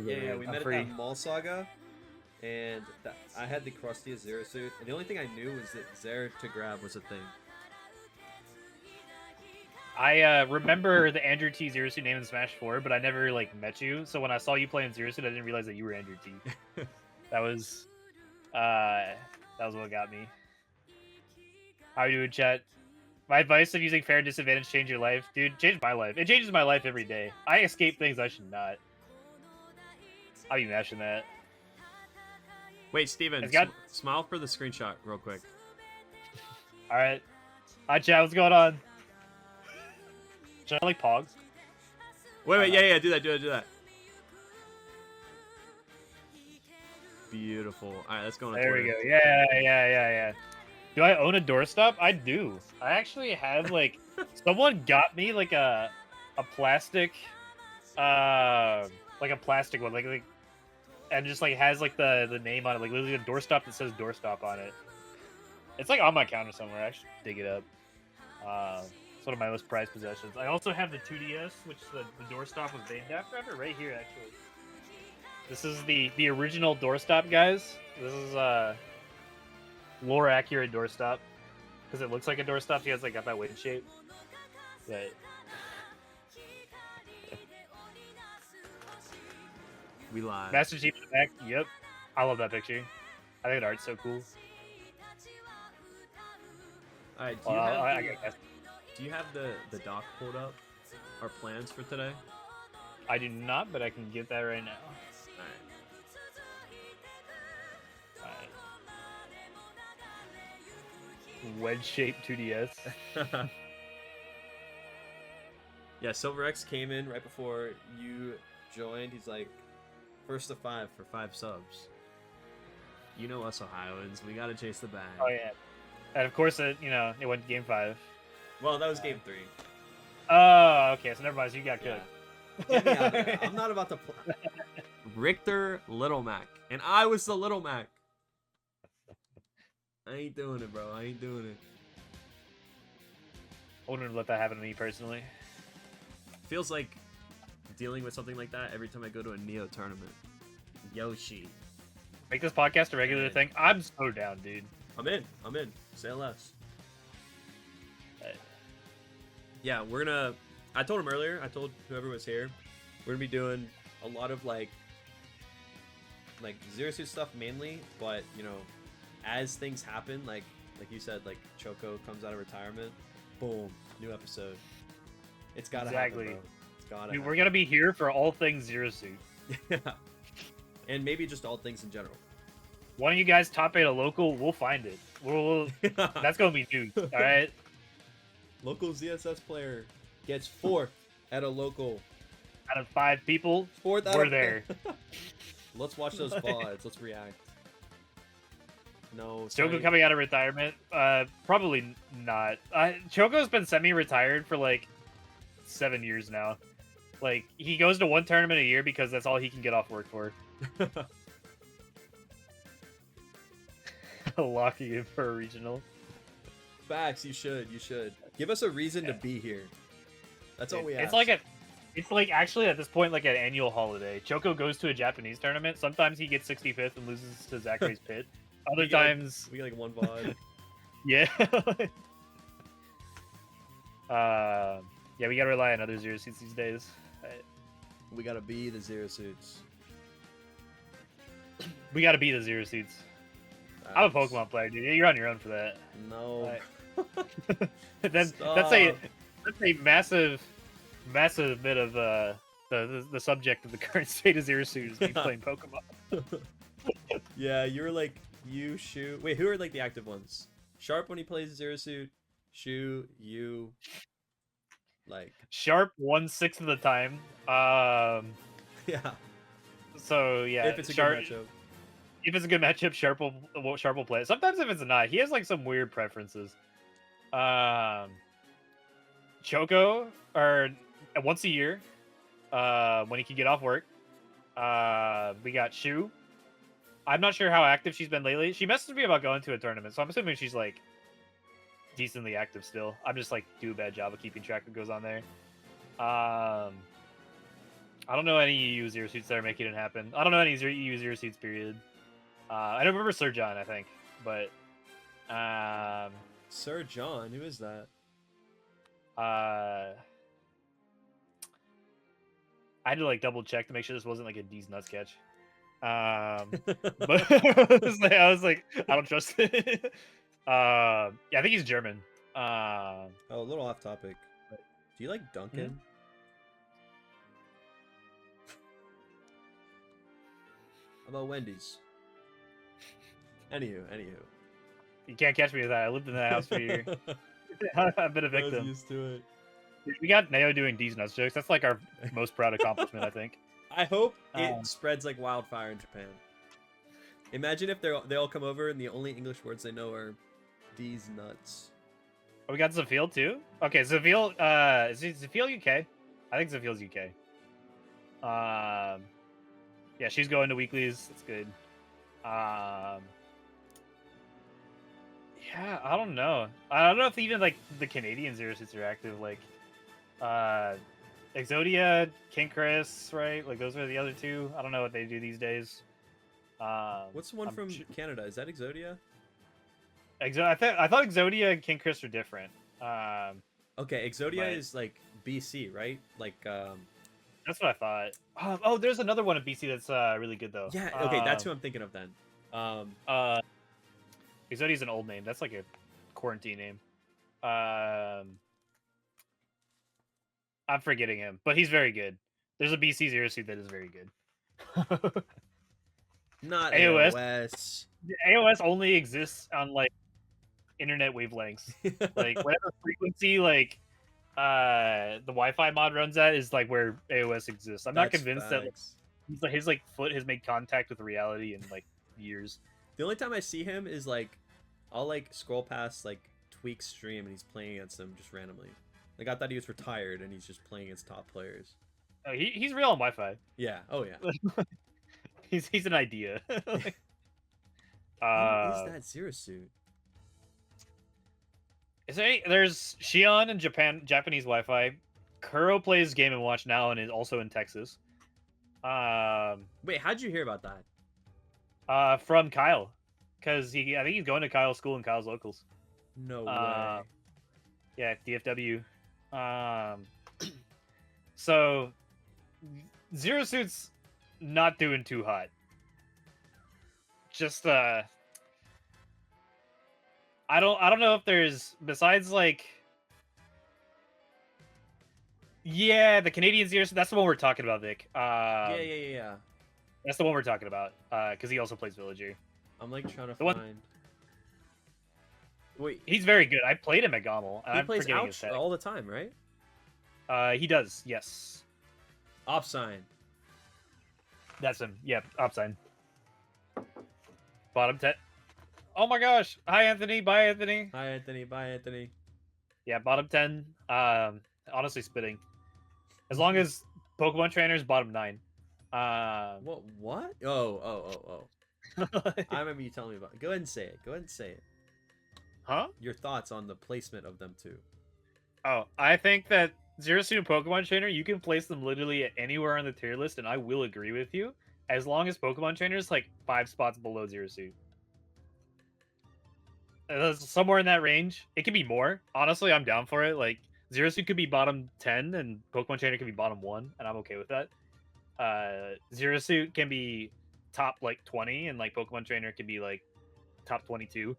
Yeah, we met at that Mall Saga, and I had the crustiest Zero Suit, and the only thing I knew was that Zero to grab was a thing. I remember the AndrewT Zero Suit name in Smash 4, but I never like met you. So when I saw you playing Zero Suit, I didn't realize that you were AndrewT. that was what got me. How are you doing, chat? My advice of using fair and disadvantage change your life, dude. Changed my life. It changes my life every day. I escape things I should not. I'll be mashing that. Wait, Steven, smile for the screenshot real quick. All right. Hi, chat. What's going on? Should I like Pogs? Wait, yeah, do that. Beautiful. All right, let's go on. There we go. Yeah. Do I own a doorstop? I do. I actually have like someone got me like a plastic, like a plastic one, like and just like has like the name on it, like literally a doorstop that says doorstop on it. It's like on my counter somewhere. I should dig it up. It's one of my most prized possessions. I also have the 2DS, which the doorstop was named after. I have it right here, actually. This is the original doorstop, guys. This is lore accurate doorstop because it looks like a doorstop. He has like got that weight shape. But we live. Master Chief in the back. Yep, I love that picture. I think the art's so cool. All right, do you have the doc pulled up? Our plans for today? I do not, but I can get that right now. All right. Wedge-shaped 2DS. Yeah, Silver X came in right before you joined. He's like, first to 5 for 5 subs. You know us Ohioans, we gotta chase the bag. Oh yeah, and of course it went to game 5. Well, that was game 3. Oh, okay, so never mind. So you got cooked. Get me out of there. I'm not about to play. Richter Little Mac, and I was the Little Mac. I ain't doing it, bro. I ain't doing it. I wouldn't let that happen to me personally. Feels like dealing with something like that every time I go to a Neo tournament. Yoshi. Make this podcast a regular thing. I'm so down, dude. I'm in. Say less. Yeah, we're gonna... I told him earlier, I told whoever was here, we're gonna be doing a lot of like Zero Suit stuff mainly, but as things happen, like you said, like Choco comes out of retirement, boom, new episode. It's gotta happen, bro. It's gotta happen. We're gonna be here for all things Zero Suit. Yeah. And maybe just all things in general. One of you guys top 8 a local, we'll find it. That's gonna be news, all right? Local ZSS player gets 4th at a local. Out of 5 people, 4th we're there. Let's watch those VODs. Let's react. No. Choco coming out of retirement? Probably not. Choco's been semi-retired for like 7 years now. Like, he goes to one tournament a year because that's all he can get off work for. Locking in for a regional. Facts, you should. Give us a reason to be here. That's all we ask. It's like actually at this point like an annual holiday. Choco goes to a Japanese tournament. Sometimes he gets 65th and loses to Zachary's pit. Other times we get like one VOD. Yeah. Yeah, we gotta rely on other Zero Suits these days. We gotta be the Zero Suits. We gotta be the Zero Suits. I'm a Pokemon player, dude. You're on your own for that. No. That's a massive bit of the subject of the current state of Zero Suit is me playing Pokemon. Yeah, you're like you, Shu. Wait, who are like the active ones? Sharp when he plays Zero Suit. Shu, you. Like Sharp 1/6 of the time. Yeah. So yeah, if it's a good matchup. If it's a good matchup, Sharp will play it. Sometimes if it's not, he has like some weird preferences. Choco, or once a year, when he can get off work. We got Shu. I'm not sure how active she's been lately. She messaged me about going to a tournament, so I'm assuming she's like decently active still. I'm just like do a bad job of keeping track of what goes on there. I don't know any EU Zero Suits that are making it happen. I don't know any EU Zero Suits, period. I don't remember Sir John, I think. But, Sir John? Who is that? I had to like double check to make sure this wasn't like a D's nuts catch. But I was like, I don't trust it. Yeah, I think he's German. Oh, a little off topic. Do you like Duncan? Hmm? How about Wendy's? Anywho. You can't catch me with that. I lived in that house for a year. I've been a I victim. was used to it. We got Neo doing D's nuts jokes. That's like our most proud accomplishment, I think. I hope it spreads like wildfire in Japan. Imagine if they all come over and the only English words they know are D's nuts. Oh, we got Zafil too? Okay, Zafil, is Zafil UK? I think Zafil's UK. Yeah, she's going to weeklies. That's good. Yeah, I don't know. I don't know if even like the Canadian Zero Suits are active. Like, Exodia, King Chris, right? Like those are the other two. I don't know what they do these days. What's the one from Canada? Is that Exodia? I thought Exodia and King Chris are different. Okay, Exodia is like BC, right? Like that's what I thought. Oh, there's another one in BC that's really good though. Yeah, okay, that's who I'm thinking of then. Exodia's an old name. That's like a quarantine name. I'm forgetting him, but he's very good. There's a BC Zero Suit that is very good. Not AOS. AOS only exists on like internet wavelengths. Like whatever frequency like the Wi-Fi mod runs at is like where AOS exists. I'm not convinced that like, his like foot has made contact with reality in like years. The only time I see him is like I'll like scroll past like Tweak's stream and he's playing against them just randomly. Like I thought he was retired and he's just playing against top players. Oh, he's real on Wi-Fi. Yeah. Oh yeah. he's an idea. Like, what is that Zero Suit? There's Shion in Japanese Wi-Fi. Kuro plays Game & Watch now and is also in Texas. Wait, how'd you hear about that? From Kyle, because I think he's going to Kyle's school and Kyle's locals. No way. Yeah, DFW. So Zero Suit's not doing too hot. Just I don't know if there's besides like the Canadian Zero Suit. That's the one we're talking about, Vic. Yeah. That's the one we're talking about. Because he also plays Villager. I'm like trying to find. Wait, he's very good. I played him at Gommel. He plays Ouch all the time, right? He does. Yes. Opsign. That's him. Yep. Opsign. Bottom 10. Oh my gosh. Hi, Anthony. Bye, Anthony. Hi, Anthony. Bye, Anthony. Yeah, bottom 10. Honestly, spitting. As long as Pokemon trainers, bottom 9. What? Oh. I remember you telling me about it. Go ahead and say it. Huh? Your thoughts on the placement of them too. Oh, I think that Zero Suit and Pokemon Trainer, you can place them literally anywhere on the tier list, and I will agree with you, as long as Pokemon Trainer is like 5 spots below Zero Suit. Somewhere in that range. It could be more. Honestly, I'm down for it. Like, Zero Suit could be bottom 10, and Pokemon Trainer could be bottom 1, and I'm okay with that. Zero Suit can be top, like, 20, and, like, Pokemon Trainer can be, like, top 22.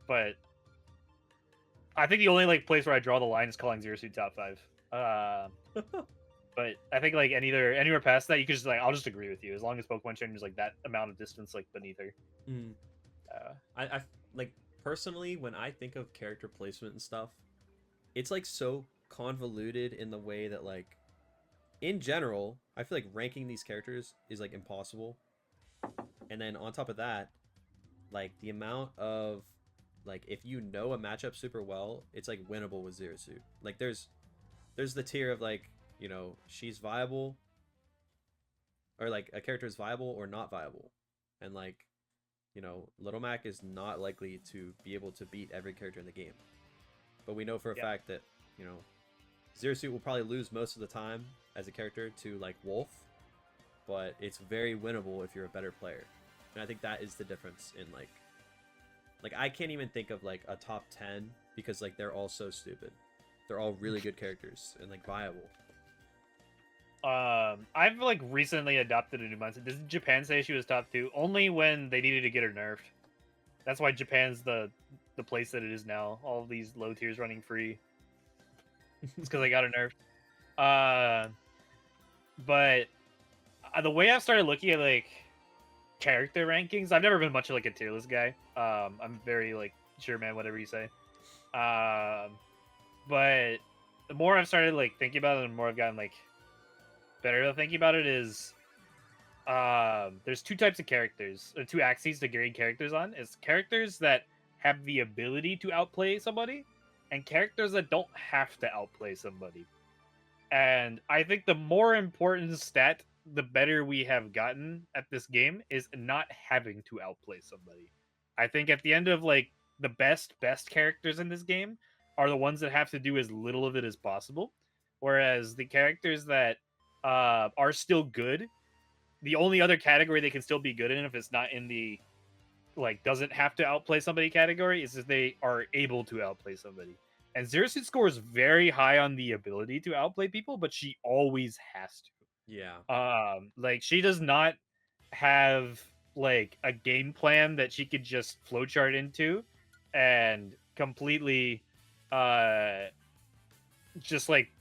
But I think the only, like, place where I draw the line is calling Zero Suit top 5. But I think, like, anywhere past that, you could just, like, I'll just agree with you. As long as Pokemon Trainer is, like, that amount of distance, like, beneath her. I like, personally, when I think of character placement and stuff, it's like so convoluted in the way that like in general I feel like ranking these characters is like impossible, and then on top of that, like the amount of like if you know a matchup super well, it's like winnable with Zero Suit. Like there's the tier of like, you know, she's viable, or like a character is viable or not viable, and like, you know, Little Mac is not likely to be able to beat every character in the game. But we know for a fact that, you know, Zero Suit will probably lose most of the time as a character to, like, Wolf but it's very winnable if you're a better player. And I think that is the difference in like I can't even think of like a top 10 because like they're all so stupid. They're all really good characters and like viable. I've like recently adopted a new mindset. Did Japan say she was top 2? Only when they needed to get her nerfed. That's why Japan's the place that it is now. All of these low tiers running free. It's because they got her nerfed. But the way I've started looking at like character rankings, I've never been much of like a tier list guy. I'm very like sure man, whatever you say. But the more I've started like thinking about it, the more I've gotten like better at thinking about it is there's two types of characters, or two axes to grade characters on. It's characters that have the ability to outplay somebody and characters that don't have to outplay somebody. And I think the more important stat, the better we have gotten at this game, is not having to outplay somebody. I think at the end of like the best characters in this game are the ones that have to do as little of it as possible, whereas the characters that are still good, the only other category they can still be good in, if it's not in the like doesn't have to outplay somebody category, is if they are able to outplay somebody. And Zero Suit scores very high on the ability to outplay people, but she always has to. Yeah. Like she does not have like a game plan that she could just flowchart into and completely just like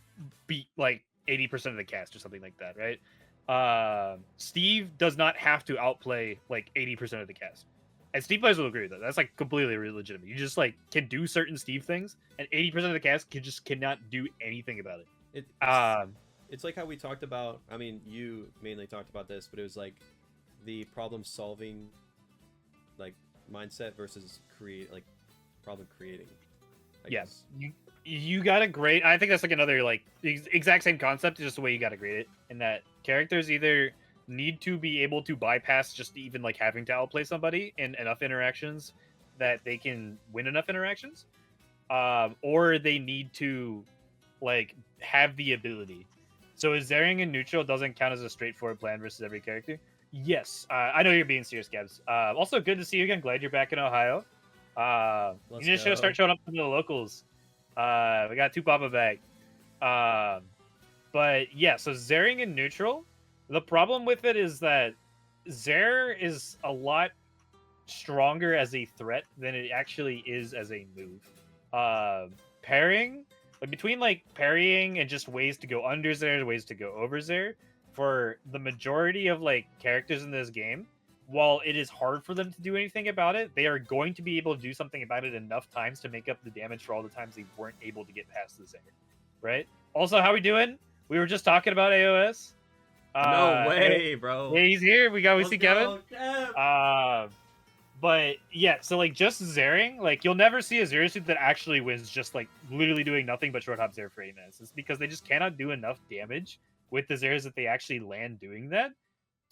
beat like 80% of the cast or something like that, right? Steve does not have to outplay like 80% of the cast. And Steve players will agree with that. That's like completely legitimate. You just like can do certain Steve things, and 80% of the cast cannot do anything about it. It's like how we talked about. I mean, you mainly talked about this, but it was like the problem solving, like mindset versus problem creating. I guess. You got to grade. I think that's like another like exact same concept, just the way you got to grade it. In that characters either need to be able to bypass just even like having to outplay somebody in enough interactions that they can win enough interactions, or they need to like have the ability. So is Zaring in neutral doesn't count as a straightforward plan versus every character? Yes. I know you're being serious, Gabs. Also, good to see you again. Glad you're back in Ohio. You just should start showing up to the locals. We got two Papa back. But yeah, so Zaring in neutral. The problem with it is that Zare is a lot stronger as a threat than it actually is as a move. Pairing, like between like parrying and just ways to go under Zare, ways to go over Zare, for the majority of like characters in this game, while it is hard for them to do anything about it, they are going to be able to do something about it enough times to make up the damage for all the times they weren't able to get past the Zare. Right? Also, how we doing? We were just talking about AOS. No way, bro. Yeah, he's here. We see Kevin. Kev. But yeah, so like just Zaring, like you'll never see a Zero Suit that actually wins just like literally doing nothing but short hop Zare for 8 minutes. It's because they just cannot do enough damage with the Zares that they actually land doing that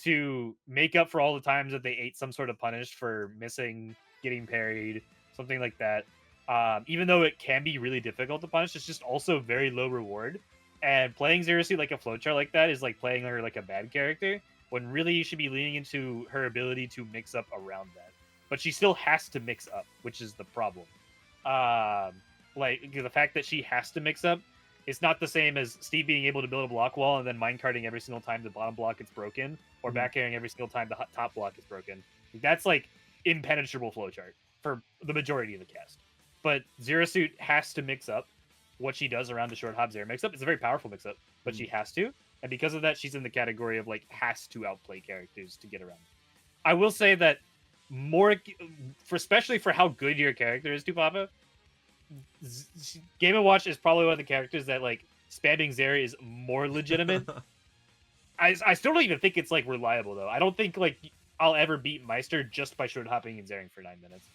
to make up for all the times that they ate some sort of punish for missing, getting parried, something like that. Even though it can be really difficult to punish, it's just also very low reward. And playing Zero Suit like a flowchart like that is like playing her like a bad character, when really you should be leaning into her ability to mix up around that. But she still has to mix up, which is the problem. Like the fact that she has to mix up, it's not the same as Steve being able to build a block wall and then minecarting every single time the bottom block gets broken, or back airing every single time the top block is broken. That's like impenetrable flowchart for the majority of the cast. But Zero Suit has to mix up what she does around the short hop Zero mix up. It's a very powerful mix up, but she has to. And because of that, she's in the category of like has to outplay characters to get around. I will say that especially for how good your character is, Tupapa, Game & Watch is probably one of the characters that like spamming Zeri is more legitimate. I still don't even think it's like reliable though. I don't think like I'll ever beat Meister just by short hopping and Zering for 9 minutes.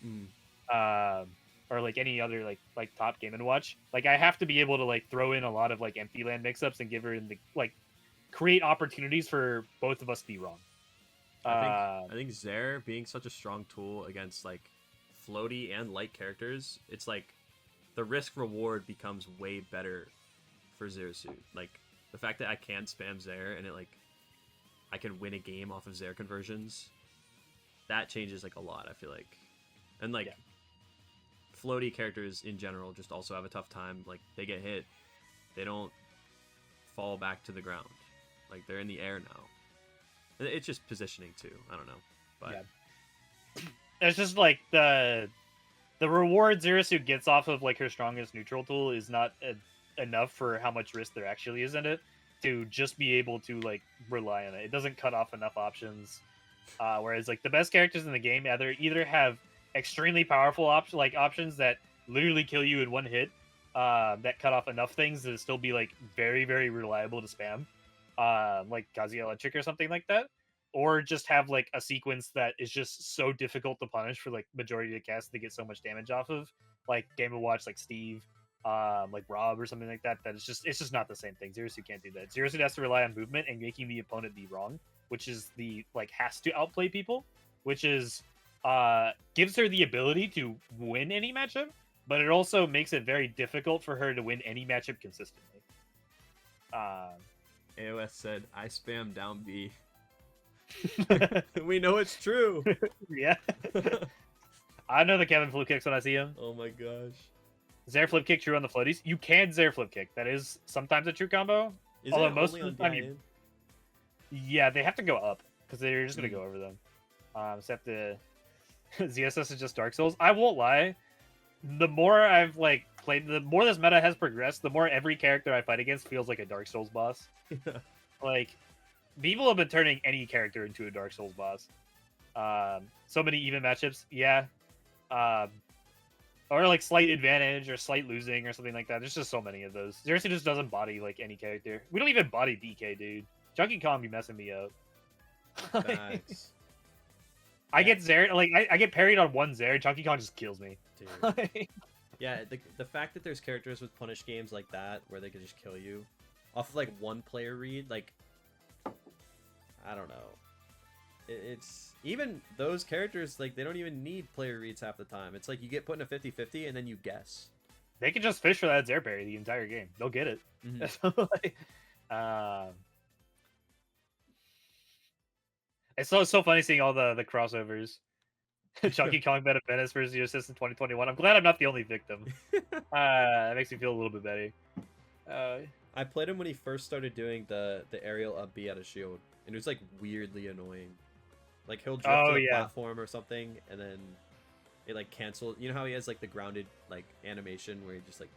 Or like any other like top Game & Watch. Like I have to be able to like throw in a lot of like empty land mix-ups and give her the like create opportunities for both of us to be wrong. I think Zare being such a strong tool against like floaty and light characters, it's like the risk reward becomes way better for Zero Suit. Like the fact that I can spam Zare and it like I can win a game off of Zair conversions, that changes like a lot, I feel like. And like floaty characters in general just also have a tough time. Like they get hit, they don't fall back to the ground. Like they're in the air now. It's just positioning too. I don't know. But it's just like the reward Zero Suit gets off of like her strongest neutral tool is not enough for how much risk there actually is in it to just be able to like rely on it. It doesn't cut off enough options. Whereas like the best characters in the game either have extremely powerful options that literally kill you in one hit, that cut off enough things to still be like very, very reliable to spam, like Kazuya Electric or something like that, or just have like a sequence that is just so difficult to punish for like majority of the cast they get so much damage off of, like Game of Watch, like Steve, like Rob or something like that. That it's just not the same thing. Zero Suit can't do that. Zero Suit has to rely on movement and making the opponent be wrong, which is the like has to outplay people, which is gives her the ability to win any matchup, but it also makes it very difficult for her to win any matchup consistently. AOS said, I spam down B. We know it's true. Yeah. I know the Kevin flip kicks when I see him. Oh my gosh. Zair flip kick true on the floaties. You can Zair flip kick. That is sometimes a true combo. Is Although it most only of on the time DIN? yeah, they have to go up because they're just gonna go over them. Except the ZSS is just Dark Souls. I won't lie. The more I've like played, the more this meta has progressed, the more every character I fight against feels like a Dark Souls boss. Like people have been turning any character into a Dark Souls boss. So many even matchups, yeah. Or like slight advantage or slight losing or something like that. There's just so many of those. Zero Suit just doesn't body like any character. We don't even body DK, dude. Junkie Kong be messing me up. Nice. I get Zair, like I get parried on one Zair, Junkie Kong just kills me. Dude. Yeah, the fact that there's characters with punish games like that where they can just kill you off of like one player read, like I don't know. It's even those characters, like they don't even need player reads half the time. It's like you get put in a 50-50 and then you guess. They can just fish for that Zair parry the entire game. They'll get it. Mm-hmm. It's so funny seeing all the crossovers. Chunky Kong Bed of Venice versus Zero Suit in 2021. I'm glad I'm not the only victim. That makes me feel a little bit better. I played him when he first started doing the aerial up B out of shield, and it was like weirdly annoying. Like he'll drift to the platform or something, and then it like cancel. You know how he has like the grounded like animation where he just like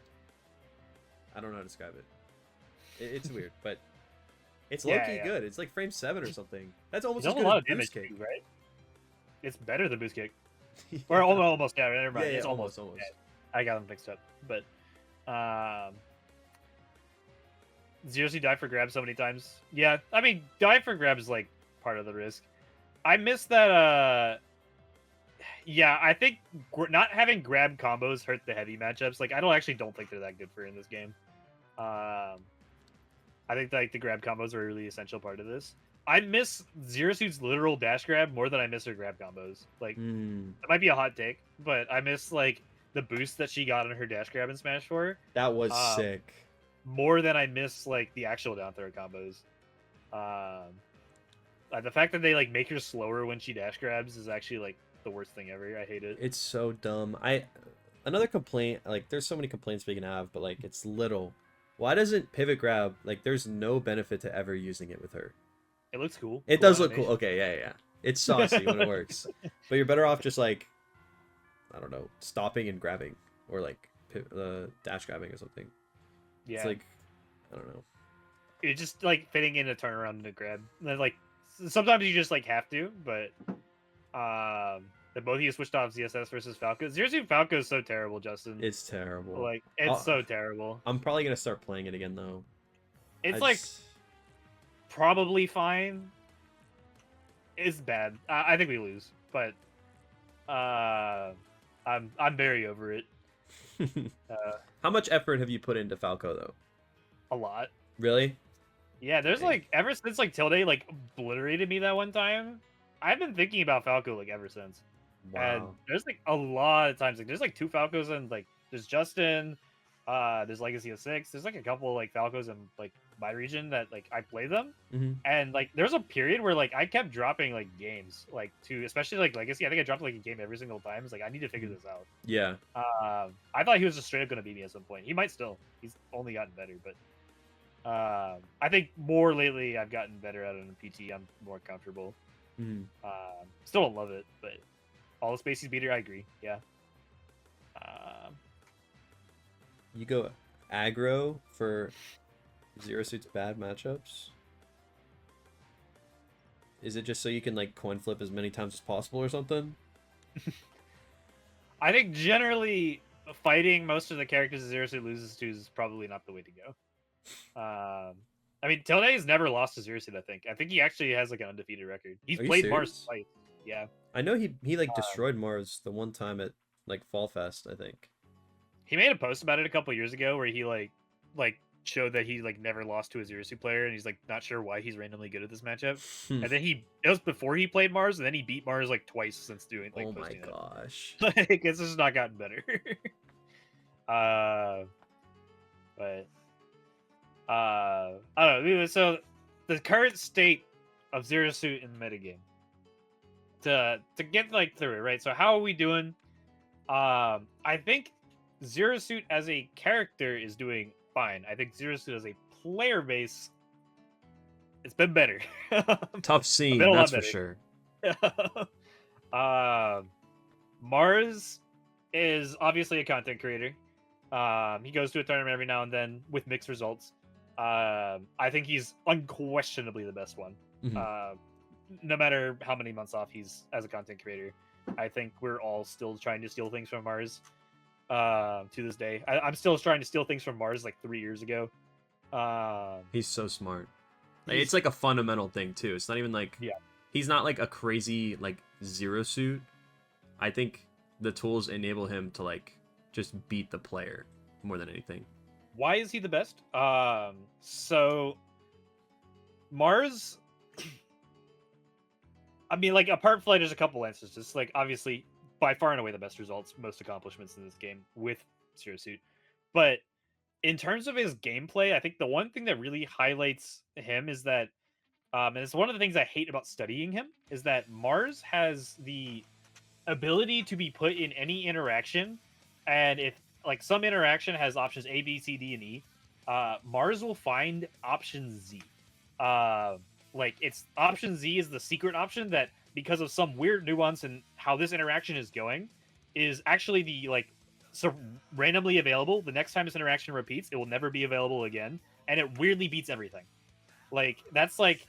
I don't know how to describe it. It's weird, but it's low-key good. It's like frame 7 or something. That's almost as good as boost kick, right? It's better than boost kick. Yeah. Or almost, yeah, never mind. Yeah, it's almost. Yeah, I got them mixed up. But Zero Suit dive for grab so many times. Yeah, I mean, dive for grab is like part of the risk. I miss that. Yeah, I think not having grab combos hurt the heavy matchups. Like, I don't think they're that good for in this game. I think like the grab combos are a really essential part of this. I miss Zero Suit's literal dash grab more than I miss her grab combos. Like, it might be a hot take, but I miss like the boost that she got on her dash grab in Smash 4. That was sick. More than I miss like the actual down throw combos. The fact that they like make her slower when she dash grabs is actually like the worst thing ever. I hate it. It's so dumb. Another complaint, like there's so many complaints we can have, but like it's little. Why doesn't pivot grab, like there's no benefit to ever using it with her? It looks cool. It does look cool. Okay, yeah. It's saucy when it works. But you're better off just like, I don't know, stopping and grabbing. Or like dash grabbing or something. Yeah. It's like, I don't know. It's just like fitting in a turnaround and a grab. And then like, sometimes you just like have to, but the both of you switched off ZSS versus Falco. Zero Suit Falco is so terrible, Justin. It's terrible. Like, it's so terrible. I'm probably going to start playing it again, though. It's like probably fine. It's bad. I think we lose, but I'm very over it. How much effort have you put into Falco though? A lot. Really? Yeah, there's like ever since like Tilde like obliterated me that one time, I've been thinking about Falco like ever since. Wow. And there's like a lot of times like there's like 2 Falcos and like there's Justin, there's Legacy of 6. There's like a couple like Falcos and like my region that like I play them, Mm-hmm. and like there's a period where like I kept dropping like games, like to especially like Legacy. I think I dropped like a game every single time. It's like I need to figure this out. Yeah. I thought he was just straight up gonna beat me at some point. He might still. He's only gotten better, but I think more lately I've gotten better at it in PT. I'm more comfortable. Mm-hmm. Still don't love it, but all the spaces beater, I agree. Yeah. You go aggro for Zero Suit's bad matchups? Is it just so you can like coin flip as many times as possible or something? I think generally fighting most of the characters Zero Suit loses to is probably not the way to go. I mean, Tilde's never lost to Zero Suit. I think he actually has like an undefeated record. He's Are you played Mars serious? twice. Yeah. I know he like destroyed Mars the one time at like Fall Fest, I think. He made a post about it a couple years ago where he like showed that he like never lost to a Zero Suit player, and he's like not sure why he's randomly good at this matchup. And then it was before he played Mars, and then he beat Mars like twice since doing like Oh my posting it. gosh. Like it's just not gotten better. But I don't know. So the current state of Zero Suit in the metagame. To get like through it, right? So how are we doing? I think Zero Suit as a character is doing fine. I think Zero Suit as a player base, it's been better. Tough scene, been a lot that's for better. sure. Mars is obviously a content creator. He goes to a tournament every now and then with mixed results. I think he's unquestionably the best one. Mhm. No matter how many months off he's as a content creator, I think we're all still trying to steal things from Mars. To this day, I'm still trying to steal things from Mars like 3 years ago. He's so smart. It's like a fundamental thing too. It's not even like he's not like a crazy like Zero Suit. I think the tools enable him to like just beat the player more than anything. Why is he the best? So Mars. I mean, like, apart from there's a couple answers. It's like obviously by far and away the best results, most accomplishments in this game with Zero Suit. But in terms of his gameplay, I think the one thing that really highlights him is that, and it's one of the things I hate about studying him, is that Mars has the ability to be put in any interaction, and if like some interaction has options A, B, C, D, and E, Mars will find option Z. Like it's option Z is the secret option that because of some weird nuance in how this interaction is going, is actually the like so randomly available. The next time this interaction repeats, it will never be available again, and it weirdly beats everything. Like that's like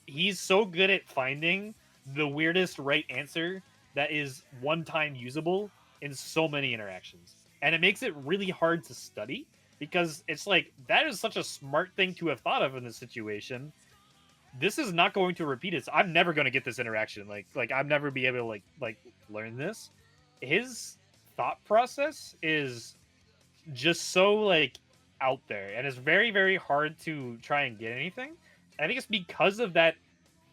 he's so good at finding the weirdest right answer that is one time usable in so many interactions, and it makes it really hard to study because it's like that is such a smart thing to have thought of in this situation. This is not going to repeat it. So I'm never going to get this interaction. Like I'm never be able to like learn this. His thought process is just so like out there, and it's very very hard to try and get anything. I think it's because of that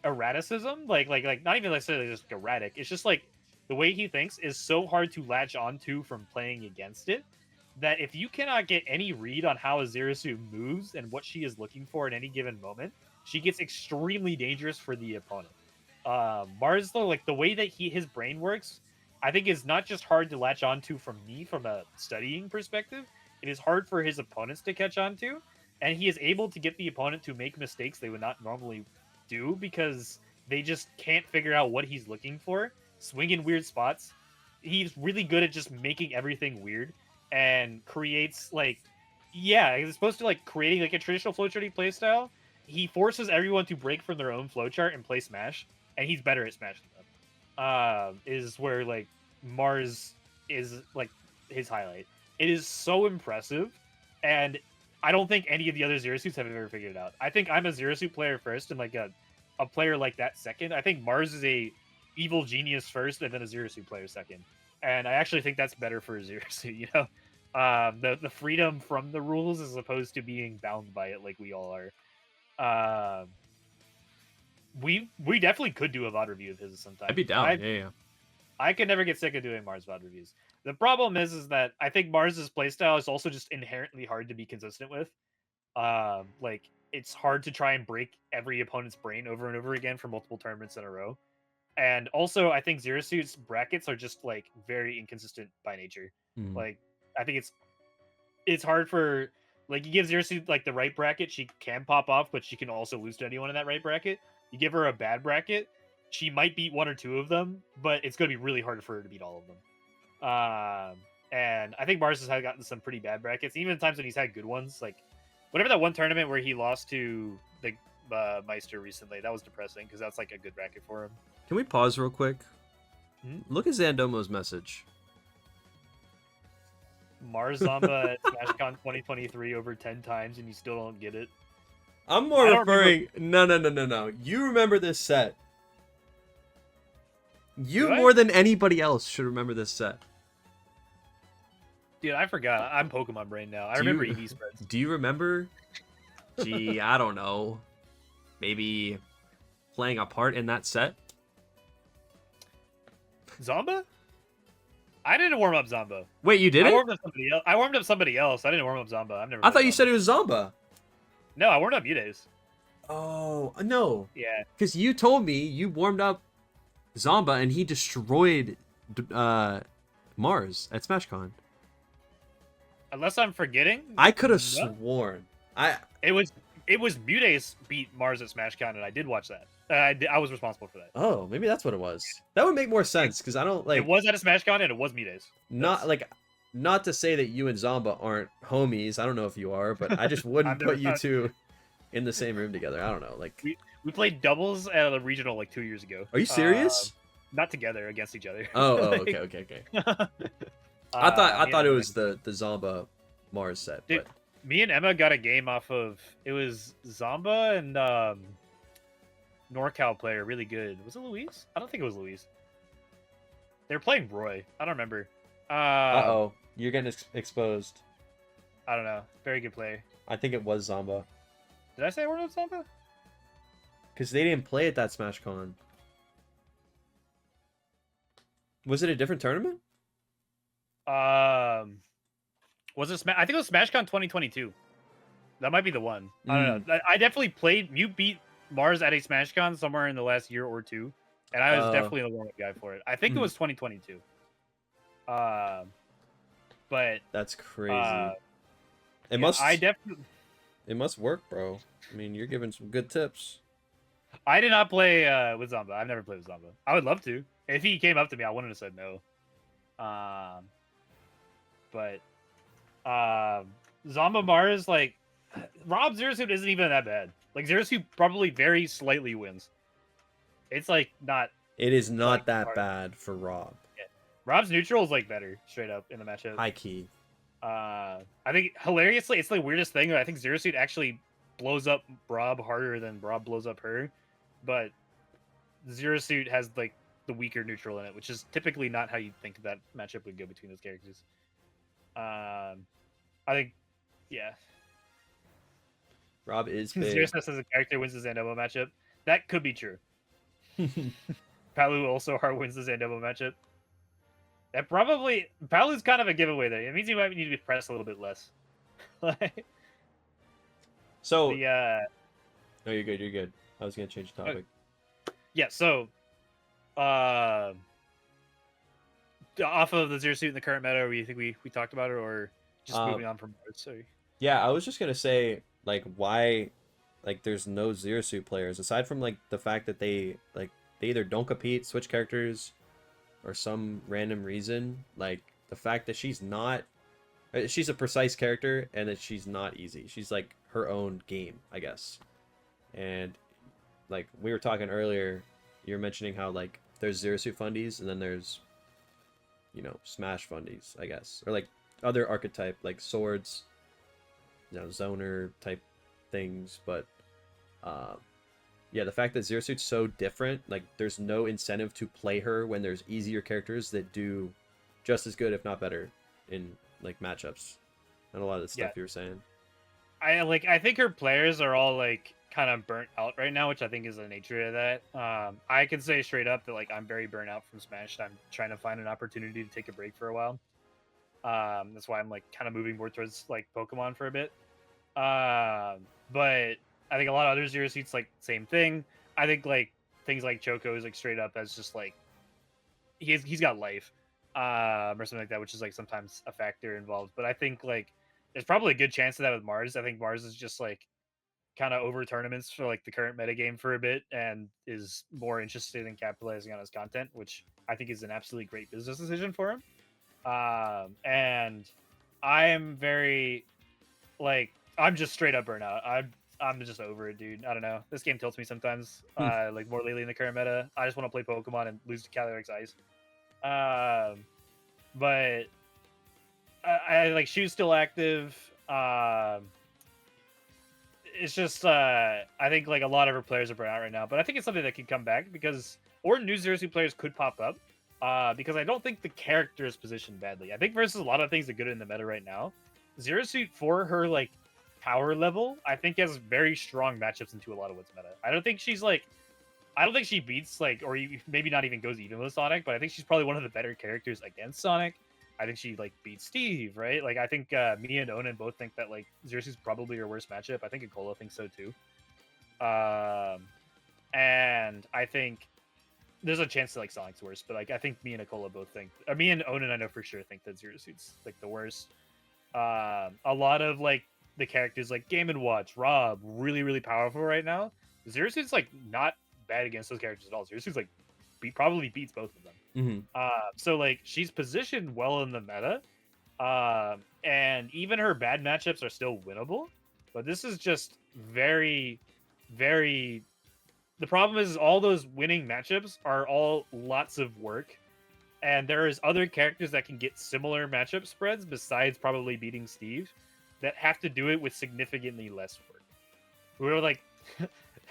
erraticism. Like not even necessarily just erratic. It's just like the way he thinks is so hard to latch onto from playing against it. That if you cannot get any read on how a Zero Suit moves and what she is looking for at any given moment, she gets extremely dangerous for the opponent. Mars, though, like the way that his brain works, I think is not just hard to latch onto from me from a studying perspective. It is hard for his opponents to catch on to, and he is able to get the opponent to make mistakes they would not normally do because they just can't figure out what he's looking for. Swing in weird spots. He's really good at just making everything weird and creates like, yeah, he's supposed to like creating like a traditional flowcharty playstyle. He forces everyone to break from their own flowchart and play Smash, and he's better at Smash than them. Is where like Mars is like his highlight. It is so impressive, and I don't think any of the other Zero Suits have ever figured it out. I think I'm a Zero Suit player first, and like a player like that second. I think Mars is a evil genius first, and then a Zero Suit player second. And I actually think that's better for a Zero Suit. You know, the freedom from the rules as opposed to being bound by it like we all are. We definitely could do a VOD review of his sometime. I'd be down. Yeah. I could never get sick of doing Mars VOD reviews. The problem is that I think Mars's playstyle is also just inherently hard to be consistent with. Like it's hard to try and break every opponent's brain over and over again for multiple tournaments in a row. And also, I think Zero Suit's brackets are just like very inconsistent by nature. Mm. Like, I think it's hard for like you give Zero Suit like the right bracket, she can pop off, but she can also lose to anyone in that right bracket. You give her a bad bracket, she might beat one or two of them, but it's going to be really hard for her to beat all of them. And I think Mars has gotten some pretty bad brackets, even the times when he's had good ones. Like, whatever that one tournament where he lost to the Meister recently, that was depressing because that's like a good bracket for him. Can we pause real quick? Hmm? Look at Zandomo's message. Mars Zamba at SmashCon 2023 over 10 times and you still don't get it. I'm more referring... No. You remember this set. You more than anybody else should remember this set. Dude, I forgot. I'm Pokemon brain now. I remember EV spreads. Do you remember? Gee, I don't know. Maybe playing a part in that set? Zamba? I didn't warm up Zamba. Wait, you didn't? I warmed up somebody else. I didn't warm up Zamba. I've never. I thought you Zamba. said it was Zamba. No, I warmed up Mudays. Oh, no. Yeah. Because you told me you warmed up Zamba and he destroyed Mars at SmashCon. Unless I'm forgetting. I could have sworn. It was Mudays beat Mars at SmashCon, and I did watch that. I was responsible for that. Oh, maybe that's what it was. That would make more sense because I don't like. It was at a SmashCon, and it was Mudays. Not to say that you and Zamba aren't homies. I don't know if you are, but I just wouldn't put you two in the same room together. I don't know. Like we played doubles at a regional like 2 years ago. Are you serious? Not together, against each other. Oh, okay. I thought it was the Zamba Mars set. Dude, but me and Emma got a game off of Zamba and NorCal player, really good. Was it Luis? I don't think it was Luis. They were playing Roy. I don't remember. Uh-oh. You're getting exposed. I don't know. Very good player. I think it was Zamba. Did I say it was Zamba? Because they didn't play at that SmashCon. Was it a different tournament? Was it? I think it was SmashCon 2022. That might be the one. I don't know. I definitely played. You beat Mars at a SmashCon somewhere in the last year or two, and I was definitely the warm-up guy for it. I think it was 2022. But that's crazy. It must work, bro. I mean, you're giving some good tips. I did not play with Zamba. I've never played with Zamba. I would love to. If he came up to me, I wouldn't have said no. But Zamba Mars, like Rob Zero Suit isn't even that bad. Like Zero Suit probably very slightly wins. It's like not. It is not that bad for Rob. Yeah. Rob's neutral is like better straight up in the matchup. High key. I think hilariously, it's the weirdest thing. I think Zero Suit actually blows up Rob harder than Rob blows up her, but Zero Suit has like the weaker neutral in it, which is typically not how you think that matchup would go between those characters. I think, yeah. Rob is big. Zero Suit as a character wins the Zandomo matchup. That could be true. Palu also hard wins the Zandomo matchup. That probably Palu's kind of a giveaway there. It means you might need to be pressed a little bit less. So no, you're good. You're good. I was gonna change the topic. Yeah. So, off of the Zero Suit in the current meta, we think we talked about it, or just moving on from it. Sorry. Yeah, I was just gonna say like why, like there's no Zero Suit players aside from like the fact that they either don't compete, switch characters, or some random reason. Like the fact that she's a precise character and that she's not easy. She's like her own game, I guess. And like we were talking earlier, you were mentioning how like there's Zero Suit fundies and then there's, you know, Smash fundies, I guess, or like other archetype like swords, you know, zoner type things. But yeah, the fact that Zero Suit's so different, like there's no incentive to play her when there's easier characters that do just as good, if not better, in like matchups, and a lot of the stuff you were saying. I think her players are all like kind of burnt out right now, which I think is the nature of that. I can say straight up that like I'm very burnt out from Smash. I'm trying to find an opportunity to take a break for a while. That's why I'm like kind of moving more towards like Pokemon for a bit. But I think a lot of other Zero Suits like same thing. I think like things like Choco is like straight up as just like he's got life, or something like that, which is like sometimes a factor involved. But I think like there's probably a good chance of that with Mars. I think Mars is just like kind of over tournaments for like the current metagame for a bit and is more interested in capitalizing on his content, which I think is an absolutely great business decision for him. And I am very like I'm just straight up burnout. I'm just over it, dude. I don't know. This game tilts me sometimes. Like more lately in the current meta, I just want to play Pokemon and lose to Calyrex Ice. But I like Shoe's still active. It's just I think like a lot of our players are burnt out right now, but I think it's something that could come back because or new Zero Suit players could pop up. Because I don't think the character is positioned badly. I think versus a lot of things that are good in the meta right now, Zero Suit for her like power level, I think has very strong matchups into a lot of what's meta. I don't think she beats like or maybe not even goes even with Sonic, but I think she's probably one of the better characters against Sonic. I think she like beats Steve, right? Like I think me and Onan both think that like Zero Suit's probably her worst matchup. I think Akola thinks so too. And I think there's a chance that like Sonic's worse, but like I think me and Akola both think, or me and Onan I know for sure think that Zero Suit's like the worst. A lot of like the characters like Game and Watch, Rob, really powerful right now. Zero Suit's like not bad against those characters at all. Zero Suit's like probably beats both of them. So like she's positioned well in the meta, and even her bad matchups are still winnable. But this is just very. The problem is all those winning matchups are all lots of work, and there is other characters that can get similar matchup spreads besides probably beating Steve that have to do it with significantly less work. We were like,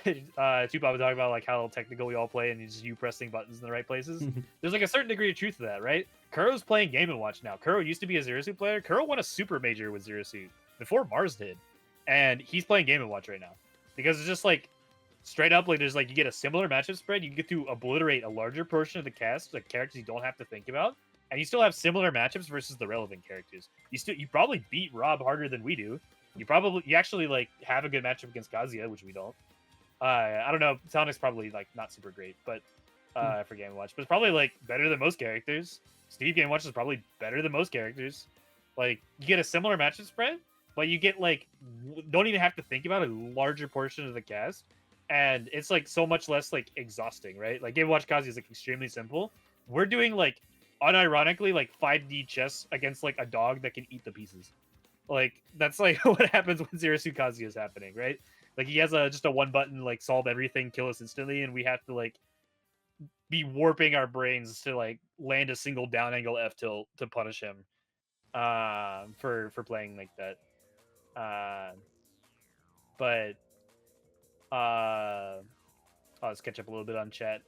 Tupac was talking about like how technical we all play and just you pressing buttons in the right places. There's like a certain degree of truth to that, right? Kuro's playing Game & Watch now. Kuro used to be a Zero Suit player. Kuro won a super major with Zero Suit before Mars did, and he's playing Game & Watch right now because it's just like straight up like there's like you get a similar matchup spread, you get to obliterate a larger portion of the cast, like characters you don't have to think about, and you still have similar matchups versus the relevant characters. You probably beat Rob harder than we do. You actually like have a good matchup against Kazuya, which we don't. I don't know. Sonic's probably like not super great, but for Game & Watch, but it's probably like better than most characters. Steve Game & Watch is probably better than most characters. Like you get a similar matchup spread, but you get like don't even have to think about a larger portion of the cast, and it's like so much less like exhausting, right? Like Game & Watch Kazuya is like extremely simple. We're doing like unironically like 5D chess against like a dog that can eat the pieces. Like that's like what happens when Zero Suit Kazuya is happening, right? Like he has just a one button like solve everything, kill us instantly, and we have to like be warping our brains to like land a single down angle F tilt to punish him for playing like that. But let's catch up a little bit on chat.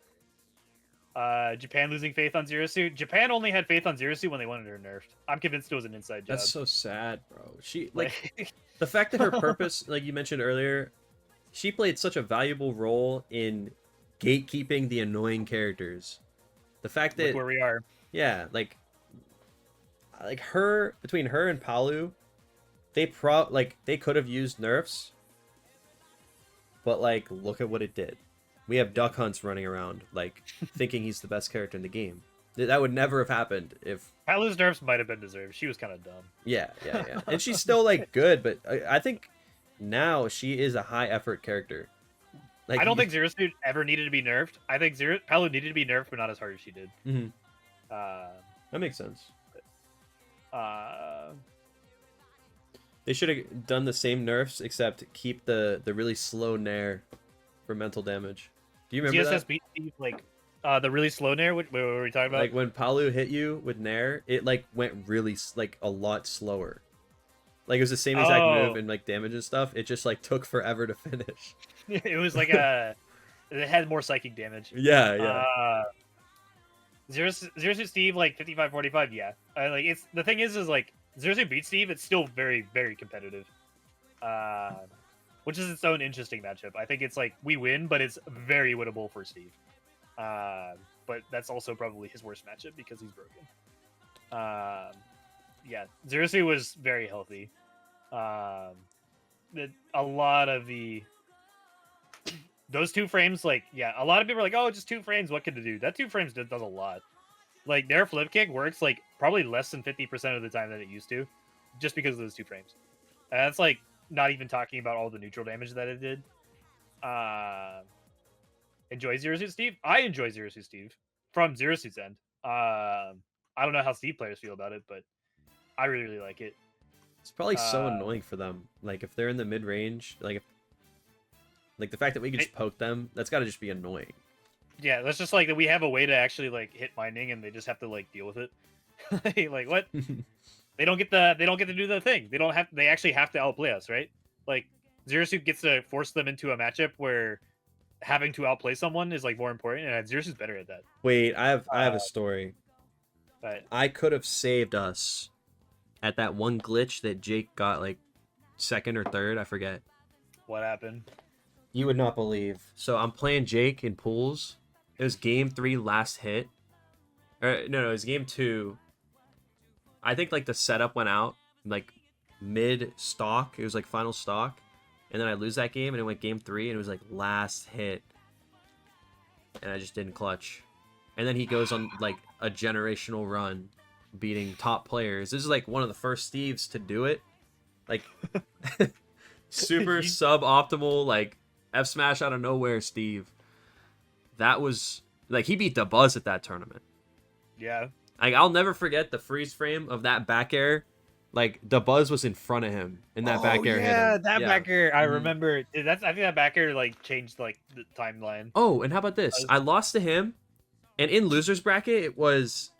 Japan losing faith on Zero Suit. Japan only had faith on Zero Suit when they wanted her nerfed. I'm convinced it was an inside job. That's so sad, bro. She like the fact that her purpose, like you mentioned earlier, she played such a valuable role in gatekeeping the annoying characters. The fact that look where we are. Yeah, like her between her and Palu, they could have used nerfs, but like look at what it did. We have Duck Hunts running around like thinking he's the best character in the game. That would never have happened if Palu's nerfs might have been deserved. She was kind of dumb. Yeah. And she's still like good, but I think now she is a high effort character. Like I don't think Zero Suit ever needed to be nerfed. I think Palu needed to be nerfed, but not as hard as she did. Mm-hmm. That makes sense. They should have done the same nerfs, except keep the really slow nair for mental damage. Do you remember ZSS beat Steve, like the really slow nair? What were we talking about? Like when Palu hit you with nair, it like went really like a lot slower. Like it was the same exact move and like damage and stuff. It just like took forever to finish. It was like it had more psychic damage. Yeah. Zero Suit Steve like 55-45. Yeah, like it's the thing is like Zero Suit beat Steve. It's still very competitive. Which is its own interesting matchup. I think it's like we win, but it's very winnable for Steve. But that's also probably his worst matchup because he's broken. Yeah, Zero Suit was very healthy. A lot of the those 2 frames, like, yeah, a lot of people are like, oh, just 2 frames, what can it do? That 2 frames does a lot. Like, their flip kick works, like, probably less than 50% of the time than it used to, just because of those 2 frames. And that's, like, not even talking about all the neutral damage that it did. Enjoy Zero Suit Steve? I enjoy Zero Suit Steve from Zero Suit's end. I don't know how Steve players feel about it, but I really, really like it. It's probably so annoying for them. Like, if they're in the mid range, like the fact that we can just poke them, that's got to just be annoying. Yeah, that's just like that we have a way to actually like hit mining, and they just have to like deal with it. Like what? They don't get to do the thing. They actually have to outplay us, right? Like Zero Suit gets to force them into a matchup where having to outplay someone is like more important, and Zero Suit's better at that. Wait, I have a story. But I could have saved us at that one glitch that Jake got like second or third, I forget. What happened? You would not believe. So I'm playing Jake in pools. It was game 3 last hit. Or no, it was game 2. I think like the setup went out like mid stock. It was like final stock. And then I lose that game and it went game 3 and it was like last hit. And I just didn't clutch. And then he goes on like a generational run beating top players. This is like one of the first Steves to do it. Like super suboptimal like F smash out of nowhere Steve. That was like he beat the Buzz at that tournament. Yeah. Like I'll never forget the freeze frame of that back air. Like the Buzz was in front of him and that back air hit him. That back air, I remember. Dude, I think that back air like changed like the timeline. Oh, and how about this? I lost to him, and in losers bracket it was,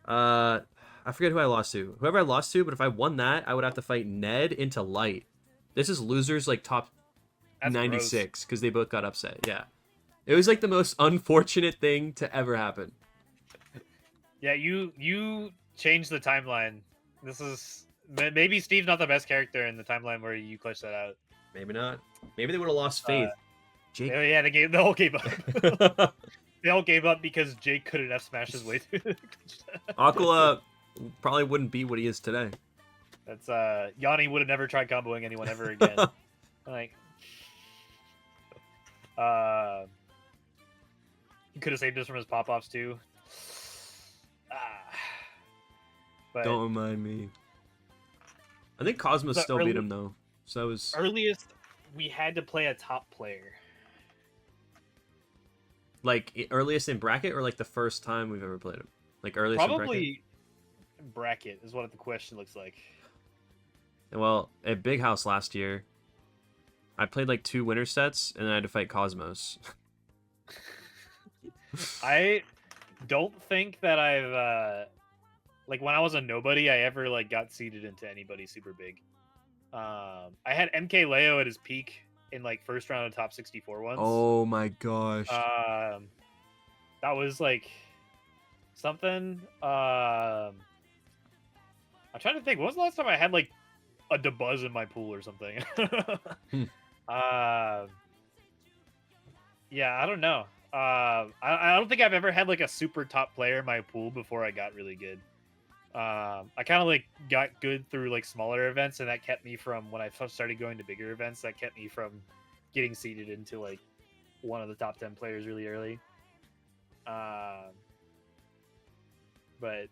I forget who I lost to. Whoever I lost to, but if I won that, I would have to fight Ned into light. This is losers like top 96 because they both got upset. Yeah, it was like the most unfortunate thing to ever happen. Yeah, you changed the timeline. This is maybe Steve's not the best character in the timeline where you clutch that out. Maybe not. Maybe they would have lost faith. Jake. Yeah, the whole game up. They all gave up because Jake couldn't F smash his way through. Aquila probably wouldn't be what he is today. That's Yanni would have never tried comboing anyone ever again. Like, he could have saved us from his pop offs too. But don't remind me. I think Cosmos still beat him though. So that was earliest we had to play a top player. Like earliest in bracket or like the first time we've ever played him? Like earliest probably in bracket is what the question looks like. Well, at Big House last year, I played like 2 winner sets and then I had to fight Cosmos. I don't think that I've like when I was a nobody, I ever like got seeded into anybody super big. I had MK Leo at his peak in like first round of top 64 once. Oh my gosh. That was like something. I'm trying to think. When was the last time I had like a Debuzz in my pool or something? Yeah, I don't know. I don't think I've ever had like a super top player in my pool before I got really good. I kind of like got good through like smaller events, and that kept me from when I first started going to bigger events. That kept me from getting seeded into like one of the top 10 players really early. But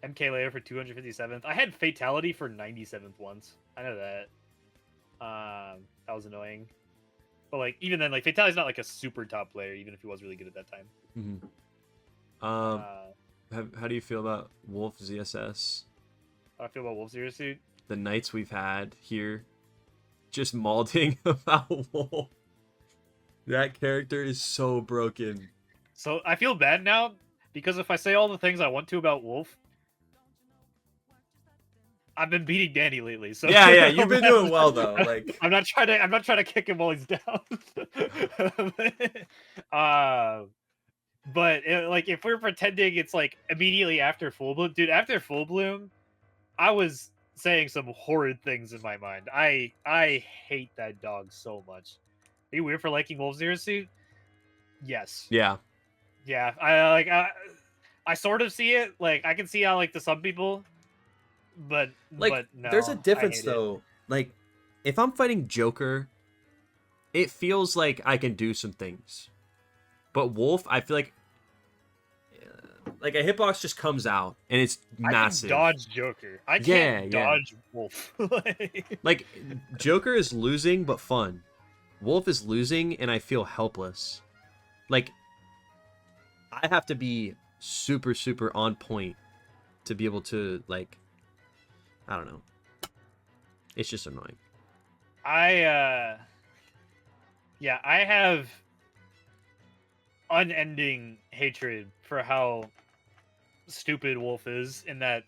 MK Leo for 257th. I had Fatality for 97th once. I know that. That was annoying. But like even then, like Fatality's not like a super top player, even if he was really good at that time. How do you feel about Wolf ZSS? How do I feel about Wolf Zero Suit? The nights we've had here, just malding about Wolf. That character is so broken. So I feel bad now because if I say all the things I want to about Wolf, I've been beating Danny lately. So yeah, you've been doing well though. Like I'm not trying to kick him while he's down. But like if we're pretending it's like immediately after Full Bloom, dude, after Full Bloom, I was saying some horrid things in my mind. I hate that dog so much. Are you weird for liking Wolf Zero Suit? Yes. Yeah. Yeah. I sort of see it. Like I can see how like to some people, but like but no, there's a difference though. Like if I'm fighting Joker it feels like I can do some things. But Wolf, I feel like a hitbox just comes out and it's massive. I can dodge Joker. I can't dodge Wolf. Like Joker is losing but fun. Wolf is losing and I feel helpless. Like I have to be super on point to be able to, like, I don't know. It's just annoying. I have unending hatred for how stupid Wolf is, in that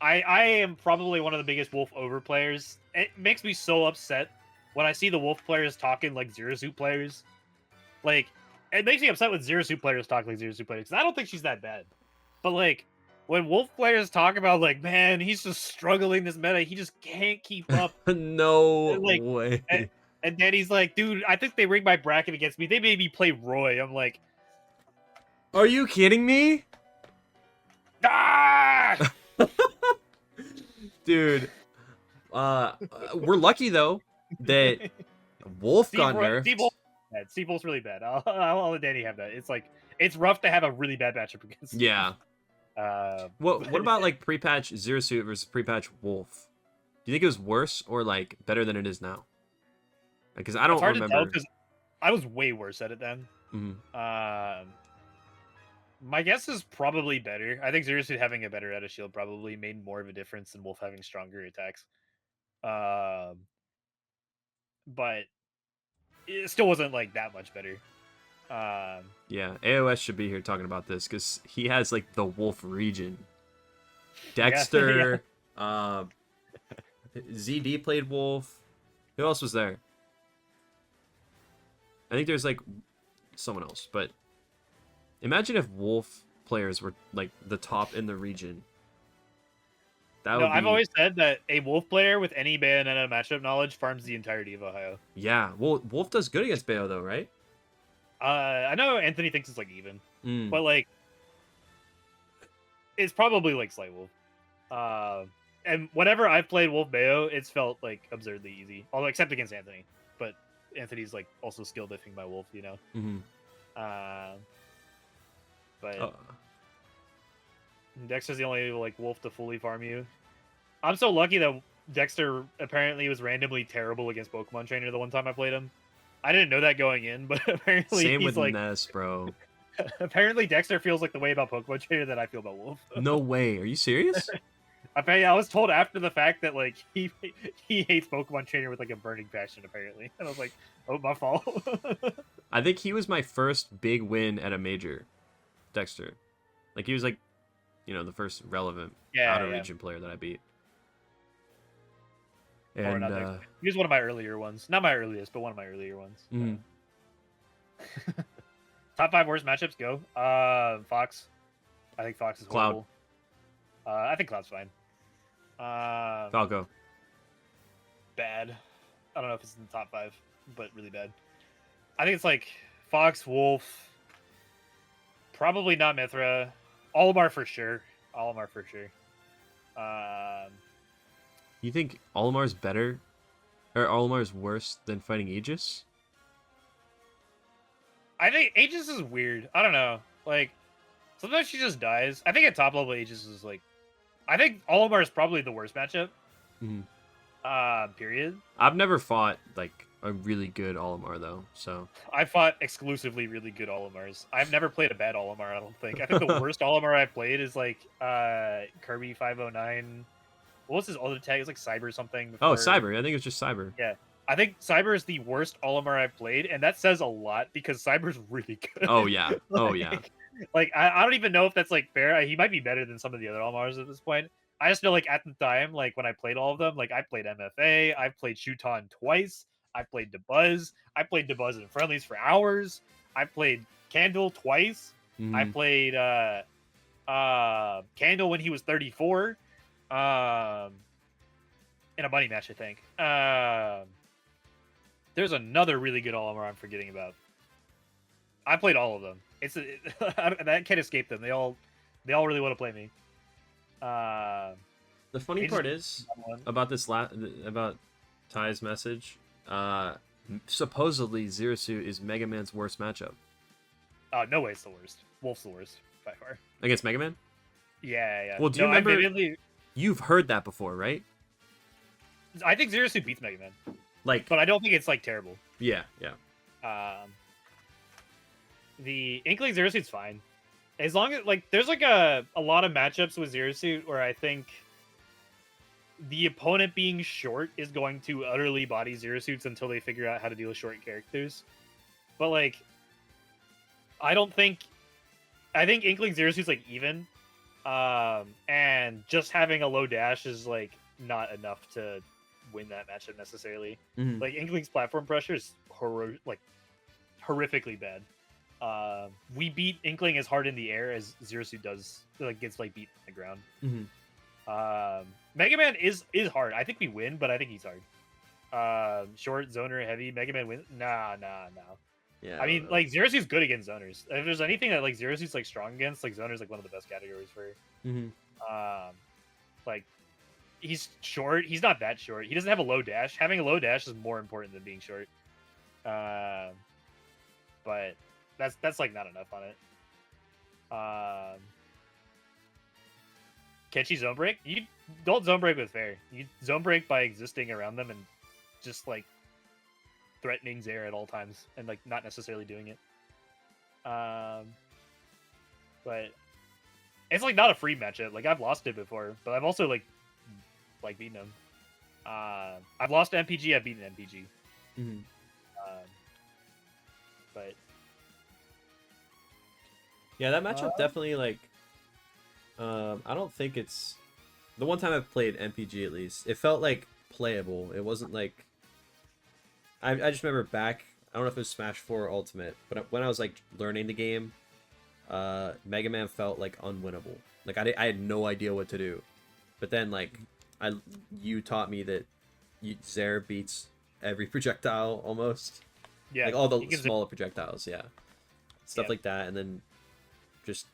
I am probably one of the biggest Wolf over players. It makes me so upset when I see the Wolf players talking like Zero Suit players. Like, it makes me upset when Zero Suit players talk like Zero Suit players, because I don't think she's that bad. But, like, when Wolf players talk about, like, man, he's just struggling this meta, he just can't keep up. No way. And then he's like, dude, I think they rigged my bracket against me. They made me play Roy. I'm like, are you kidding me? ah! Dude. We're lucky, though, that Wolf got nerfed. Steve Wolf's really bad. I'll let Danny have that. It's like, it's rough to have a really bad matchup against him. Yeah. What about, like, pre-patch Zero Suit versus pre-patch Wolf? Do you think it was worse or, like, better than it is now? Because I don't remember. It's hard to tell, because I was way worse at it then. Mm-hmm. My guess is probably better. I think Zero Suit having a better Edda shield probably made more of a difference than Wolf having stronger attacks. But it still wasn't, like, that much better. Yeah, AOS should be here talking about this because he has, like, the Wolf region. Dexter, ZD played Wolf. Who else was there? I think there's, like, someone else, but imagine if Wolf players were, like, the top in the region. I've always said that a Wolf player with any Bayonetta matchup knowledge farms the entirety of Ohio. Yeah, well, Wolf does good against Bayo, though, right? I know Anthony thinks it's, like, even, but, like, it's probably, like, slight Wolf. And whenever I've played Wolf Bayo, it's felt, like, absurdly easy, although except against Anthony. But Anthony's, like, also skill diffing my Wolf, you know. Mm-hmm. But Dexter's the only, like, Wolf to fully farm you. I'm so lucky that Dexter apparently was randomly terrible against Pokemon Trainer the one time I played him. I didn't know that going in, but apparently same he's with like, Ness, bro. Apparently Dexter feels like the way about Pokemon Trainer that I feel about Wolf. No way. Are you serious? I was told after the fact that, like, he hates Pokemon Trainer with, like, a burning passion, apparently. And I was like, oh, my fault. I think he was my first big win at a major, Dexter. Like, he was, like, you know, the first relevant out-of-region player that I beat. And he was one of my earlier ones. Not my earliest, but one of my earlier ones. Mm-hmm. Top 5 worst matchups, go. Fox. I think Fox is horrible. Cloud. I think Cloud's fine. Falco. Bad. I don't know if it's in the top 5, but really bad. I think it's like Fox, Wolf, probably not Mithra. Olimar for sure. You think Olimar's better, or Olimar's worse than fighting Aegis? I think Aegis is weird. I don't know. Like, sometimes she just dies. I think at top level Aegis is, like, I think Olimar is probably the worst matchup. Mm-hmm. Period. I've never fought, like, a really good Olimar, though, so... I fought exclusively really good Olimars. I've never played a bad Olimar, I don't think. I think the worst Olimar I've played is, like, Kirby 509. What was his other tag? It's like Cyber something. Before. Oh, Cyber. I think it was just Cyber. Yeah. I think Cyber is the worst Olimar I've played, and that says a lot, because Cyber's really good. Oh, yeah. Like, I don't even know if that's, like, fair. He might be better than some of the other Olimars at this point. I just know, like, at the time, like, when I played all of them, like, I played MFA, I played Shuton twice, I played DeBuzz, I played DeBuzz in friendlies for hours, I played Candle twice, I played Candle when he was 34, in a money match, I think. There's another really good Olimar I'm forgetting about. I played all of them. That can't escape them. They all really want to play me. The funny part is about this about Ty's message. supposedly Zero Suit is Mega Man's worst matchup No way, it's the worst. Wolf's the worst by far. against Mega Man. Yeah. Well, do you No, remember? I vividly. You've heard that before, right? I think Zero Suit beats Mega Man, Like, but I don't think it's like terrible. yeah. The Inkling Zero Suit's fine, as long as like there's like a lot of matchups with Zero Suit where I think the opponent being short is going to utterly body Zero Suits until they figure out how to deal with short characters. But like, I think Inkling Zero Suit's like even, and just having a low dash is like not enough to win that matchup necessarily. Mhm. Like Inkling's platform pressure is horrifically bad. We beat Inkling as hard in the air as Zero Suit does, like gets like beat on the ground. Mhm. Mega Man is hard. I think we win, but I think he's hard. Short zoner heavy. Mega Man win. Nah. Yeah. I mean, like Zero Suit's good against zoners. If there's anything that like Zero Suit's like strong against, like zoner's like one of the best categories for. Mhm. Like he's short. He's not that short. He doesn't have a low dash. Having a low dash is more important than being short. But that's like not enough on it. Catchy zone break. You don't zone break with fair. You zone break by existing around them and just like threatening Zaire at all times and like not necessarily doing it. But it's like not a free matchup. Like I've lost it before, but I've also like beaten him. I've lost to MPG. I've beaten MPG. Mhm. But Yeah, that matchup definitely like. I don't think it's the one time I've played MPG at least. It felt like playable. It wasn't like. I just remember back. I don't know if it was Smash 4 or Ultimate, but when I was like learning the game, Mega Man felt like unwinnable. Like I had no idea what to do, but then like you taught me that Zaire beats every projectile almost. yeah, Like all the smaller projectiles, yeah, stuff Yeah. like that, and then just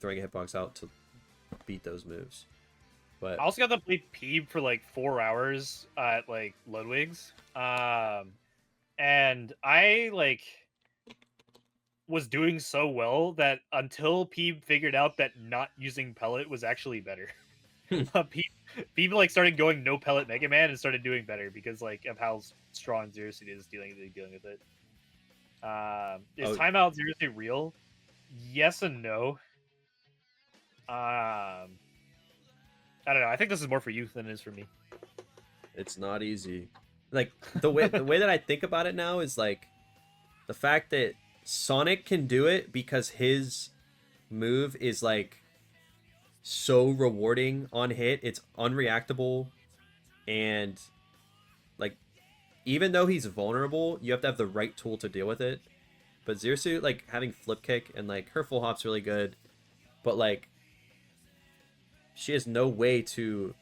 throwing a hitbox out to beat those moves. But I also got to play Peeb for like 4 hours at like Ludwig's. And I like was doing so well that until Peeb figured out that not using pellet was actually better. Peeb like started going no pellet Mega Man and started doing better because like of how strong Zero Suit is dealing with it. Is Timeout Zero Suit real? Yes and no. I don't know. I think this is more for you than it is for me. it's not easy. Like the way that I think about it now is like the fact that Sonic can do it because his move is like so rewarding on hit. It's unreactable, and like even though he's vulnerable, you have to have the right tool to deal with it. But Zero Suit, like having flip kick and like her full hop's really good, but like she has no way to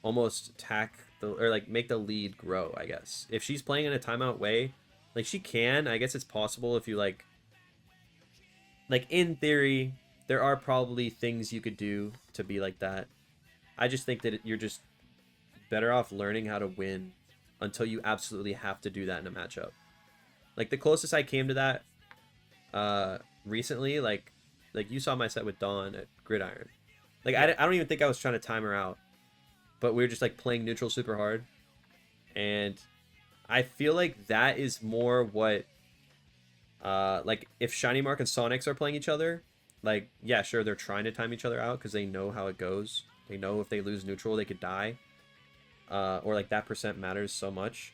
almost attack or like make the lead grow, I guess. If she's playing in a timeout way, like she can, I guess it's possible if you like in theory, there are probably things you could do to be like that. I just think that you're just better off learning how to win until you absolutely have to do that in a matchup. Like the closest I came to that recently, like you saw my set with Dawn at Gridiron. Like I don't even think I was trying to time her out, but we were just like playing neutral super hard, and I feel like that is more what like if Shiny Mark and Sonics are playing each other, like yeah, sure they're trying to time each other out because they know how it goes. They know if they lose neutral they could die, or like that percent matters so much.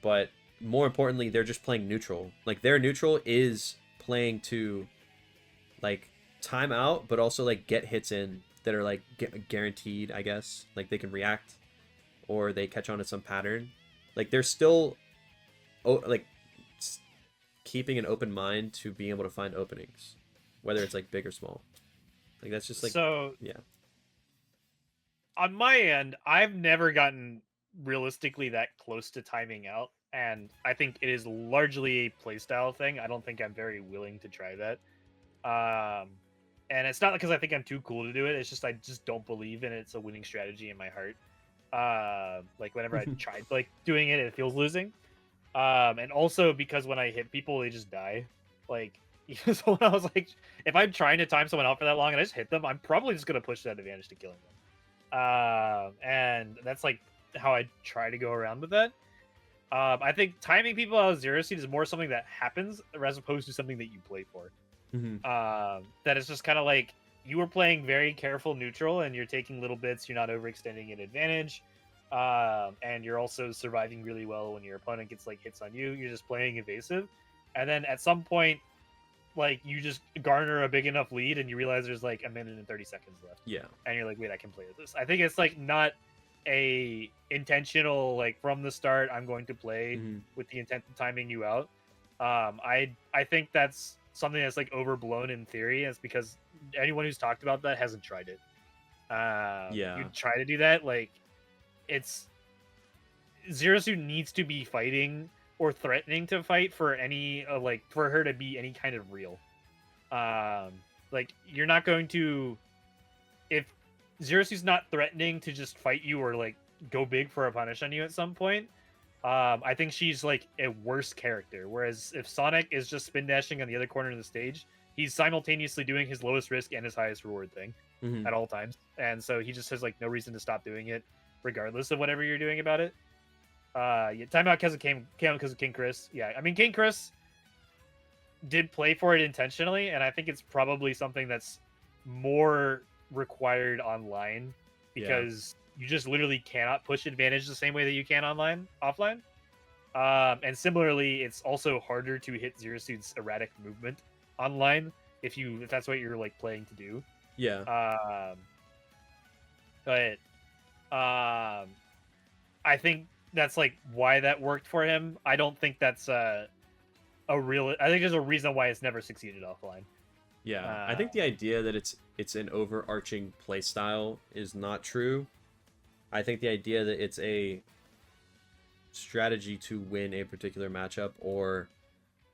But more importantly, they're just playing neutral. Like their neutral is playing to like time out, but also like get hits in that are like guaranteed, I guess. Like they can react or they catch on to some pattern. Like they're still like keeping an open mind to being able to find openings, whether it's like big or small. Like that's just like so yeah. On my end, I've never gotten realistically that close to timing out, and I think it is largely a playstyle thing. I don't think I'm very willing to try that. And it's not because I think I'm too cool to do it. It's just I just don't believe in it. It's a winning strategy in my heart. Like whenever I tried like doing it, it feels losing. And also because when I hit people, they just die. Like, so when I was like, if I'm trying to time someone out for that long and I just hit them, I'm probably just gonna push that advantage to killing them. And that's like how I try to go around with that. I think timing people out of Zero Suit is more something that happens as opposed to something that you play for. That is just kind of like you were playing very careful neutral and you're taking little bits, you're not overextending an advantage. And you're also surviving really well when your opponent gets like hits on you. You're just playing evasive. And then at some point, like you just garner a big enough lead and you realize there's like a minute and 30 seconds left. Yeah. And you're like, wait, I can play with this. I think it's like not a intentional like from the start I'm going to play with the intent of timing you out. I think that's something that's like overblown in theory. It's because anyone who's talked about that hasn't tried it. You try to do that, like it's Zero Suit needs to be fighting or threatening to fight for any like for her to be any kind of real. Like you're not going to, if Zero Suit's not threatening to just fight you or like go big for a punish on you at some point, I think she's like a worse character. Whereas if Sonic is just spin dashing on the other corner of the stage, he's simultaneously doing his lowest risk and his highest reward thing at all times, and so he just has like no reason to stop doing it, regardless of whatever you're doing about it. Timeout because it came because of King Chris. Yeah, I mean King Chris did play for it intentionally, and I think it's probably something that's more required online because you just literally cannot push advantage the same way that you can offline. And similarly, it's also harder to hit Zero Suit's erratic movement online if that's what you're like playing to do. Yeah. But I think that's like why that worked for him. I don't think that's a real. I think there's a reason why it's never succeeded offline. Yeah, I think the idea that it's an overarching play style is not true. I think the idea that it's a strategy to win a particular matchup, or,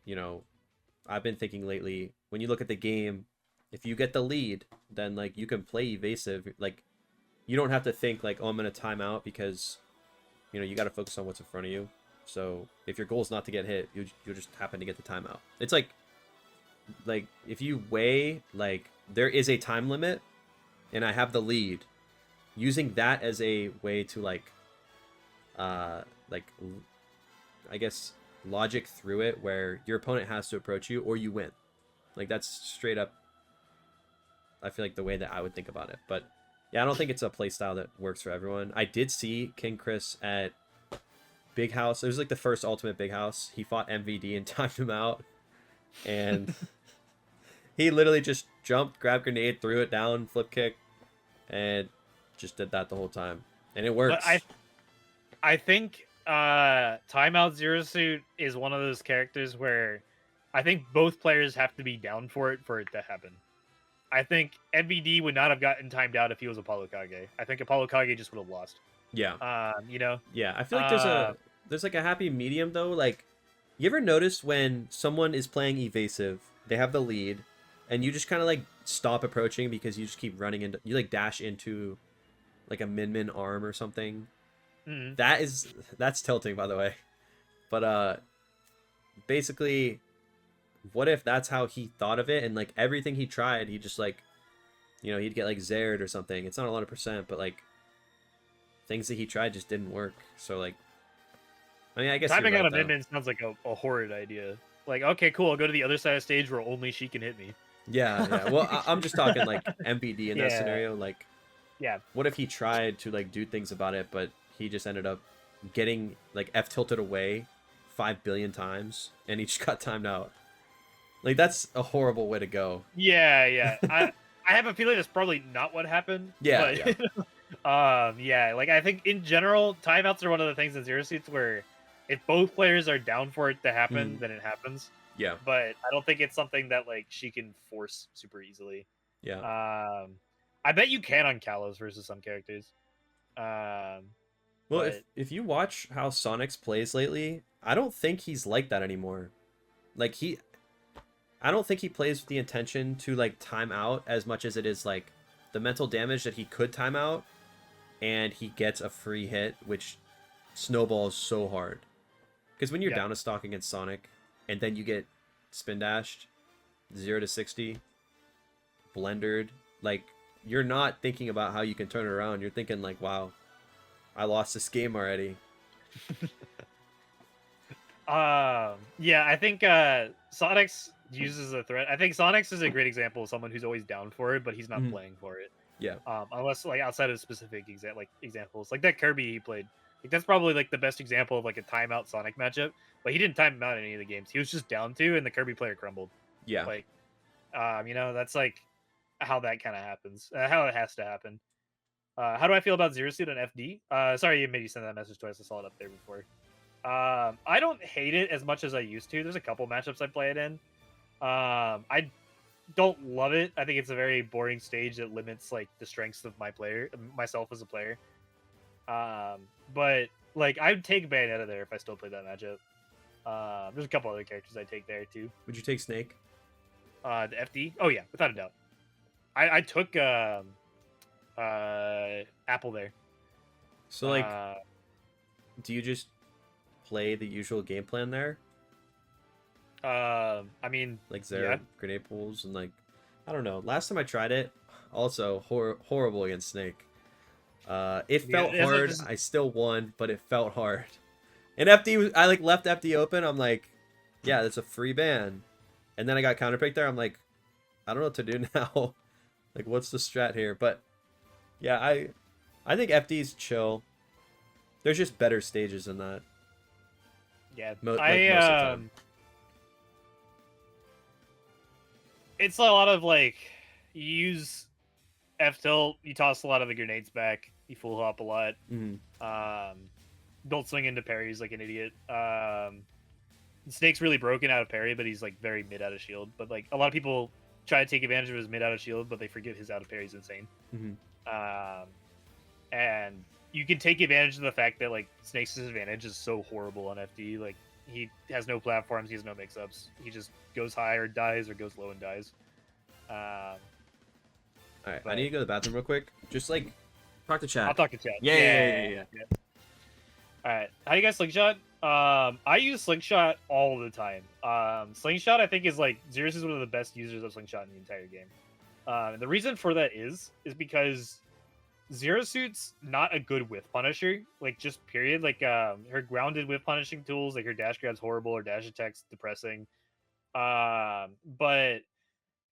you know, I've been thinking lately, when you look at the game, if you get the lead, then like you can play evasive. Like you don't have to think like, oh, I'm gonna time out, because, you know, you got to focus on what's in front of you. So if your goal is not to get hit, you'll just happen to get the timeout. It's like if you weigh, like, there is a time limit and I have the lead, using that as a way to like I guess logic through it, where your opponent has to approach you or you win. Like that's straight up, I feel like, the way that I would think about it. But yeah, I don't think it's a play style that works for everyone. I did see King Chris at Big House. It was like the first Ultimate Big House. He fought MVD and timed him out, and he literally just jumped, grabbed grenade, threw it down, flip kick, and just did that the whole time, and it works. But I think Timeout Zero Suit is one of those characters where I think both players have to be down for it to happen. I think MVD would not have gotten timed out if he was Apollo Kage. I think Apollo Kage just would have lost. Yeah. You know? Yeah, I feel like there's like a happy medium though. Like, you ever notice when someone is playing evasive, they have the lead, and you just kind of like stop approaching because you just keep running into, you like dash into like a min arm or something. That's tilting, by the way. But basically, what if that's how he thought of it, and like everything he tried, he just like, you know, he'd get like Zared or something. It's not a lot of percent, but like things that he tried just didn't work. So like, I mean, I guess timing right, out of min sounds like a horrid idea. Like, okay, cool, I'll go to the other side of the stage where only she can hit me. Yeah. Well, I'm just talking like MVD in that scenario. Like, yeah, what if he tried to like do things about it, but he just ended up getting like F tilted away 5 billion times, and he just got timed out. Like, that's a horrible way to go. Yeah. I have a feeling that's probably not what happened. Yeah. Yeah. Like, I think in general, timeouts are one of the things in Zero Suits where if both players are down for it to happen, then it happens. Yeah. But I don't think it's something that like she can force super easily. Yeah. I bet you can on Kalos versus some characters. Well, but if you watch how Sonic's plays lately, I don't think he's like that anymore. Like, I don't think he plays with the intention to like time out as much as it is like the mental damage that he could time out, and he gets a free hit, which snowballs so hard. Because when you're Yeah. down a stock against Sonic, and then you get spin dashed, 0 to 60, blendered, like you're not thinking about how you can turn it around. You're thinking like, wow, I lost this game already. Yeah, I think Sonics uses a threat. I think Sonics is a great example of someone who's always down for it, but he's not Mhm. playing for it. Yeah. Unless like outside of specific examples, like that Kirby he played. Like that's probably like the best example of like a timeout Sonic matchup. But he didn't time him out in any of the games. He was just down to, and the Kirby player crumbled. Yeah. Like, that's like how that kind of happens. How it has to happen. How do I feel about Zero Suit and FD? Sorry, you maybe sent that message twice. I saw it up there before. I don't hate it as much as I used to. There's a couple matchups I play it in. I don't love it. I think it's a very boring stage that limits like the strengths of myself as a player. But like I'd take Bayonetta there if I still played that matchup. There's a couple other characters I take there too. Would you take Snake? The FD. Oh yeah, without a doubt. I took Apple there. So like, do you just play the usual game plan there? I mean, Like Zero yeah. grenade pools and like, I don't know. Last time I tried it, also horrible against Snake. It felt hard. I still won, but it felt hard. And FD, I like left FD open. I'm like, yeah, that's a free ban. And then I got counterpicked there. I'm like, I don't know what to do now. Like, what's the strat here? But yeah, I think FD's chill. There's just better stages than that. Yeah, Most of the time. It's a lot of like you use F tilt, you toss a lot of the grenades back, you full hop a lot. Mm-hmm. Don't swing into parries like an idiot. Snake's really broken out of parry, but he's like very mid out of shield. But like a lot of people try to take advantage of his mid out of shield, but they forget his out of parry is insane. Mm-hmm. And you can take advantage of the fact that like Snake's disadvantage is so horrible on FD. Like he has no platforms, he has no mix-ups. He just goes high or dies, or goes low and dies. All right, I need to go to the bathroom real quick. Just like talk to chat. I'll talk to chat. Yeah. All right, how do you guys Slingshot? I use Slingshot all the time. Slingshot, I think, is like Zero is one of the best users of Slingshot in the entire game. And the reason for that is because Zero Suit's not a good whiff punisher, like just period. Like her grounded whiff punishing tools, like her dash grab's horrible, her dash attack's depressing. But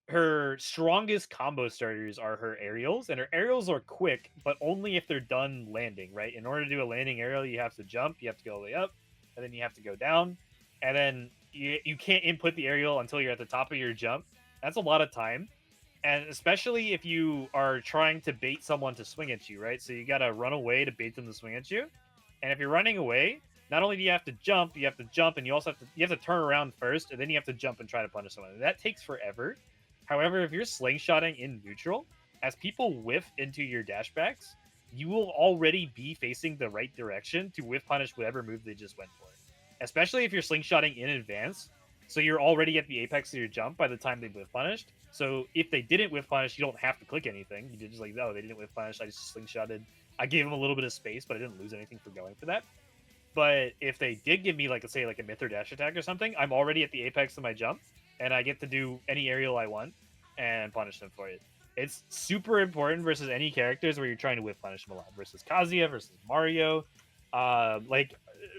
her strongest combo starters are her aerials, and her aerials are quick, but only if they're done landing, right? In order to do a landing aerial, you have to jump, you have to go all the way up, and then you have to go down, and then you can't input the aerial until you're at the top of your jump. That's a lot of time. And especially if you are trying to bait someone to swing at you, right? So you gotta run away to bait them to swing at you. And if you're running away, not only do you have to jump, and you also have to turn around first, and then you have to jump and try to punish someone. And that takes forever. However, if you're slingshotting in neutral, as people whiff into your dashbacks, you will already be facing the right direction to whiff punish whatever move they just went for. Especially if you're slingshotting in advance, so you're already at the apex of your jump by the time they whiff punished. So if they didn't whiff punish, you don't have to click anything. You just like, oh, they didn't whiff punish, I just slingshotted. I gave them a little bit of space, but I didn't lose anything for going for that. But if they did give me, like, let's say, like a myth or dash attack or something, I'm already at the apex of my jump, and I get to do any aerial I want and punish them for it. It's super important versus any characters where you're trying to whiff punish them a lot. Versus Kazuya, versus Mario,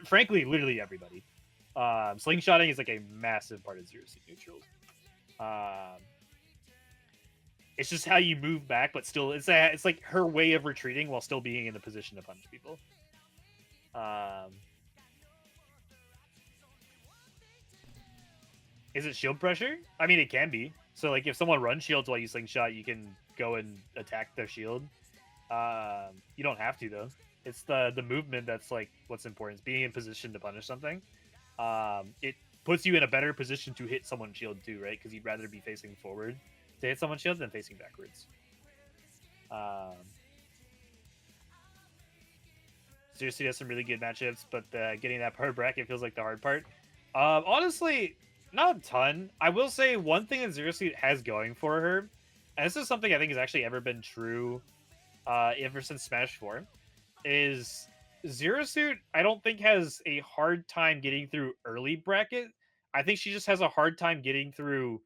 frankly, literally everybody. Slingshotting is like a massive part of Zero Suit neutrals. It's just how you move back, but still, it's like her way of retreating while still being in the position to punish people. Is it shield pressure? I mean, it can be. So, like, if someone runs shields while you slingshot, you can go and attack their shield. You don't have to, though. It's the movement that's, like, what's important. It's being in position to punish something. It puts you in a better position to hit someone's shield, too, right? Because you'd rather be facing forward to hit someone's shield than facing backwards. Seriously, has some really good matchups, but getting that part bracket feels like the hard part. Honestly, not a ton. I will say one thing that Zero Suit has going for her, and this is something I think has actually ever been true ever since Smash 4, is Zero Suit, I don't think has a hard time getting through early bracket. I think she just has a hard time getting through.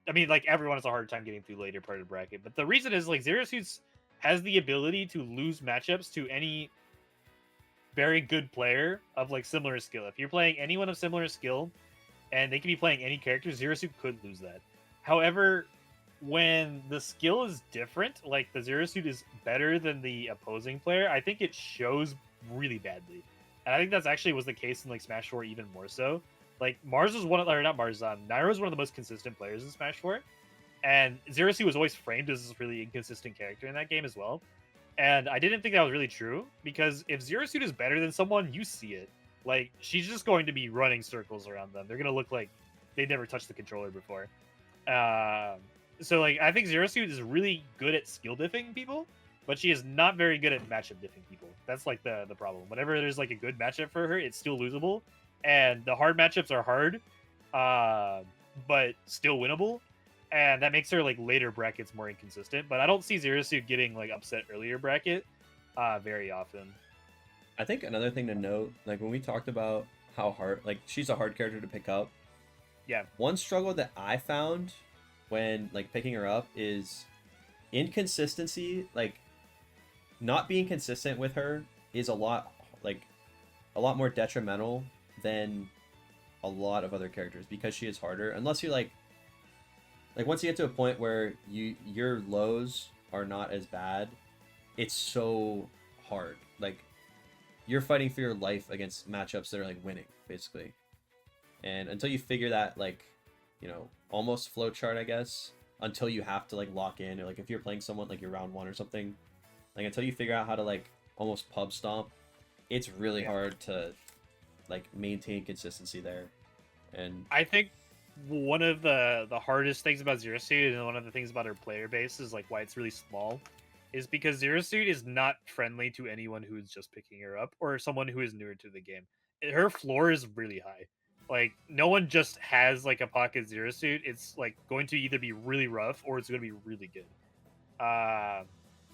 I mean, like everyone has a hard time getting through later part of the bracket, but the reason is like Zero Suits has the ability to lose matchups to any very good player of like similar skill. If you're playing anyone of similar skill, and they could be playing any character, Zero Suit could lose that. However, when the skill is different, like the Zero Suit is better than the opposing player, I think it shows really badly. And I think that's actually was the case in like Smash 4 even more so. Like Mars was one of, or not Mars, Nairo was one of the most consistent players in Smash 4. And Zero Suit was always framed as this really inconsistent character in that game as well. And I didn't think that was really true because if Zero Suit is better than someone, you see it. Like she's just going to be running circles around them. They're gonna look like they never touched the controller before. So like I think Zero Suit is really good at skill diffing people, but she is not very good at matchup diffing people. That's like the problem. Whenever there's like a good matchup for her, it's still losable, and the hard matchups are hard, but still winnable. And that makes her like later brackets more inconsistent. But I don't see Zero Suit getting like upset earlier bracket very often. I think another thing to note, like when we talked about how hard, like she's a hard character to pick up. Yeah. One struggle that I found when like picking her up is inconsistency. Like not being consistent with her is a lot more detrimental than a lot of other characters because she is harder. Unless you're like once you get to a point where your lows are not as bad, it's so hard. Like you're fighting for your life against matchups that are like winning basically. And until you figure that like, you know, almost flowchart, I guess, until you have to like lock in, or like if you're playing someone like you're round 1 or something, like until you figure out how to like almost pub stomp, it's really hard to like maintain consistency there. And I think one of the hardest things about Zero Suit and one of the things about her player base is like why it's really small is because Zero Suit is not friendly to anyone who's just picking her up or someone who is newer to the game. Her floor is really high. Like no one just has like a pocket Zero Suit. It's like going to either be really rough or it's going to be really good.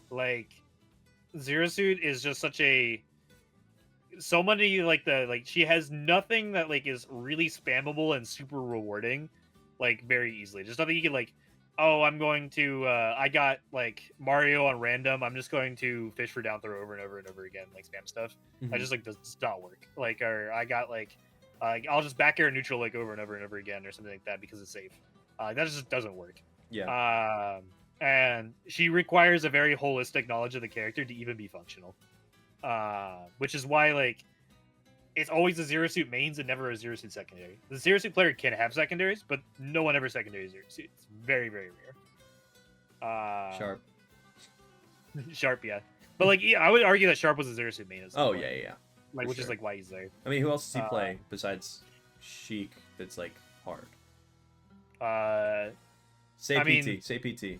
Like Zero Suit is just such a so many like she has nothing that like is really spammable and super rewarding like very easily. Just nothing you can like, oh, I'm going to I got like Mario on random, I'm just going to fish for down throw over and over and over again, like spam stuff. Mhm. I just like does not work. Like or I got like I'll just back air neutral like over and over and over again or something like that because it's safe. That just doesn't work. Yeah. And she requires a very holistic knowledge of the character to even be functional. Which is why like it's always a Zero Suit mains and never a Zero Suit secondary. The Zero Suit player can have secondaries, but no one ever secondary Zero Suit. It's very, very rare. Sharp. Sharp, yeah. But like, yeah, I would argue that Sharp was a Zero Suit main. Oh yeah. Like, For which sure. is like why he's there. I mean, who else does he play besides Sheik? That's like hard. Say I PT. mean- Say PT.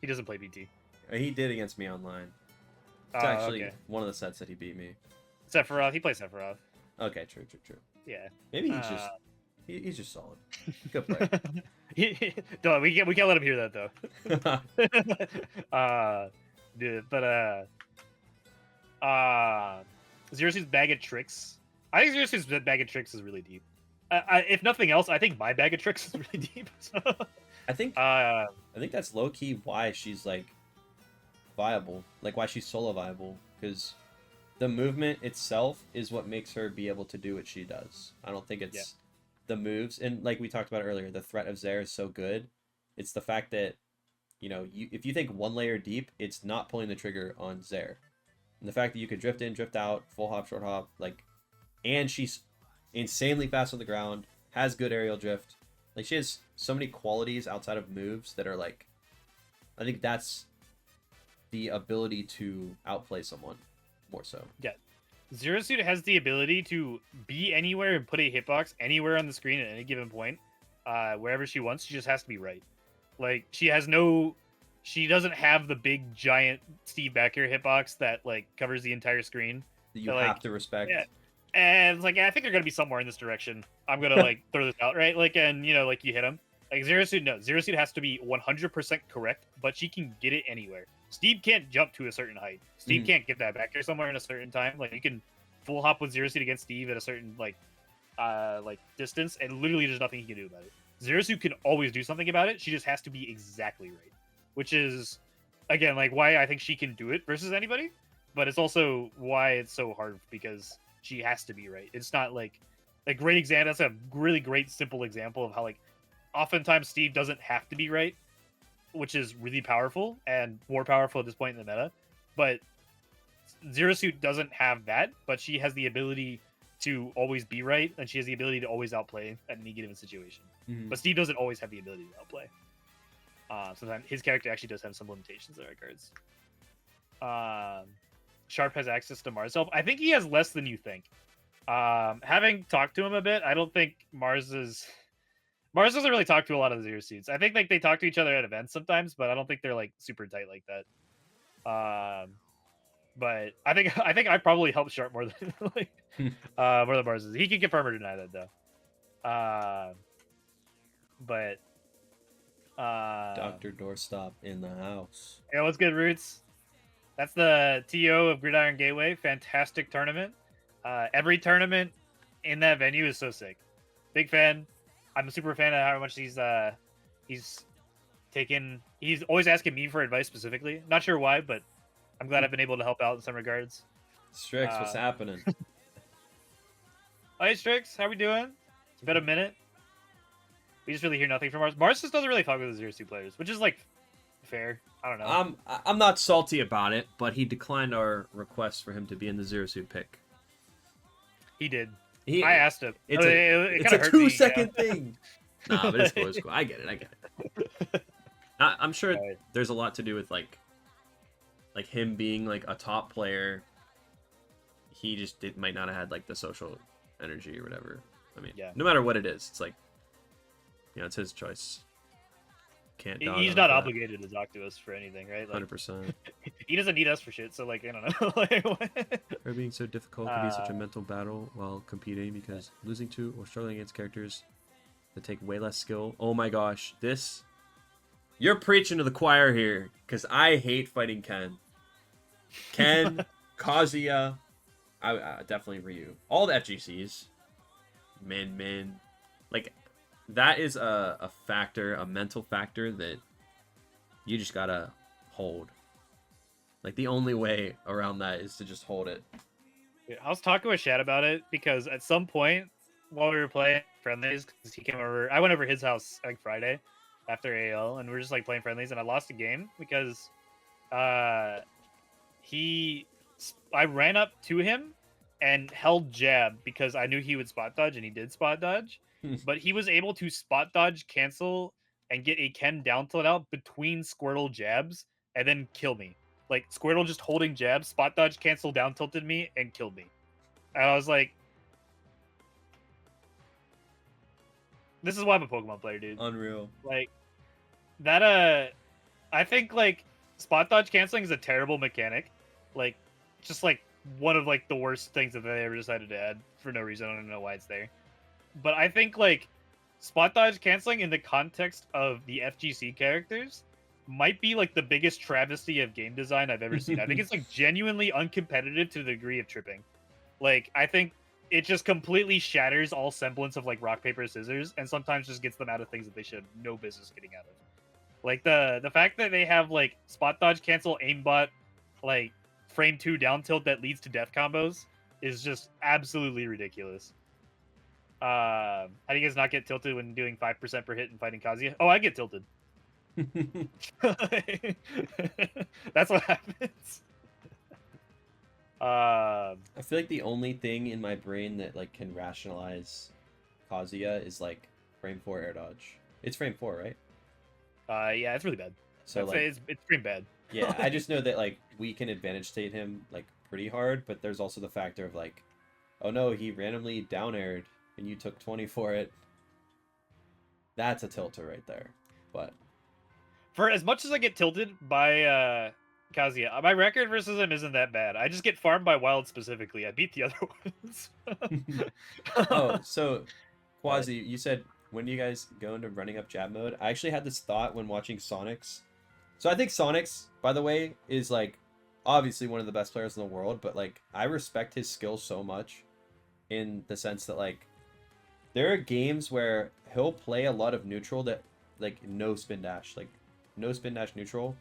He doesn't play PT. He did against me online. It's actually one of the sets that he beat me. Sephiroth, he plays Sephiroth. Okay, true. Yeah. Maybe he's just solid. Good player. Don't we can't let him hear that though. Dude, but Zero Suit's bag of tricks. I think Zero Suit's bag of tricks is really deep. If nothing else, I think my bag of tricks is really deep. I think that's low key why she's like viable, like why she's solo viable, because the movement itself is what makes her be able to do what she does. I don't think it's the moves, and like we talked about earlier, the threat of Zaire is so good. It's the fact that, you know, if you think one layer deep, it's not pulling the trigger on Zaire. And the fact that you could drift in, drift out, full hop, short hop, like, and she's insanely fast on the ground, has good aerial drift. Like, she has so many qualities outside of moves that are like, I think that's the ability to outplay someone more so. Yeah. Zero Suit has the ability to be anywhere and put a hitbox anywhere on the screen at any given point, wherever she wants. She just has to be right. Like, she doesn't have the big giant Steve Becker hitbox that like covers the entire screen. That you have to respect. Yeah. And it's like, I think they're gonna be somewhere in this direction. I'm gonna like throw this out, right? Like, and you know, like you hit them. Like Zero Suit, no. Zero Suit has to be 100% correct, but she can get it anywhere. Steve can't jump to a certain height. Steve can't get that back here somewhere in a certain time. Like you can full hop with Zero Suit against Steve at a certain like distance, and literally there's nothing he can do about it. Zero Suit can always do something about it. She just has to be exactly right, which is again like why I think she can do it versus anybody. But it's also why it's so hard because she has to be right. It's not like a great example. That's a really great simple example of how like oftentimes Steve doesn't have to be right, which is really powerful and more powerful at this point in the meta. But Zero Suit doesn't have that, but she has the ability to always be right, and she has the ability to always outplay at any given situation. But Steve doesn't always have the ability to outplay. Sometimes his character actually does have some limitations in that regards. Sharp has access to Mars help. I think he has less than you think. Having talked to him a bit, I don't think Mars doesn't really talk to a lot of the Zero Suits. I think like they talk to each other at events sometimes, but I don't think they're like super tight like that. But I think I probably helped Sharp more than like more than Mars is. He can confirm or deny that though. But Dr. Doorstop in the house. yeah, what's good, Roots? That's the TO of Gridiron Gateway. Fantastic tournament. Every tournament in that venue is so sick. Big fan. I'm a super fan of how much he's taken. He's always asking me for advice specifically. Not sure why, but I'm glad I've been able to help out in some regards. Strix, what's happening? Hey, Strix, how we doing? It's been a minute. We just really hear nothing from Mars. Mars just doesn't really talk with the Zero Suit players, which is like fair. I don't know. I'm not salty about it, but he declined our request for him to be in the Zero Suit pick. He did. I asked him. It's it a hurt 2-second thing. Nah, but it's cool. It's cool. I get it. I'm sure there's a lot to do with like him being like a top player. He just might not have had like the social energy or whatever. I mean, no matter what it is, it's like, it's his choice. He's not obligated to talk to us for anything, right? Like, 100%. He doesn't need us for shit, so like I don't know. Like, Or being so difficult can be such a mental battle while competing because losing to or struggling against characters that take way less skill. Oh my gosh, you're preaching to the choir here because I hate fighting Ken. Kazuya, I definitely Ryu. All the FGCs, Min, like. That is a factor, a mental factor that you just gotta hold. Like, the only way around that is to just hold it. I was talking with Shad about it because at some point while we were playing friendlies, because he came over, I went over his house like Friday after AL, and we were just like playing friendlies, and I lost a game because I ran up to him and held jab because I knew he would spot dodge, and he did spot dodge. But he was able to spot dodge, cancel, and get a Ken down tilt out between Squirtle jabs, and then kill me. Like, Squirtle just holding jabs, spot dodge, cancel, down tilted me, and killed me. And I was like, this is why I'm a Pokemon player, dude. Unreal. Like, that, I think, like, spot dodge canceling is a terrible mechanic. Like, just, like, one of, like, the worst things that they ever decided to add for no reason. I don't know why it's there. But I think, like, spot dodge canceling in the context of the FGC characters might be, like, the biggest travesty of game design I've ever seen. I think it's, like, genuinely uncompetitive to the degree of tripping. Like, I think it just completely shatters all semblance of, like, rock, paper, scissors, and sometimes just gets them out of things that they should have no business getting out of. Like, the fact that they have, like, spot dodge cancel, aimbot, like, frame 2 down tilt that leads to death combos is just absolutely ridiculous. How do you guys not get tilted when doing 5% per hit and fighting Kazuya? Oh, I get tilted. That's what happens. I feel like the only thing in my brain that like can rationalize Kazuya is like frame 4 air dodge. It's frame 4, right? Yeah, it's really bad. So like, it's pretty bad. Yeah, I just know that like we can advantage state him like pretty hard, but there's also the factor of like, oh no, he randomly down aired and you took 20 for it. That's a tilter right there. But for as much as I get tilted by Kazuya, my record versus him isn't that bad. I just get farmed by Wild specifically. I beat the other ones. Oh, so Quasi, you said when do you guys go into running up jab mode? I actually had this thought when watching Sonic's So I think Sonic's, by the way, is like obviously one of the best players in the world, but like I respect his skill so much in the sense that like there are games where he'll play a lot of neutral that like no spin dash, like no spin dash neutral.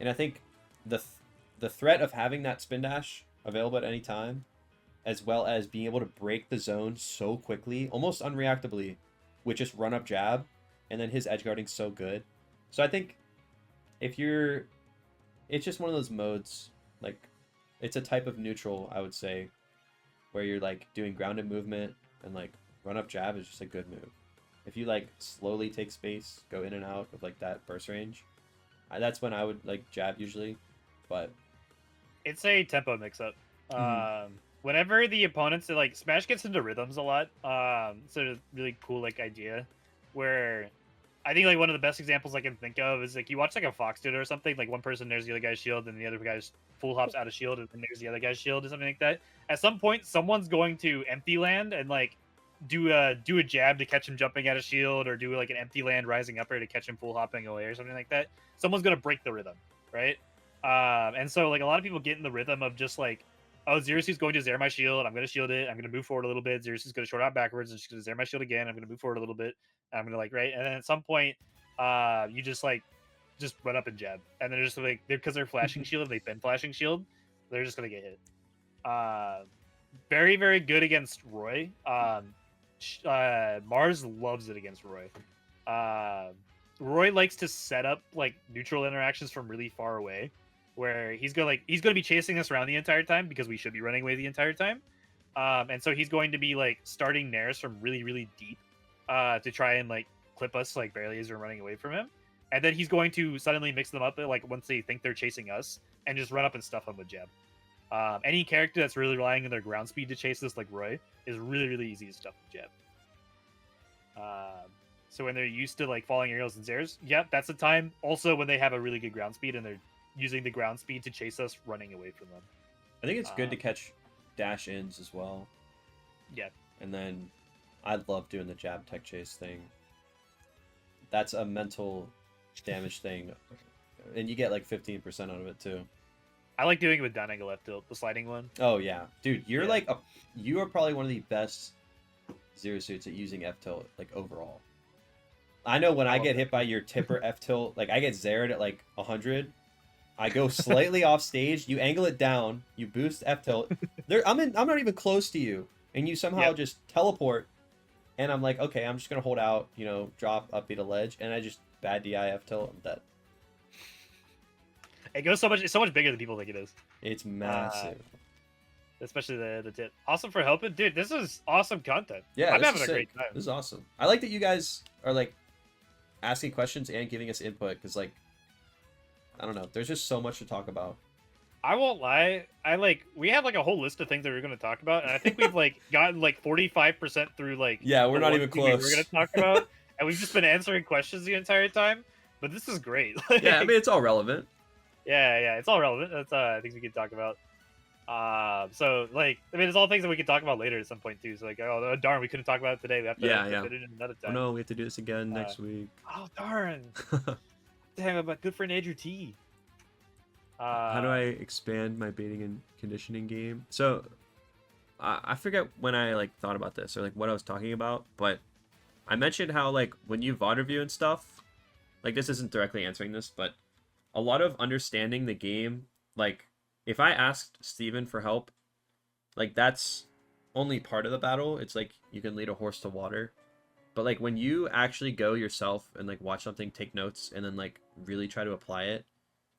And I think the threat of having that spin dash available at any time, as well as being able to break the zone so quickly, almost unreactably, with just run up jab, and then his edge guarding's so good. So I think if you're, it's just one of those modes, like it's a type of neutral, I would say, where you're like doing grounded movement and like run up jab is just a good move. If you like slowly take space, go in and out of like that burst range, that's when I would like jab usually. But it's a tempo mix-up. Whenever the opponents like Smash gets into rhythms a lot, it's a really cool like idea where I think like one of the best examples I can think of is like you watch like a Fox dude or something, like one person there's the other guy's shield and the other guy's full hops out of shield and then there's the other guy's shield or something like that. At some point, someone's going to empty land and like do a jab to catch him jumping out of shield, or do like an empty land rising up air to catch him full hopping away or something like that. Someone's gonna break the rhythm, right? And so like a lot of people get in the rhythm of just like, oh, Zero Suit's going to zero my shield. I'm going to shield it. I'm going to move forward a little bit. Zero Suit's going to short out backwards, and she's going to zero my shield again. I'm going to move forward a little bit. And I'm going to like, right. And then at some point, you just run up and jab. And they're just like, because they're flashing shield, if they've been flashing shield, they're just going to get hit. Very, very good against Roy. Mars loves it against Roy. Roy likes to set up like neutral interactions from really far away, where he's gonna be chasing us around the entire time because we should be running away the entire time, and so he's going to be like starting nairs from really, really deep to try and like clip us like barely as we're running away from him, and then he's going to suddenly mix them up like once they think they're chasing us and just run up and stuff them with jab. Any character that's really relying on their ground speed to chase this, like Roy, is really, really easy to stuff with jab. So when they're used to like falling aerials and zairs, yep, that's the time. Also, when they have a really good ground speed and they're using the ground speed to chase us running away from them. I think it's good to catch dash ins as well. Yeah. And then I love doing the jab tech chase thing. That's a mental damage thing. And you get like 15% out of it too. I like doing it with down angle left tilt, the sliding one. Oh yeah. Dude, you're you are probably one of the best Zero Suits at using F tilt like overall. I know when I get hit by your tipper F tilt, like I get zared at like 100. I go slightly off stage, you angle it down, you boost F tilt. I'm not even close to you, and you somehow just teleport, and I'm like, okay, I'm just gonna hold out, you know, drop, up beat a ledge, and I just bad DI F tilt, I'm dead. It goes so much. It's so much bigger than people think it is. It's massive. Especially the tip. Awesome for helping, dude. This is awesome content. Yeah, I'm having a great time. This is awesome. I like that you guys are like asking questions and giving us input, because like, I don't know, there's just so much to talk about. I won't lie, we had like a whole list of things that we were going to talk about, and I think we've like gotten like 45% through like we're not even close. We're going to talk about, and we've just been answering questions the entire time. But this is great. Yeah, I mean it's all relevant. Yeah, it's all relevant. That's things we can talk about. So like, I mean, it's all things that we can talk about later at some point too. So like, oh darn, we couldn't talk about it today. We have to fit it in another time. Oh no, we have to do this again next week. Oh darn. Damn, about good friend AndrewT. How do I expand my baiting and conditioning game? So I forget when I like thought about this or like what I was talking about, but I mentioned how like when you VOD review and stuff, like this isn't directly answering this, but a lot of understanding the game, like if I asked Steven for help, like that's only part of the battle. It's like you can lead a horse to water. But like when you actually go yourself and like watch something, take notes, and then like really try to apply it,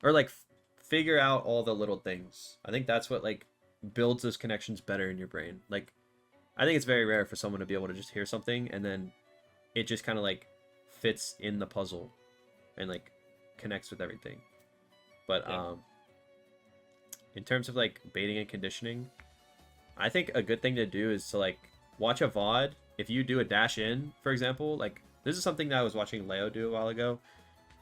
or like figure out all the little things, I think that's what like builds those connections better in your brain. Like I think it's very rare for someone to be able to just hear something and then it just kind of like fits in the puzzle and like connects with everything. But in terms of like baiting and conditioning, I think a good thing to do is to like watch a VOD. If you do a dash in, for example, like this is something that I was watching Leo do a while ago,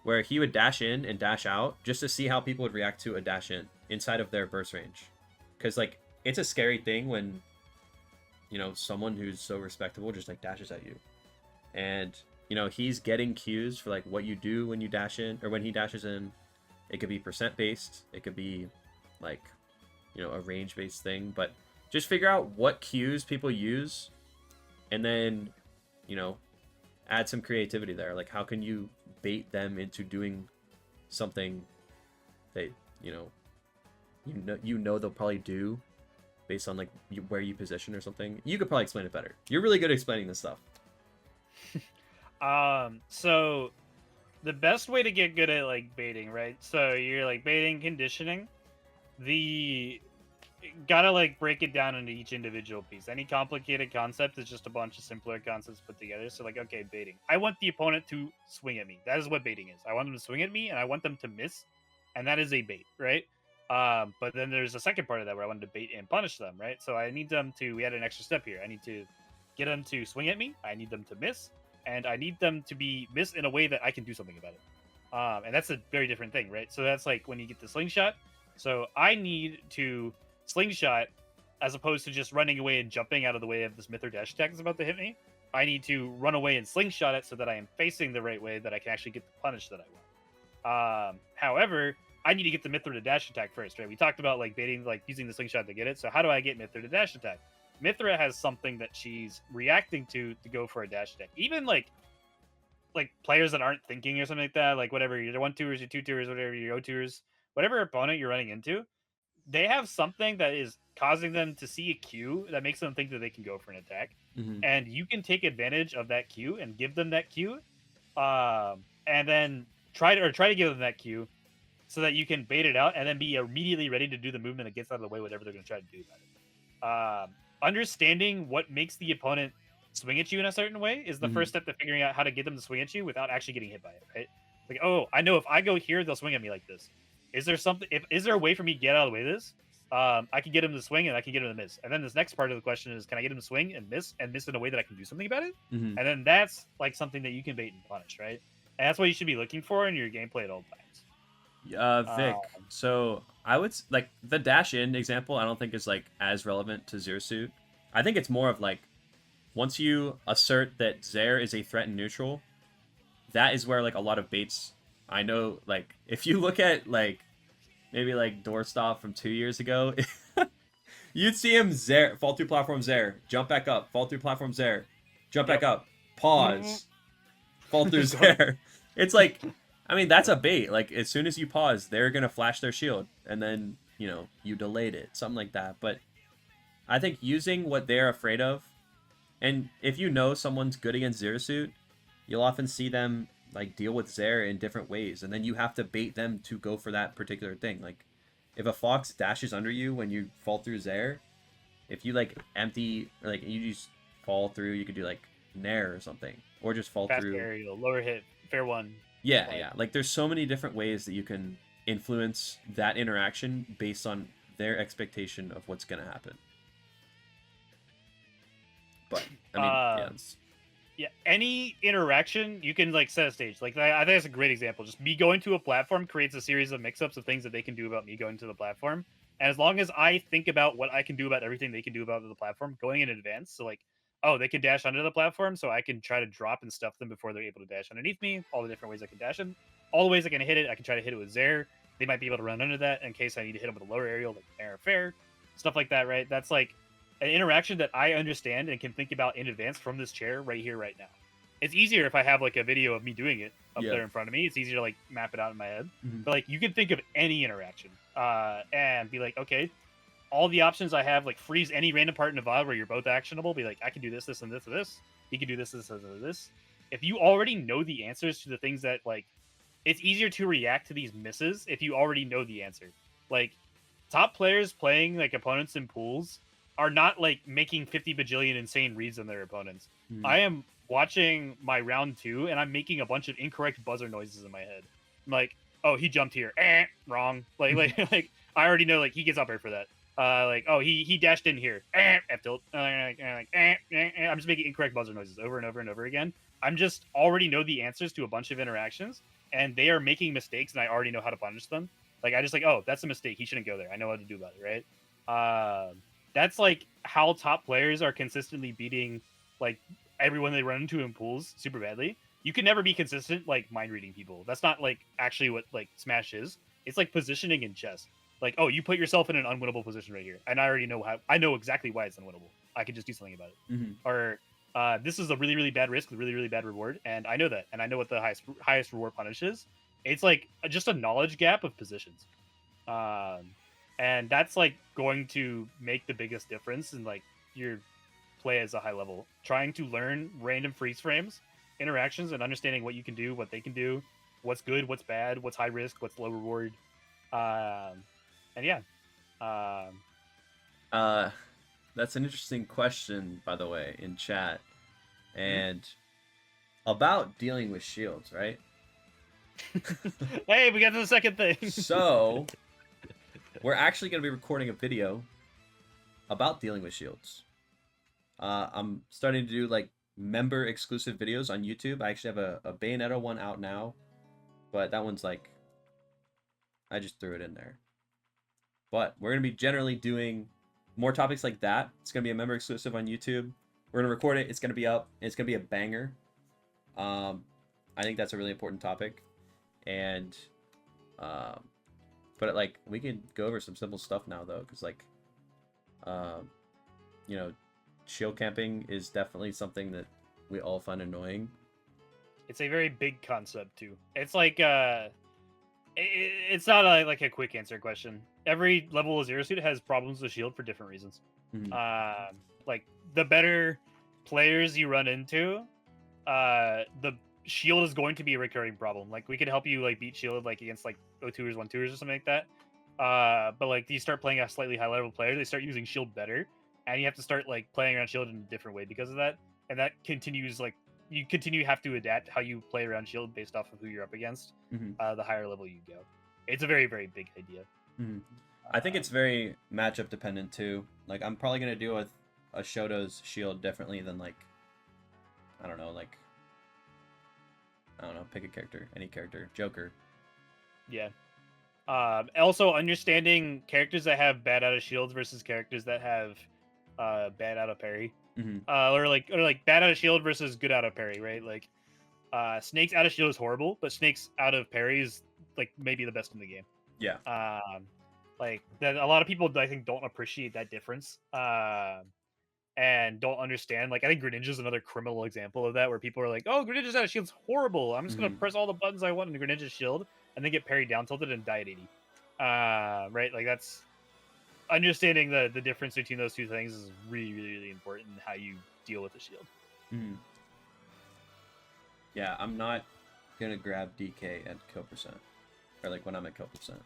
where he would dash in and dash out just to see how people would react to a dash in inside of their burst range. Because like it's a scary thing when, you know, someone who's so respectable just like dashes at you. And, you know, he's getting cues for like what you do when you dash in, or when he dashes in. It could be percent based. It could be like, a range based thing. But just figure out what cues people use, and then, add some creativity there. Like, how can you bait them into doing something that they'll probably do based on like where you position or something. You could probably explain it better. You're really good at explaining this stuff. So the best way to get good at like baiting, right? So you're like baiting conditioning. Gotta like break it down into each individual piece. Any complicated concept is just a bunch of simpler concepts put together. So like, okay, baiting. I want the opponent to swing at me. That is what baiting is. I want them to swing at me and I want them to miss. And that is a bait, right? But then there's a second part of that where I wanted to bait and punish them, right? So I need them to, we had an extra step here. I need to get them to swing at me. I need them to miss. And I need them to be miss in a way that I can do something about it. And that's a very different thing, right? So that's like when you get the slingshot. So I need to slingshot as opposed to just running away and jumping out of the way of this myth or dash attack that's about to hit me. I need to run away and slingshot it so that I am facing the right way that I can actually get the punish that I want. However, I need to get the myth or the dash attack first, right? We talked about like baiting, like using the slingshot to get it. So how do I get myth or the dash attack? Mithra has something that she's reacting to go for a dash attack. Even like players that aren't thinking or something like that, like whatever, your 1-2ers, your 2-2ers, whatever, your 0-2ers, whatever opponent you're running into, they have something that is causing them to see a cue that makes them think that they can go for an attack. Mm-hmm. And you can take advantage of that cue and give them that cue, and then try to give them that cue so that you can bait it out and then be immediately ready to do the movement that gets out of the way, whatever they're going to try to do about it. Understanding what makes the opponent swing at you in a certain way is the first step to figuring out how to get them to swing at you without actually getting hit by it, right? Like, oh, I know if I go here, they'll swing at me like this. Is there a way for me to get out of the way of this? I can get him to swing and I can get him to miss. And then this next part of the question is, can I get him to swing and miss in a way that I can do something about it? Mm-hmm. And then that's like something that you can bait and punish, right? And that's what you should be looking for in your gameplay at all times. Vic, so I would like the dash in example. I don't think is like as relevant to Zero Suit. I think it's more of like once you assert that Zare is a threat in neutral, that is where like a lot of baits. I know, like if you look at like maybe like Doorstop from 2 years ago, you'd see him Zare fall through platform Zare, jump back up, fall through platform Zare, jump back up, pause, fall through Zare. It's like, I mean, that's a bait. Like, as soon as you pause, they're going to flash their shield. And then, you delayed it. Something like that. But I think using what they're afraid of, and if you know someone's good against Zero Suit, you'll often see them, like, deal with Zare in different ways. And then you have to bait them to go for that particular thing. Like, if a Fox dashes under you when you fall through Zare, if you, like, empty, or, like, you just fall through, you could do, like, Nair or something. Or just fall Fast through. Aerial, lower hit, fair one. Yeah. Like, there's so many different ways that you can influence that interaction based on their expectation of what's going to happen. But, I mean, yeah, any interaction, you can, like, set a stage. Like, I think that's a great example. Just me going to a platform creates a series of mix-ups of things that they can do about me going to the platform. And as long as I think about what I can do about everything they can do about the platform, going in advance, so, like, oh, they can dash under the platform, so I can try to drop and stuff them before they're able to dash underneath me. All the different ways I can dash them. All the ways I can hit it, I can try to hit it with Zare. They might be able to run under that in case I need to hit them with a lower aerial, like Nair or Fair. Stuff like that, right? That's, like, an interaction that I understand and can think about in advance from this chair right here, right now. It's easier if I have, like, a video of me doing it up there in front of me. It's easier to, like, map it out in my head. Mm-hmm. But, like, you can think of any interaction and be like, okay, all the options I have, like, freeze any random part in the VOD where you're both actionable. Be like, I can do this, this, and this, and this. He can do this, this, and this. If you already know the answers to the things that, like, it's easier to react to these misses if you already know the answer. Like, top players playing, like, opponents in pools are not, like, making 50 bajillion insane reads on their opponents. Mm-hmm. I am watching my round 2, and I'm making a bunch of incorrect buzzer noises in my head. I'm like, oh, he jumped here. Wrong. Like, I already know, like, he gets up here for that. Like, oh, he dashed in here. F tilt. I'm just making incorrect buzzer noises over and over and over again. I'm just already know the answers to a bunch of interactions, and they are making mistakes, and I already know how to punish them. Like, I just like, oh, that's a mistake. He shouldn't go there. I know what to do about it, right? That's like how top players are consistently beating like everyone they run into in pools super badly. You can never be consistent like mind reading people. That's not like actually what like Smash is. It's like positioning in chess. Like, oh, you put yourself in an unwinnable position right here, and I already know how. I know exactly why it's unwinnable. I can just do something about it. Mm-hmm. Or this is a really, really bad risk with really, really bad reward, and I know that, and I know what the highest reward punish is. It's like just a knowledge gap of positions, and that's like going to make the biggest difference in like your play as a high level. Trying to learn random freeze frames, interactions, and understanding what you can do, what they can do, what's good, what's bad, what's high risk, what's low reward, and yeah. That's an interesting question, by the way, in chat, and about dealing with shields, right? Hey, we got to the second thing. So, we're actually going to be recording a video about dealing with shields. I'm starting to do like member exclusive videos on YouTube. I actually have a Bayonetta one out now, but that one's like, I just threw it in there. But we're going to be generally doing more topics like that. It's going to be a member exclusive on YouTube. We're going to record it. It's going to be up. And it's going to be a banger. I think that's a really important topic. And, but like, we can go over some simple stuff now though. Cause like, you know, shield camping is definitely something that we all find annoying. It's a very big concept too. It's like, it's not like a quick answer question. Every level of Zero Suit has problems with shield for different reasons. Mm-hmm. Like the better players you run into, the shield is going to be a recurring problem. Like we could help you like beat shield like against like 0-2ers, 1-2ers or something like that. But like you start playing a slightly high level player, they start using shield better, and you have to start like playing around shield in a different way because of that. And that continues like you have to adapt how you play around shield based off of who you're up against. Mm-hmm. The higher level you go, it's a very, very big idea. Mm-hmm. I think it's very matchup dependent too. Like I'm probably gonna do a Shoto's shield differently than like I don't know, pick a character, any character, Joker. Yeah. Also understanding characters that have bad out of shields versus characters that have bad out of parry. Mm-hmm. Or like bad out of shield versus good out of parry, right? Like Snake's out of shield is horrible, but Snake's out of parry is like maybe the best in the game. Yeah. Like that a lot of people I think don't appreciate that difference. And don't understand. Like I think Greninja's another criminal example of that, where people are like, "Oh, Greninja's out of shield's horrible. I'm just gonna press all the buttons I want in Greninja's shield and then get parried down tilted and die at 80." Right? Like that's understanding the difference between those two things is really, really, really important in how you deal with the shield. Mm-hmm. Yeah, I'm not gonna grab DK at kill percent, or like when I'm at kill percent.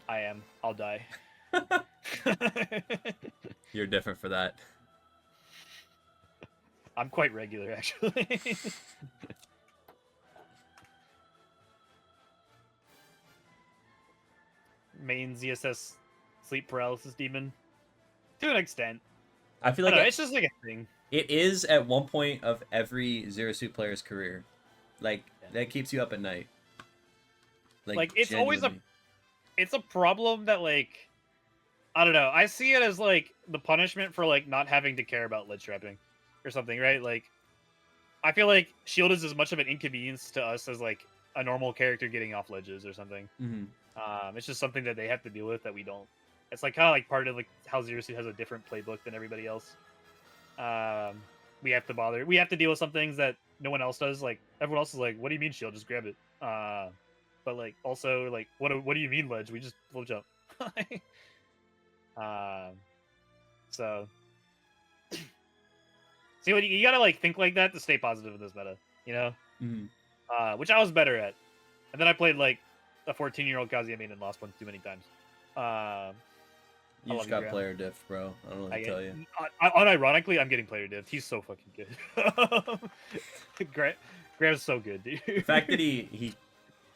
I am. I'll die. You're different for that. I'm quite regular, actually. Main ZSS sleep paralysis demon. To an extent. I feel like it's just like a thing. It is at one point of every Zero Suit player's career. Like, that keeps you up at night. Like it's always it's a problem that, like, I don't know. I see it as, like, the punishment for, like, not having to care about ledge trapping or something, right? Like, I feel like shield is as much of an inconvenience to us as, like, a normal character getting off ledges or something. Mm-hmm. It's just something that they have to deal with that we don't. It's like kind of like part of like how Zero Suit has a different playbook than everybody else. We have to deal with some things that no one else does. Like everyone else is like, "What do you mean shield? Just grab it." But like also like, what do you mean ledge? We just flow jump. So see what you gotta like think like that to stay positive in this meta, you know? Mm-hmm. Which I was better at, and then I played like a 14-year-old Kazuya main and lost one too many times. You just got player diff, bro. I don't know what to tell you. Unironically, I'm getting player diff. He's so fucking good. Graham's so good, dude. The fact that he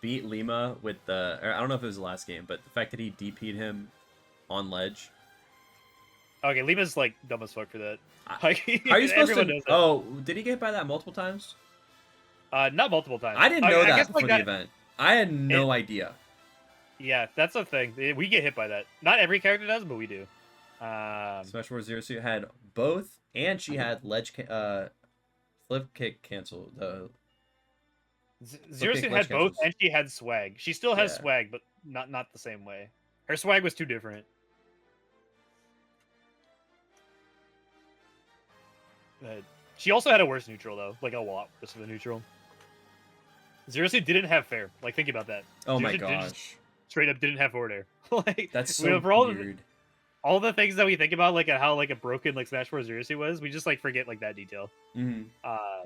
beat Lima with the... Or I don't know if it was the last game, but the fact that he DP'd him on ledge. Okay, Lima's like dumb as fuck for that. Like, how are you supposed to... Knows Oh, did he get hit by that multiple times? Not multiple times. I didn't know that guess, before the event. I had no idea. Yeah, that's the thing. We get hit by that. Not every character does, but we do. Smash Bros. Zero Suit had both, and she had ledge flip kick cancel. Zero Suit clutch had both, catches. and she had swag. She still has Yeah. swag, but not the same way. Her swag was too different. She also had a worse neutral though, like a lot worse of a neutral. Zero Suit didn't have fair. Like think about that. Oh Zero my Suit gosh. straight up didn't have forward air. Like That's we so for all weird. all the things that we think about, like how like a broken like Smash 4 Zero Suit was, we just like forget like that detail. Mhm.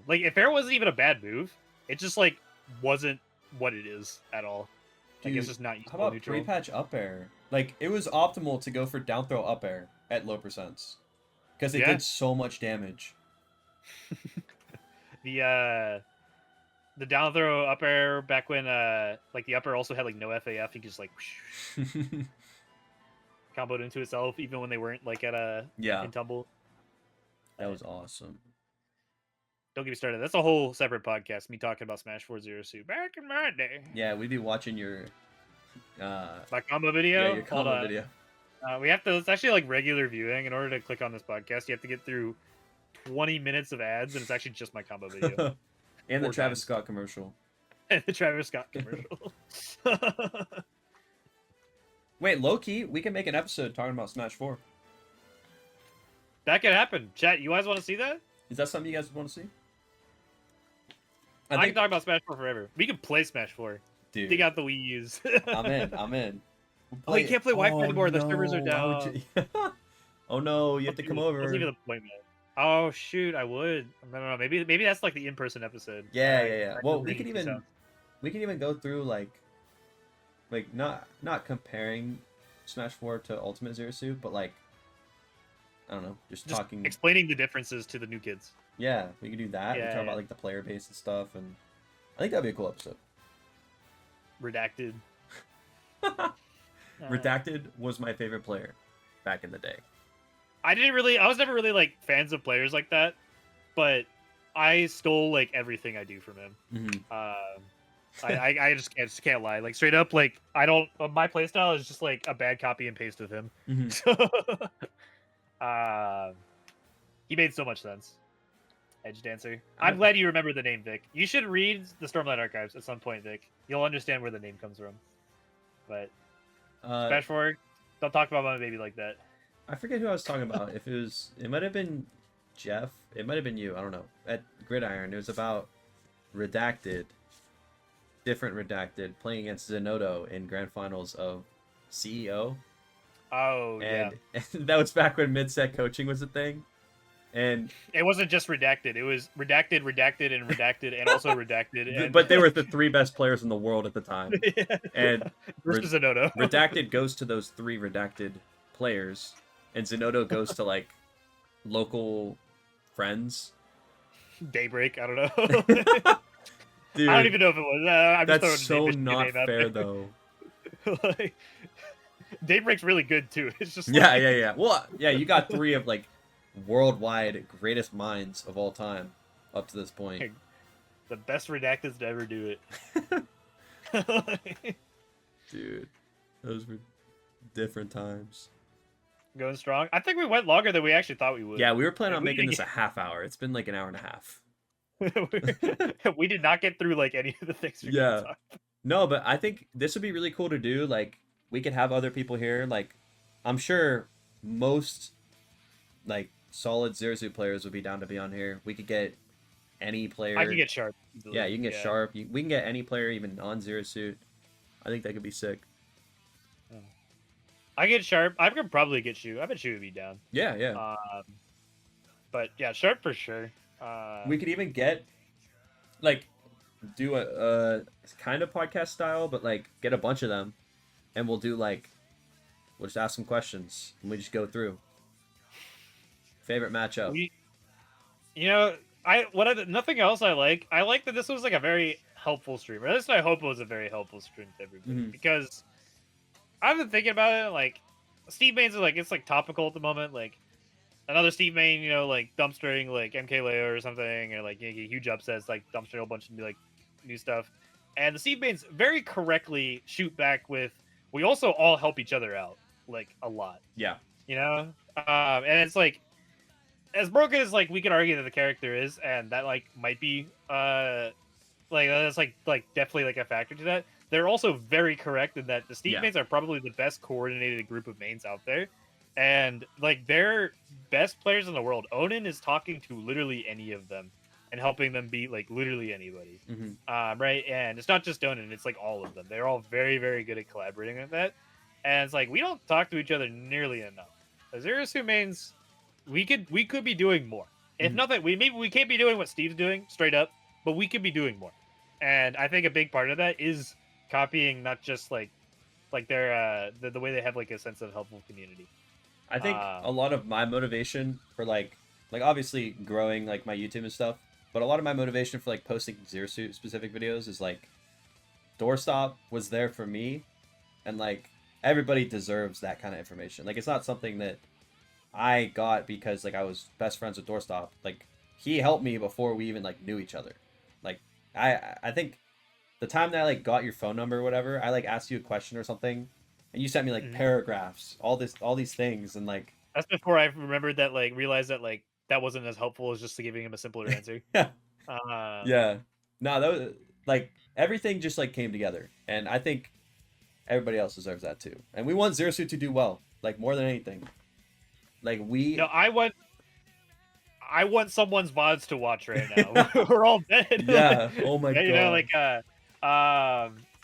Like if air wasn't even a bad move, it just like wasn't what it is at all. Like it's Dude, just not How useful about neutral. pre-patch up air? Like, it was optimal to go for down throw up air at low percents. Because it Yeah. did so much damage. The down throw up air back when like the up air also had like no FAF, you could just like comboed into itself even when they weren't like at a Yeah. in tumble. That was awesome. Don't get me started. That's a whole separate podcast. Me talking about Smash 4 Zero Suit back in my day. Yeah, we'd be watching your My combo video. yeah, your Hold combo on. video. We have to. It's actually like regular viewing. In order to click on this podcast, you have to get through 20 minutes of ads, and it's actually just my combo video And the 4 Travis times. Scott commercial. and the Travis Scott commercial. Wait, low key, we can make an episode talking about Smash 4. That could happen. Chat, you guys want to see that? Is that something you guys want to see? I can talk about Smash 4 forever. We can play Smash 4. dude, Dig out the Wii U's. I'm in. I'm in. Oh, you can't play Wi-Fi anymore. The servers are Why would down. you- oh no, you have to come over. That's even the point, man. Oh shoot, I would. I don't know. Maybe that's like the in-person episode. Yeah, Alright, yeah, yeah. I Well, can we dig could it, so. even go through like not comparing Smash 4 to Ultimate Zero Suit, but like I don't know, just talking. Explaining the differences to the new kids. Yeah, we could do that. We Yeah, talk yeah. about like the player base and stuff, and I think that'd be a cool episode. Redacted. Redacted was my favorite player back in the day. I was never really like fans of players like that, but I stole like everything I do from him. Mm-hmm. I just can't lie. Like straight up, like I don't. My playstyle is just like a bad copy and paste of him. Mm-hmm. He made so much sense. Edge Dancer. I'm glad you remember the name, Vic. You should read the Stormlight Archives at some point, Vic. You'll understand where the name comes from. But Smash 4, don't talk about my baby like that. I forget who I was talking about. If it might have been Jeff. It might have been you. I don't know. At Gridiron, it was about Redacted, different Redacted, playing against Zenodo in Grand Finals of CEO. Oh, yeah. And that was back when mid-set coaching was a thing. And It wasn't just Redacted. It was Redacted, Redacted, and Redacted, and also Redacted. And... but they were the 3 best players in the world at the time. And versus Zenodo. Redacted goes to those 3 Redacted players, and Zenodo goes to like local friends. Daybreak. I don't know. Dude, I don't even know if it was. I'm just that's so throwing a not name out fair, there. though. Like, Daybreak's really good too. It's just Yeah, like... yeah. Well, yeah, you got 3 of like worldwide greatest minds of all time up to this point. the best Redacteds to ever do it. Dude, those were different times. Going strong. I think we went longer than we actually thought we would. Yeah, we were planning on We making didn't this a half hour. It's been like an hour and a half. we did not get through like any of the things we Yeah. talk. No, but I think this would be really cool to do. Like, we could have other people here. Like, I'm sure most like solid Zero Suit players would be down to be on here. We could get any player. I can get Sharp. Yeah, you can get Sharp. We can get any player, even non-Zero Suit. I think that could be sick. I get Sharp. I could probably get Shu. I bet Shu would be down. Yeah, yeah. But yeah, Sharp for sure. We could even get like do a kind of podcast style, but like get a bunch of them, and we'll do like we'll just ask some questions and we just go through. Favorite matchup. Nothing else I like. I like that this was like a very helpful stream. Or at least I hope it was a very helpful stream to everybody because I've been thinking about it. Like Steve mains are like it's like topical at the moment. Like another Steve main, you know, like dumpstering like MK Leo or something, or like huge upsets, like dumpstering a bunch of new stuff. And the Steve mains very correctly shoot back with we also all help each other out like a lot. Yeah. You know, and it's like as broken as like we could argue that the character is, and that like might be Like that's like definitely like a factor to that. They're also very correct in that the Steve Yeah. mains are probably the best coordinated group of mains out there, and like they're best players in the world. Onin is talking to literally any of them and helping them beat like literally anybody. Right, and it's not just Onin; it's like all of them. They're all very very good at collaborating with that, and it's like we don't talk to each other nearly enough. The Zero Suit mains, we could be doing more. If nothing, we can't be doing what Steve's doing straight up, but we could be doing more. And I think a big part of that is copying not just like their the way they have like a sense of helpful community. I think a lot of my motivation for like obviously growing like my YouTube and stuff, but a lot of my motivation for like posting Zero Suit specific videos is like Doorstop was there for me, and like everybody deserves that kind of information. Like it's not something that I got because like I was best friends with Doorstop. Like he helped me before we even like knew each other. Like I think the time that I like got your phone number or whatever, I like asked you a question or something, and you sent me like paragraphs, all these things, and like that's before I remembered that like realized that like that wasn't as helpful as just giving him a simpler answer. yeah, yeah. No, that was like everything just like came together, and I think everybody else deserves that too. And we want Zero Suit to do well, like more than anything. Like we, no, I want someone's VODs to watch right now. We're all dead. Yeah. Oh my god. You know, like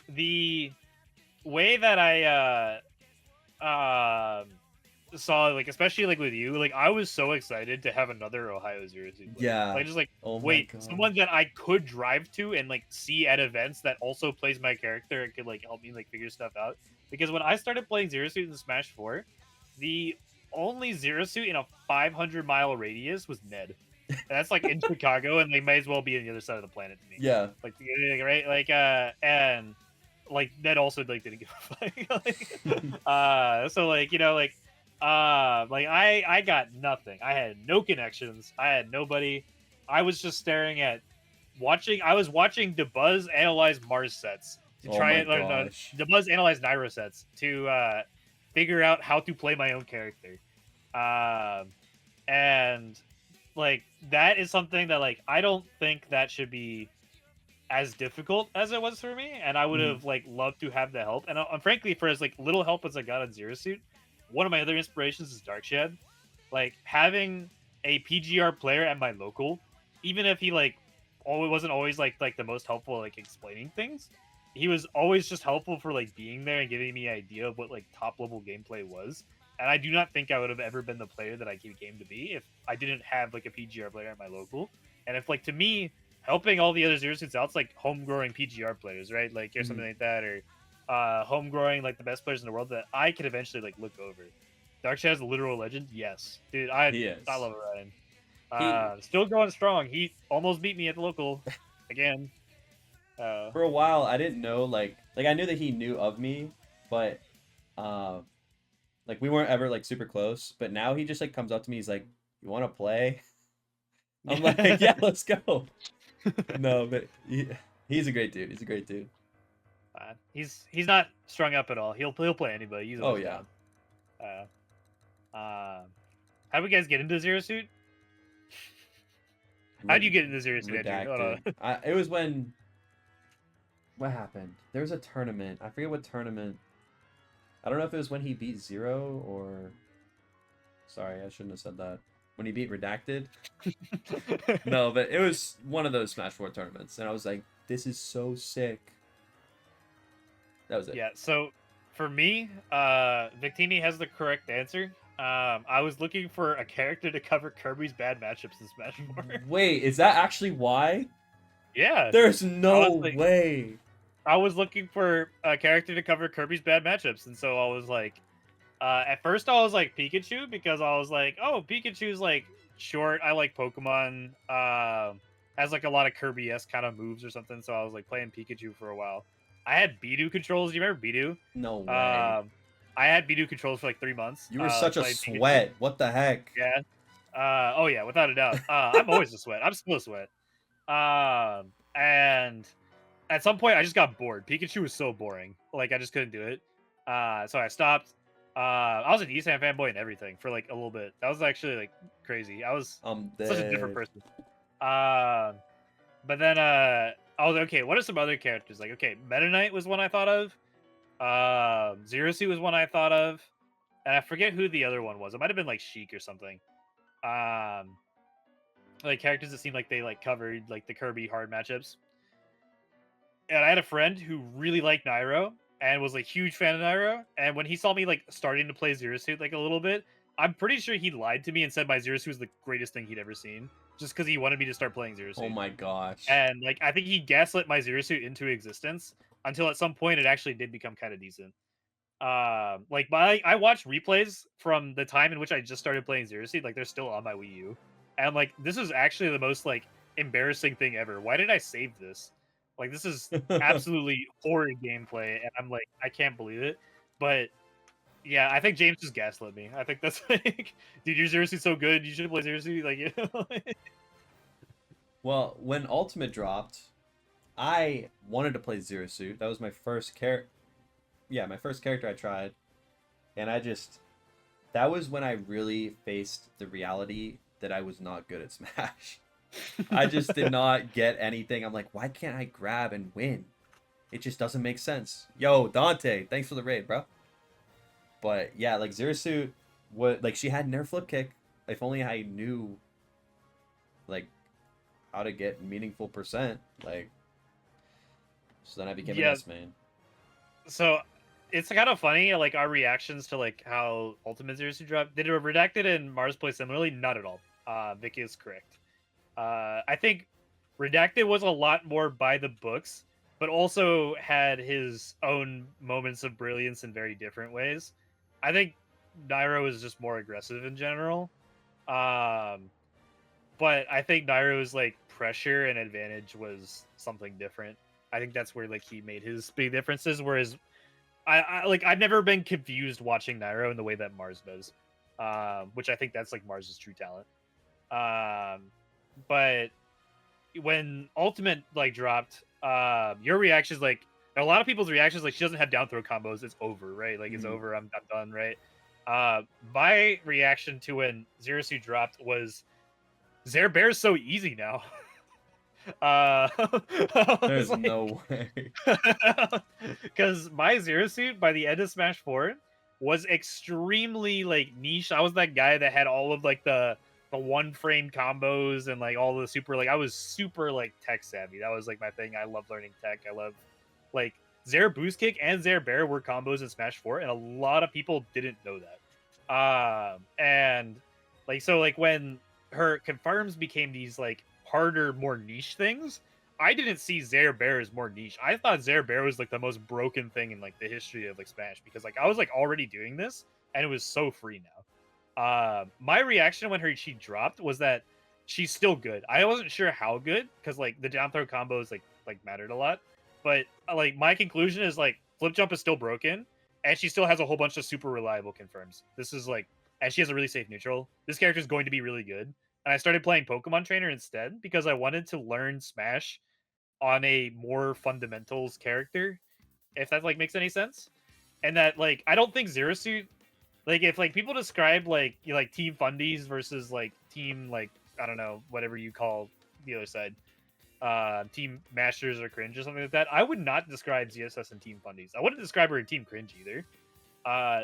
the way that I saw like especially like with you, like I was so excited to have another Ohio Zero Suit. Yeah. Like just like oh my wait, god. someone that I could drive to and like see at events that also plays my character and could like help me like figure stuff out. Because when I started playing Zero Suit in Smash 4, the only Zero Suit in a 500-mile radius was Ned. And that's like in Chicago, and they may as well be on the other side of the planet to me. Yeah. Like right, like and like Ned also like didn't give a fuck. Like, so like you know like I got nothing. I had no connections. I had nobody. I was just staring at watching. I was watching DeBuzz analyze Mars sets to try and learn. DeBuzz analyze Nairo sets to figure out how to play my own character. And like that is something that like I don't think that should be as difficult as it was for me, and I would have like loved to have the help. And frankly, for as like little help as I got on Zero Suit, one of my other inspirations is Darkshad. Like having a PGR player at my local, even if he like wasn't always like the most helpful like explaining things, he was always just helpful for like being there and giving me an idea of what like top level gameplay was. And I do not think I would have ever been the player that I came to be if I didn't have like a PGR player at my local. And if like to me, helping all the other Zero Suits out, it's like home-growing PGR players, right? Like or something like that, or home-growing like the best players in the world that I could eventually like look over. Darkshad's a literal legend, yes, dude. I love Ryan. Still going strong. He almost beat me at the local again. For a while, I didn't know like I knew that he knew of me, but like we weren't ever like super close. But now he just like comes up to me. He's like, "You want to play?" I'm like, "Yeah, let's go." No, but he's a great dude. He's a great dude. He's not strung up at all. He'll play anybody. He's oh yeah. How do we guys get into Zero Suit? How do you get into Zero Suit? It was when. What happened? There was a tournament. I forget what tournament. I don't know if it was when he beat Zero or. Sorry, I shouldn't have said that. When he beat Redacted. No, but it was one of those Smash 4 tournaments, and I was like, "This is so sick." That was it. Yeah. So, for me, Victini has the correct answer. I was looking for a character to cover Kirby's bad matchups in Smash 4. Wait, is that actually why? Yeah. There's no way. I was looking for a character to cover Kirby's bad matchups, and so I was like, at first I was like Pikachu because I was like, oh, Pikachu's like short. I like Pokemon. Has like a lot of Kirby-esque kind of moves or something. So I was like playing Pikachu for a I had Bidoof controls. Do you remember Bidoof? No way. I had Bidoof controls for like 3 months. You were such a sweat. Pikachu. What the heck? Yeah. Oh yeah, without a doubt. I'm always a sweat. I'm still a sweat. And at some point I just got bored. Pikachu was so boring. Like I just couldn't do it. So I stopped. I was an Esan fanboy and everything for like a little bit. That was actually like crazy. I was such a different person. But then Oh, okay. What are some other characters? Like, okay, Meta Knight was one I thought of. Zero Suit was one I thought of, and I forget who the other one was. It might have been like Sheik or something. Um, like characters that seemed like they like covered like the Kirby hard matchups. And I had a friend who really liked Nairo and was like huge fan of Nairo. And when he saw me like starting to play Zero Suit like a little bit, I'm pretty sure he lied to me and said my Zero Suit was the greatest thing he'd ever seen, just because he wanted me to start playing Zero Oh Suit. my gosh. And like I think he gaslit my Zero Suit into existence until at some point it actually did become kind of decent. Like I watched replays from the time in which I just started playing Zero Suit. Like they're still on my Wii U, and like this is actually the most like embarrassing thing ever. Why did I save this? Like this is absolutely horrid gameplay, and I'm like I can't believe it. But yeah, I think James just gaslit me. I think that's like, dude, your Zero Suit's so good. You should play Zero Suit. Like, you know? Well, when Ultimate dropped, I wanted to play Zero Suit. That was my first my first character I tried. And that was when I really faced the reality that I was not good at Smash. I just did not get anything. I'm like, why can't I grab and win? It just doesn't make sense. Yo, Dante, thanks for the raid, bro. But yeah, like Zero Suit, like she had Nair flip kick. If only I knew, like, how to get meaningful percent. Like, so then I became an Yeah. S main. So it's kind of funny, like our reactions to like how Ultimate Zero Suit dropped. Did it Redacted and Mars play similarly? Not at all. Vicky is correct. I think Redacted was a lot more by the books, but also had his own moments of brilliance in very different ways. I think Nairo is just more aggressive in general. Um, but I think Nairo's like pressure and advantage was something different. I think that's where like he made his big differences. Whereas I like I've never been confused watching Nairo in the way that Mars does, which I think that's like Mars's true talent. But when Ultimate like dropped, your reactions like a lot of people's reactions like she doesn't have down throw combos. It's over, right? Like it's over. I'm done, right? My reaction to when Zero Suit dropped was Zare Bear's so easy now. There's like, no way. because my Zero Suit by the end of Smash 4 was extremely like niche. I was that guy that had all of like the one frame combos and like all the super like I was super like tech savvy. That was like my thing. I love learning tech. I love like Zare Boost Kick and Zare Bear were combos in Smash 4, and a lot of people didn't know that. And like so like when her confirms became these like harder, more niche things, I didn't see Zare Bear as more niche. I thought Zare Bear was like the most broken thing in like the history of like Smash because like I was like already doing this and it was so free now. My reaction when she dropped was that she's still good. I wasn't sure how good because like the down throw combos like mattered a lot, but like my conclusion is like flip jump is still broken and she still has a whole bunch of super reliable confirms. This is like and she has a really safe neutral. This character is going to be really good. And I started playing Pokemon Trainer instead because I wanted to learn Smash on a more fundamentals character, if that like makes any sense. And that like I don't think Zero Suit like if like people describe like you know, like team fundies versus like team like I don't know whatever you call the other side, team masters or cringe or something like that. I would not describe ZSS and team fundies. I wouldn't describe her in team cringe either.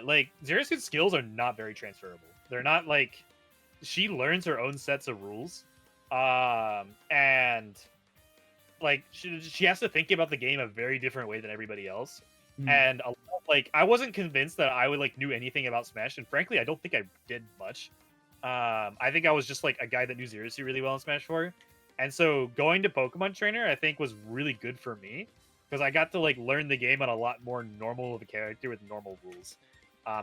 Like Zero Suit's skills are not very transferable. They're not like she learns her own sets of rules, and like she has to think about the game a very different way than everybody else. And like I wasn't convinced that I would like knew anything about Smash, and frankly, I don't think I did much. I think I was just like a guy that knew Zero Suit really well in Smash 4, and so going to Pokemon Trainer I think was really good for me because I got to like learn the game on a lot more normal of a character with normal rules.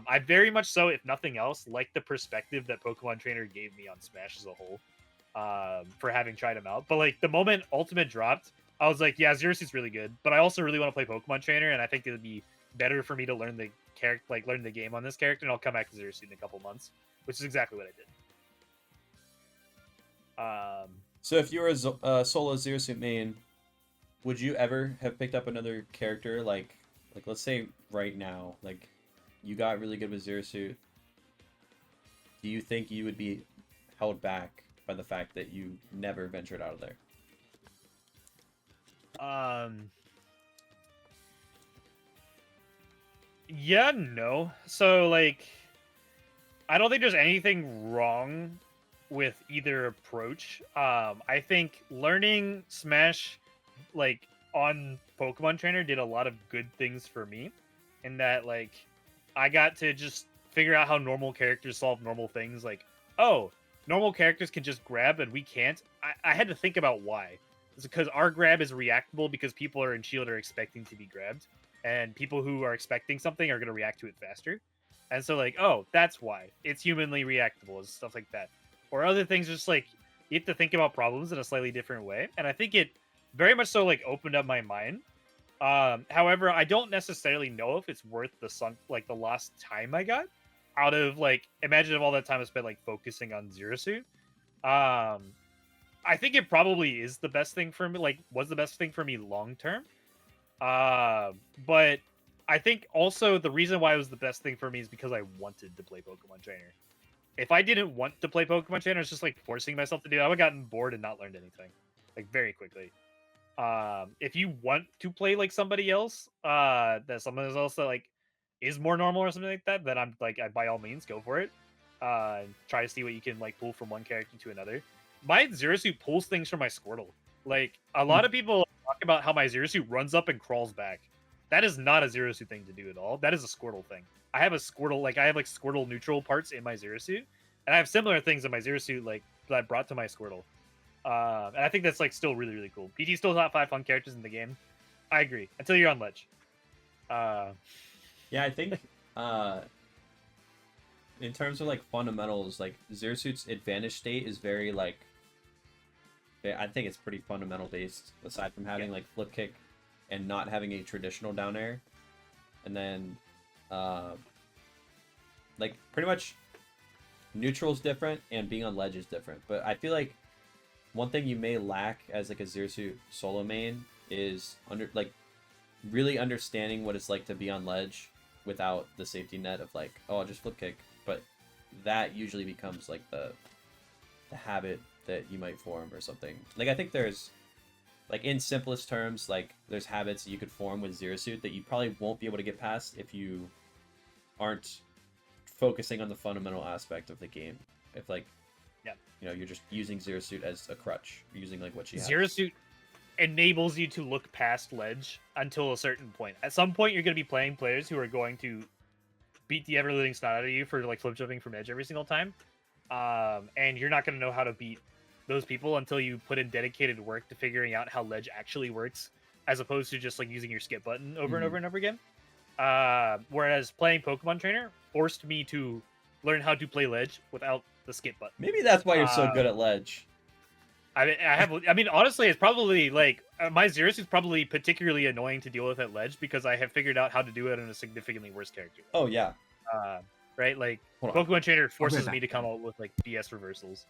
I very much so, if nothing else, like the perspective that Pokemon Trainer gave me on Smash as a whole, for having tried him out. But like the moment Ultimate dropped, I was like, yeah, Zero Suit's really good, but I also really want to play Pokemon Trainer, and I think it would be better for me to learn the character, like learn the game on this character, and I'll come back to Zero Suit in a couple months, which is exactly what I did. So if you were a solo Zero Suit main, would you ever have picked up another character like let's say right now, like you got really good with Zero Suit? Do you think you would be held back by the fact that you never ventured out of there? Um. Yeah, no. So like, I don't think there's anything wrong with either approach. I think learning Smash like on Pokemon Trainer did a lot of good things for me, in that like I got to just figure out how normal characters solve normal things. Like, oh, normal characters can just grab and we can't. I had to think about why. It's because our grab is reactable because people are in Shield are expecting to be grabbed, and people who are expecting something are going to react to it faster. And so, like, oh, that's why it's humanly reactable and stuff like that. Or other things, just like you have to think about problems in a slightly different way. And I think it very much so like opened up my mind. However, I don't necessarily know if it's worth the lost time I got out of like imagine if all that time I spent like focusing on Zero Suit. I think it probably is the best thing for me. Like, was the best thing for me long term. But I think also the reason why it was the best thing for me is because I wanted to play Pokemon Trainer. If I didn't want to play Pokemon Trainer, it's just like forcing myself to do it, I would have gotten bored and not learned anything, like very quickly. If you want to play like somebody else, that someone else that like is more normal or something like that, then I'm like, by all means, go for it. Try to see what you can like pull from one character to another. My Zero Suit pulls things from my Squirtle. Like a lot of people talk about how my Zero Suit runs up and crawls back. That is not a Zero Suit thing to do at all. That is a Squirtle thing. I have a Squirtle, like I have like Squirtle neutral parts in my Zero Suit, and I have similar things in my Zero Suit like that I brought to my Squirtle. And I think that's like still really, really cool. PT still top 5 fun characters in the game. I agree. Until you're on Ledge. Yeah, I think in terms of like fundamentals, like Zero Suit's advantage state is very like I think it's pretty fundamental based, aside from having like flip kick and not having a traditional down air. And then like pretty much neutral's different and being on ledge is different. But I feel like one thing you may lack as like a Zero Suit solo main is really understanding what it's like to be on ledge without the safety net of like, oh, I'll just flip kick. But that usually becomes like the habit that you might form or something. Like I think there's like in simplest terms, like there's habits that you could form with Zero Suit that you probably won't be able to get past if you aren't focusing on the fundamental aspect of the game. If like, yeah, you know, you're just using Zero Suit as a crutch, using like what she has. Zero Suit enables you to look past ledge until a certain point. At some point, you're going to be playing players who are going to beat the ever living snot out of you for like flip jumping from edge every single time, and you're not going to know how to beat those people until you put in dedicated work to figuring out how ledge actually works, as opposed to just like using your skip button over and over and over again. Whereas playing Pokemon Trainer forced me to learn how to play ledge without the skip button. Maybe that's why you're so good at ledge. I mean, honestly, it's probably like my Zero Suit's probably particularly annoying to deal with at ledge because I have figured out how to do it in a significantly worse character. Oh yeah. Right, like Pokemon Trainer forces me to come up with like BS reversals.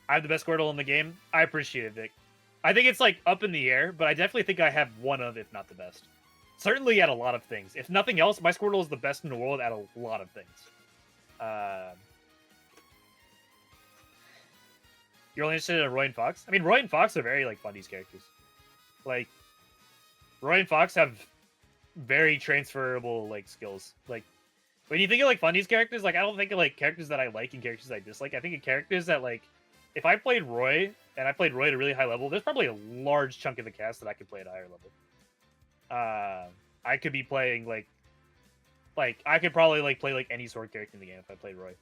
I have the best Squirtle in the game. I appreciate it, Vic. I think it's like up in the air, but I definitely think I have one of, if not the best. Certainly at a lot of things. If nothing else, my Squirtle is the best in the world at a lot of things. You're only interested in Roy and Fox? I mean, Roy and Fox are very like Fundies characters. Like, Roy and Fox have very transferable like skills. Like, when you think of like Fundies characters, like I don't think of like characters that I like and characters I dislike. I think of characters that like, if I played Roy and I played Roy at a really high level, there's probably a large chunk of the cast that I could play at a higher level. I could be playing like I could probably like play like any sword character in the game if I played Roy.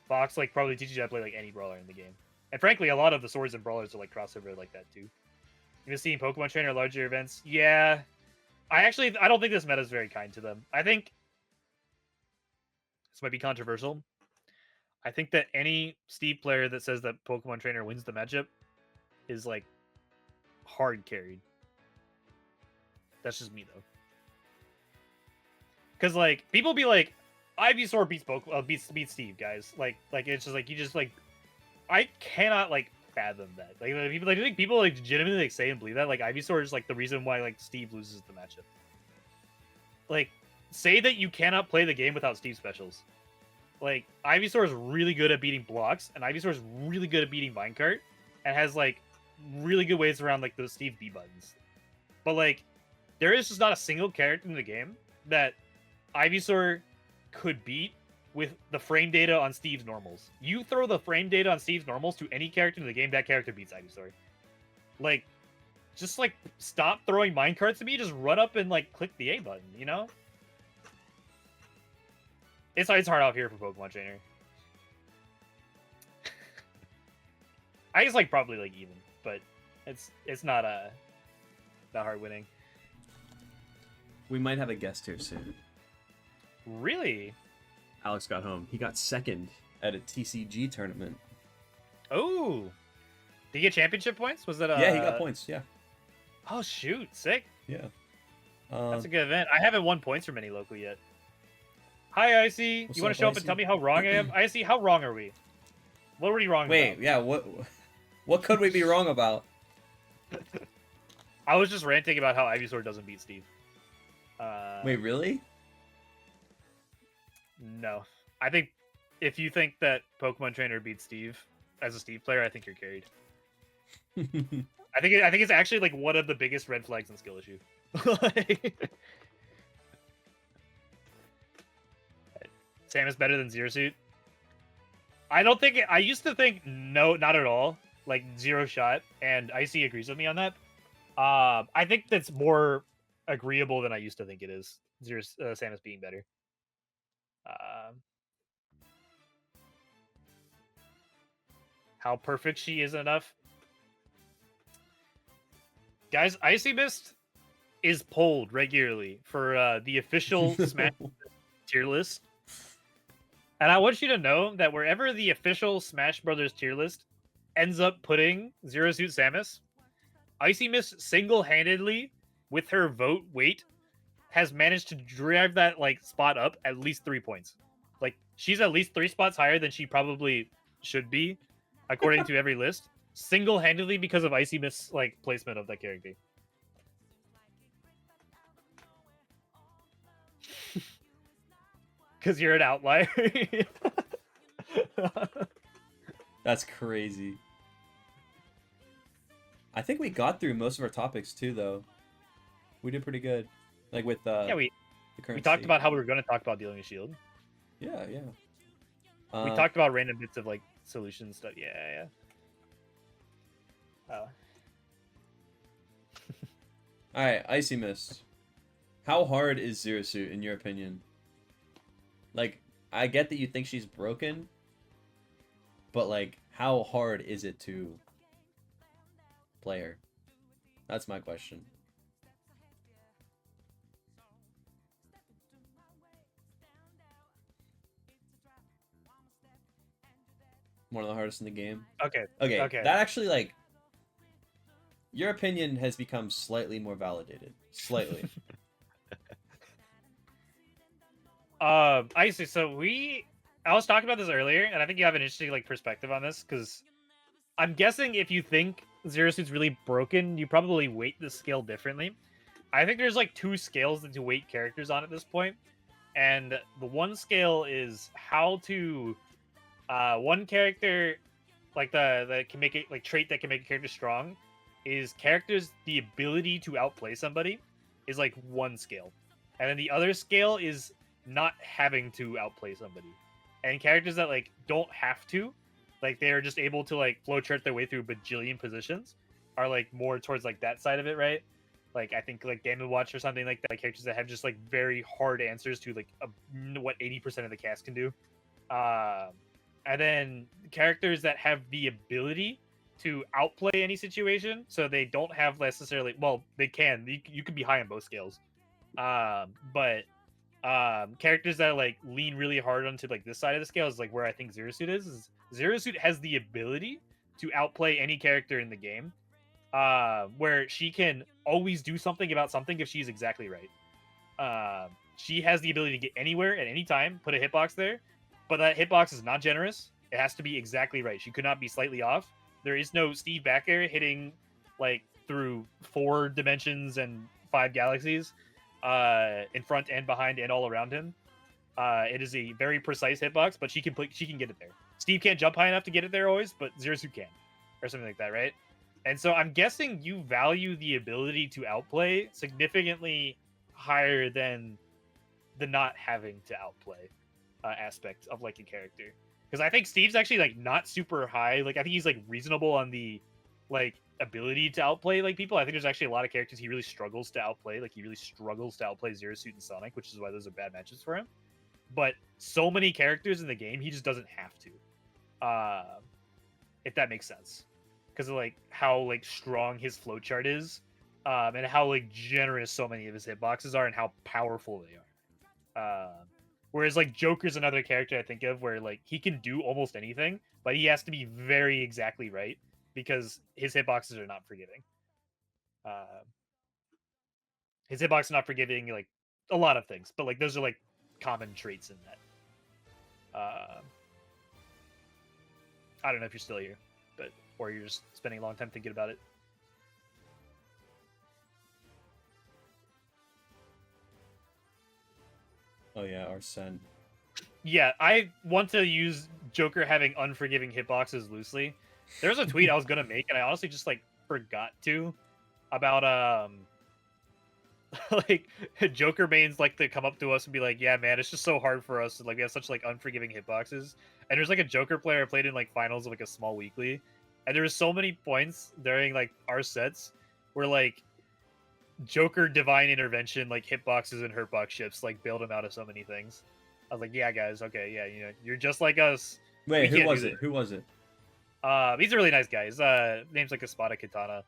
Fox like probably teaches you how to play like any brawler in the game. And frankly, a lot of the swords and brawlers are like crossover like that too. You've seen Pokemon Trainer larger events. Yeah, I don't think this meta is very kind to them. I think this might be controversial. I think that any Steve player that says that Pokemon Trainer wins the matchup is like hard carried. That's just me though. Because like people be like, Ivysaur beats Steve, guys. Like it's just like you just like I cannot like fathom that. Like people, like I think people like legitimately like say and believe that like Ivysaur is like the reason why like Steve loses the matchup. Like say that you cannot play the game without Steve specials. Like Ivysaur is really good at beating blocks, and Ivysaur is really good at beating Minecart, and has like really good ways around like those Steve B buttons. But like, there is just not a single character in the game that Ivysaur could beat with the frame data on Steve's normals. You throw the frame data on Steve's normals to any character in the game, that character beats Ivysaur. Like, just like stop throwing minecarts at me, just run up and like click the A button, you know? It's hard out here for Pokemon Trainer. I guess like probably like even, but it's not hard winning. We might have a guest here soon. Really? Alex got home. He got second at a TCG tournament. Oh, did he get championship points? Was that Yeah, he got points. Yeah. Oh shoot, sick. Yeah. That's a good event. I haven't won points from any local yet. Hi, Icy. What's You want up, to show up Icy? and tell me how wrong I am? Icy, how wrong are we? What were we wrong Wait, about? yeah, what could we be wrong about? I was just ranting about how Ivysaur doesn't beat Steve. Wait, really? No. I think if you think that Pokemon Trainer beats Steve as a Steve player, I think you're carried. I think it's actually like one of the biggest red flags in skill issue. Samus better than Zero Suit? I don't think I used to think no, not at all. Like Zero Shot, and Icy agrees with me on that. I think that's more agreeable than I used to think it is. Samus being better. How perfect she is enough. Guys, Icy Mist is pulled regularly for the official Smash tier list. And I want you to know that wherever the official Smash Brothers tier list ends up putting Zero Suit Samus, Icy Mist single-handedly, with her vote weight, has managed to drive that like spot up at least 3 points. Like, she's at least 3 spots higher than she probably should be, according to every list, single-handedly because of Icy Mist's like placement of that character. Because you're an outlier. That's crazy. I think we got through most of our topics too, though. We did pretty good. Like with yeah, we the current talked state. about how we were going to talk about dealing with Shield. Yeah. We talked about random bits of like solution stuff. Yeah. Oh. All right, Icy Mist. How hard is Zero Suit in your opinion? Like, I get that you think she's broken, but like, how hard is it to play her? That's my question. One of the hardest in the game. Okay. Okay. That actually, like, your opinion has become slightly more validated. Slightly. I see. So I was talking about this earlier, and I think you have an interesting like perspective on this because I'm guessing if you think Zero Suit's really broken, you probably weight the scale differently. I think there's like 2 scales to weight characters on at this point, and the one scale is how to one character like the can make it like trait that can make a character strong is characters the ability to outplay somebody is like one scale, and then the other scale is not having to outplay somebody, and characters that like don't have to, like they're just able to like flowchart their way through a bajillion positions, are like more towards like that side of it, right? Like I think like Game & Watch or something like that, like characters that have just like very hard answers to like what 80% of the cast can do, and then characters that have the ability to outplay any situation, so they don't have necessarily, well, they can, you could be high on both scales, but characters that like lean really hard onto like this side of the scale is like where I think Zero Suit is Zero Suit has the ability to outplay any character in the game, where she can always do something about something if she's exactly right. She has the ability to get anywhere at any time, put a hitbox there, but that hitbox is not generous. It has to be exactly right. She could not be slightly off. There is no Steve back air hitting like through 4 dimensions and 5 galaxies, in front and behind and all around him. It is a very precise hitbox, but she can get it there. Steve can't jump high enough to get it there always, but Zero Suit can, or something like that, right? And so I'm guessing you value the ability to outplay significantly higher than the not having to outplay aspect of like a character. Because I think Steve's actually like not super high. Like I think he's like reasonable on the like ability to outplay like people. I think there's actually a lot of characters he really struggles to outplay. Like he really struggles to outplay Zero Suit and Sonic, which is why those are bad matches for him. But so many characters in the game, he just doesn't have to. If that makes sense, because of like how like strong his flowchart is, and how like generous so many of his hitboxes are, and how powerful they are. Whereas like Joker's another character I think of where like he can do almost anything, but he has to be very exactly right because his hitboxes are not forgiving. His hitbox is not forgiving like a lot of things, but like those are like common traits in that. I don't know if you're still here, but or you're just spending a long time thinking about it. Oh yeah, Arsene. Yeah, I want to use Joker having unforgiving hitboxes loosely. There was a tweet I was gonna make, and I honestly just like forgot to about like Joker mains like to come up to us and be like, "Yeah, man, it's just so hard for us. Like we have such like unforgiving hitboxes." And there's like a Joker player I played in like finals of like a small weekly, and there was so many points during like our sets where like Joker divine intervention like hitboxes and hurtbox ships like bailed him out of so many things. I was like, "Yeah, guys, okay, yeah, you know, you're just like us." Wait, who was it? Who was it? He's a really nice guy. His name's like Espada Katana.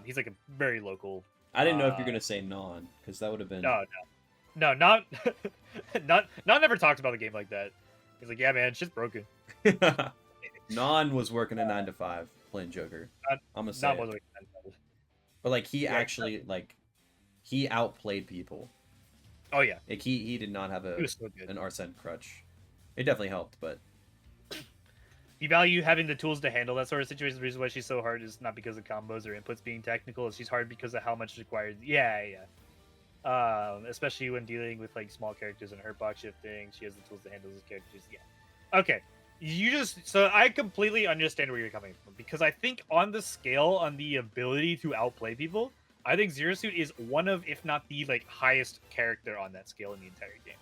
He's like a very local. I didn't know if you're gonna say non, because that would have been. No, not not never talks about the game like that. He's like, yeah, man, it's just broken. Non was working a 9 to 5 playing Joker. I'm gonna say. But like he actually like he outplayed people. Oh yeah. Like he did not have an Arsene crutch. It definitely helped, but you value having the tools to handle that sort of situation. The reason why she's so hard is not because of combos or inputs being technical. It's she's hard because of how much required. Yeah. Especially when dealing with like small characters and hurtbox shifting, she has the tools to handle those characters. Yeah. Okay. So I completely understand where you're coming from because I think on the scale on the ability to outplay people, I think Zero Suit is one of, if not the like highest character on that scale in the entire game.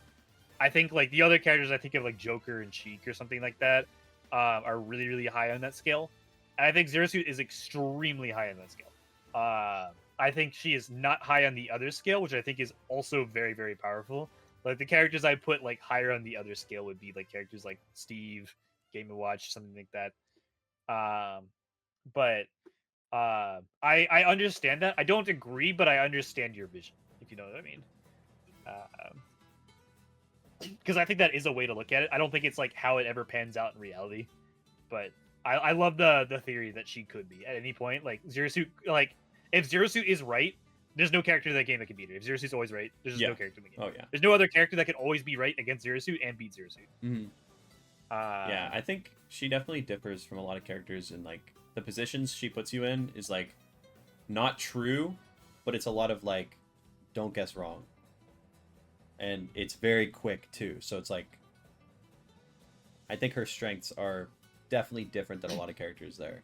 I think like the other characters I think of like Joker and Sheik or something like that are really, really high on that scale. And I think Zero Suit is extremely high on that scale. I think she is not high on the other scale, which I think is also very, very powerful. Like the characters I put like higher on the other scale would be like characters like Steve, Game & Watch, something like that. I understand that. I don't agree, but I understand your vision, if you know what I mean. Because I think that is a way to look at it. I don't think it's like how it ever pans out in reality, but I love the theory that she could be at any point. Like Zero Suit, like if Zero Suit is right, there's no character in that game that can beat her. If Zero Suit's always right, there's just no character in the game. Oh yeah. There's no other character that can always be right against Zero Suit and beat Zero Suit. Mm-hmm. Yeah, I think she definitely differs from a lot of characters in like the positions she puts you in is like not true, but it's a lot of like don't guess wrong. And it's very quick too. So it's like I think her strengths are definitely different than a lot of characters there.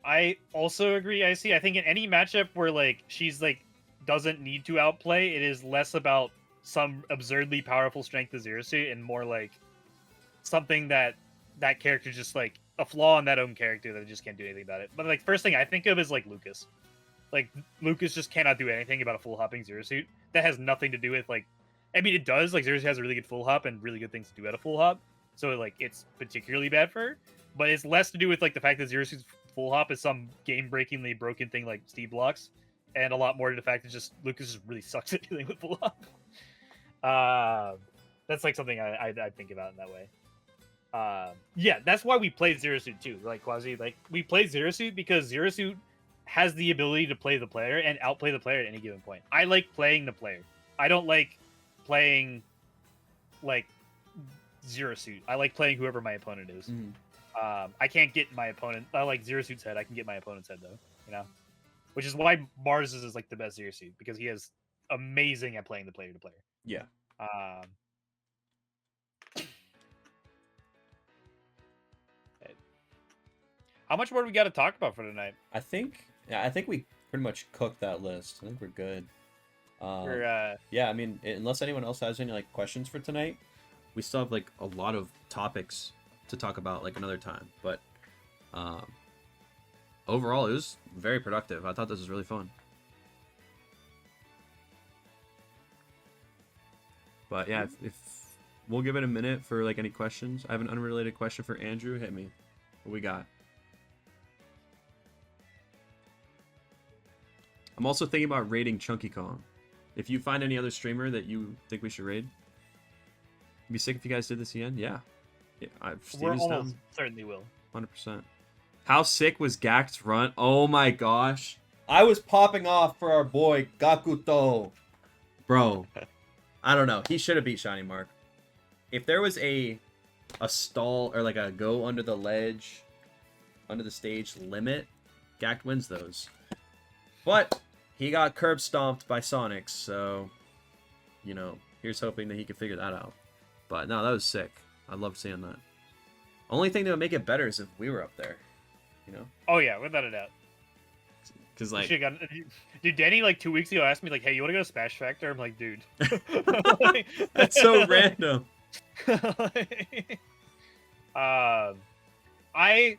I also agree, I think in any matchup where like she's like doesn't need to outplay, it is less about some absurdly powerful strength of Zero Suit and more like something that character just like a flaw in that own character that just can't do anything about it. But like first thing I think of is like Lucas. Like Lucas just cannot do anything about a full hopping Zero Suit. That has nothing to do with like I mean it does, like Zero Suit has a really good full hop and really good things to do at a full hop. So like it's particularly bad for her. But it's less to do with like the fact that Zero Suit's full hop is some game-breakingly broken thing like Steve blocks, and a lot more to the fact that just Lucas just really sucks at dealing with full hop. That's like something I think about in that way. Yeah, that's why we play Zero Suit too. Like Quasi, like we play Zero Suit because Zero Suit has the ability to play the player and outplay the player at any given point. I like playing the player. I don't like playing like Zero Suit. I like playing whoever my opponent is. Mm. I can't get my opponent. I like Zero Suit's head. I can get my opponent's head though, you know, which is why Mars is like the best Zero Suit because he is amazing at playing the player to player. Yeah. How much more do we got to talk about for tonight? I think we pretty much cooked that list. I think we're good. Yeah, I mean, unless anyone else has any like questions for tonight, we still have like a lot of topics to talk about like another time. But overall, it was very productive. I thought this was really fun. But yeah, if we'll give it a minute for like any questions. I have an unrelated question for Andrew. Hit me. What we got? I'm also thinking about raiding Chunky Kong. If you find any other streamer that you think we should raid, it'd be sick if you guys did this again. Yeah, We're almost certainly will. 100%. How sick was Gak's run? Oh my gosh, I was popping off for our boy Gakuto, bro. I don't know. He should have beat Shiny Mark. If there was a stall or like a go under the ledge, under the stage limit, Gak wins those. But he got curb stomped by Sonic, so, you know, here's hoping that he can figure that out. But no, that was sick. I loved seeing that. Only thing that would make it better is if we were up there, you know? Oh yeah, without a doubt. Because like, dude, Danny like 2 weeks ago asked me like, "Hey, you want to go to Smash Factor?" I'm like, dude, that's so random. I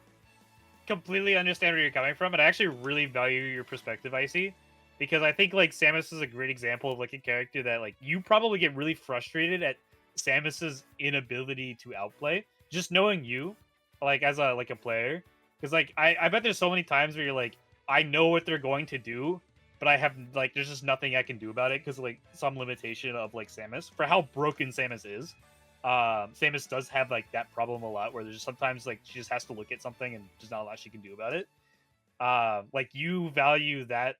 completely understand where you're coming from, and I actually really value your perspective, Icy, because I think like Samus is a great example of like a character that like you probably get really frustrated at Samus's inability to outplay. Just knowing you, like as a player, because like I bet there's so many times where you're like, I know what they're going to do, but I have like there's just nothing I can do about it because like some limitation of like Samus for how broken Samus is. Samus does have like that problem a lot where there's just sometimes like she just has to look at something and there's not a lot she can do about it. Like you value that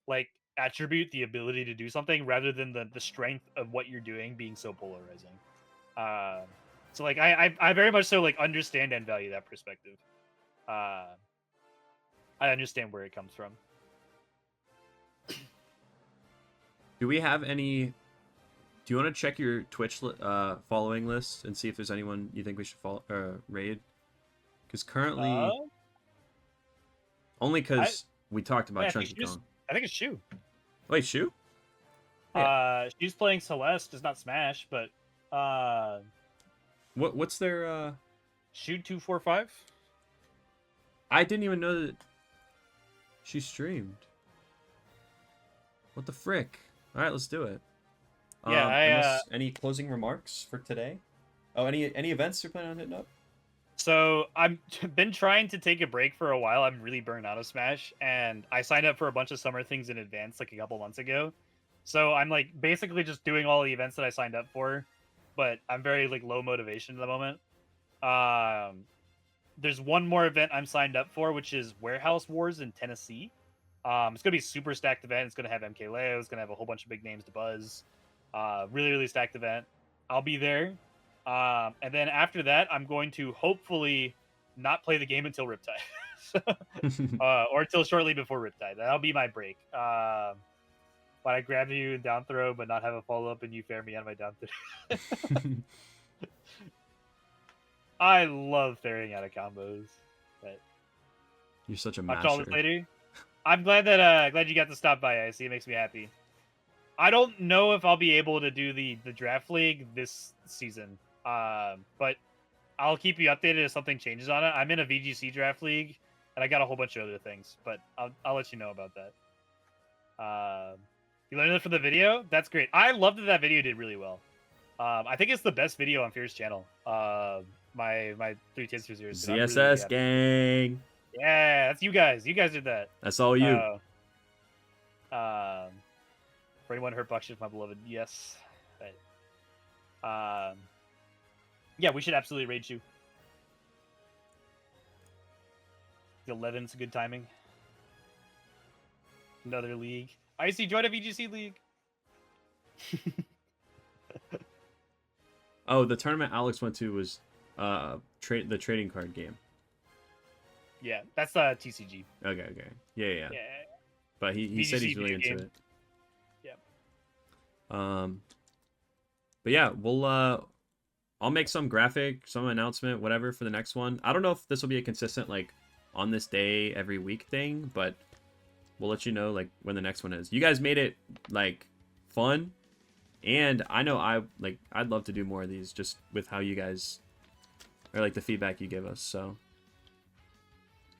like attribute, the ability to do something, rather than the strength of what you're doing being so polarizing. So like I very much so like understand and value that perspective. I understand where it comes from. Do we have any? Do you want to check your Twitch following list and see if there's anyone you think we should follow raid? Because currently, only because we talked about Chunky Kong. I think it's Shu. Wait, Shu? She's playing Celeste. It's not Smash, but what's their Shu 245? I didn't even know that she streamed. What the frick? All right, let's do it. Yeah, any closing remarks for today? Oh, any events you're planning on hitting up? So I've been trying to take a break for a while. I'm really burned out of Smash, and I signed up for a bunch of summer things in advance like a couple months ago. So I'm like basically just doing all the events that I signed up for, but I'm very like low motivation at the moment. There's one more event I'm signed up for, which is Warehouse Wars in Tennessee. It's gonna be a super stacked event. It's gonna have MKLeo. It's gonna have a whole bunch of big names to buzz. Really, really stacked event. I'll be there. And then after that, I'm going to hopefully not play the game until Riptide. Or until shortly before Riptide. That'll be my break. But I grab you in down throw, but not have a follow up, and you fair me on my down throw. I love fairing out of combos. But you're such a watch master. all this later. I'm glad that glad you got to stop by. I see it makes me happy. I don't know if I'll be able to do the draft league this season, but I'll keep you updated if something changes on it. I'm in a VGC draft league, and I got a whole bunch of other things, but I'll let you know about that. You learned it from the video? That's great. I love that video did really well. I think it's the best video on Fear's channel. My 3 Tiers for Zeros. ZSS gang. Yeah, that's you guys. You guys did that. That's all you. For anyone hurt Buckshift, my beloved, yes. But, yeah, we should absolutely raid you. 11's a good timing. Another league. Icy, join a VGC league. Oh, the tournament Alex went to was the trading card game. Yeah, that's TCG. Okay. Yeah. But he said he's really into it. Yeah. But yeah, we'll I'll make some graphic, some announcement, whatever for the next one. I don't know if this will be a consistent like on this day every week thing, but we'll let you know like when the next one is. You guys made it like fun, and I know I'd love to do more of these just with how you guys or like the feedback you give us. So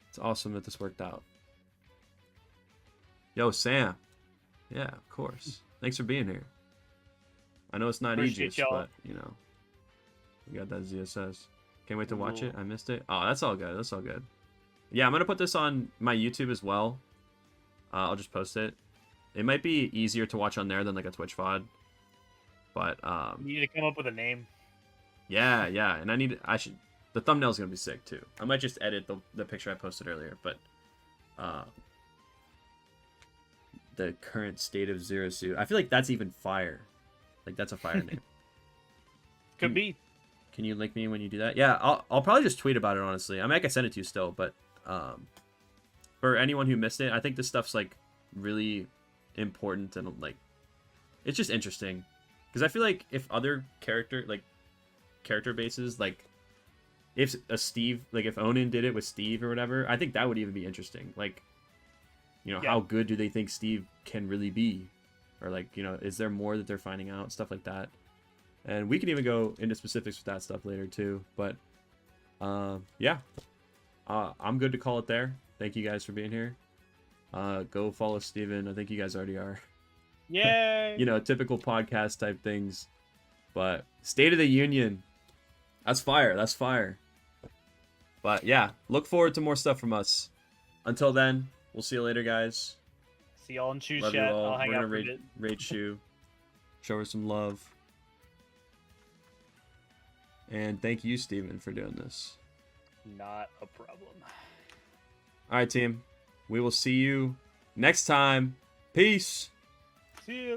it's awesome that this worked out. Yo, Sam. Yeah, of course. Thanks for being here. I know it's not Appreciate Aegis, y'all. but you know, we got that ZSS. Can't wait to watch it. I missed it. Oh, that's all good. That's all good. Yeah, I'm gonna put this on my YouTube as well. I'll just post it. It might be easier to watch on there than like a Twitch VOD. But You need to come up with a name. yeah, and the thumbnail's gonna be sick too. I might just edit the picture I posted earlier, but the current state of Zero Suit. I feel like that's even fire. Like that's a fire name. Could be. Can you link me when you do that? Yeah, I'll probably just tweet about it, honestly. I mean, I can send it to you still, but for anyone who missed it, I think this stuff's like really important and like it's just interesting because I feel like if other character bases, like if if Onin did it with Steve or whatever, I think that would even be interesting. Like, you know, Yeah. how good do they think Steve can really be, or like, you know, is there more that they're finding out, stuff like that. And we can even go into specifics with that stuff later too. But yeah, I'm good to call it there. Thank you guys for being here. Go follow Steven. I think you guys already are. Yay! You know, typical podcast type things. But State of the Union, that's fire. That's fire. But yeah, look forward to more stuff from us. Until then, we'll see you later, guys. See y'all in Choose Love you Chat. all. I'll hang We're out gonna for a bit. raid Shu. Show her some love. And thank you, Steven, for doing this. Not a problem. All right, team. We will see you next time. Peace. See ya.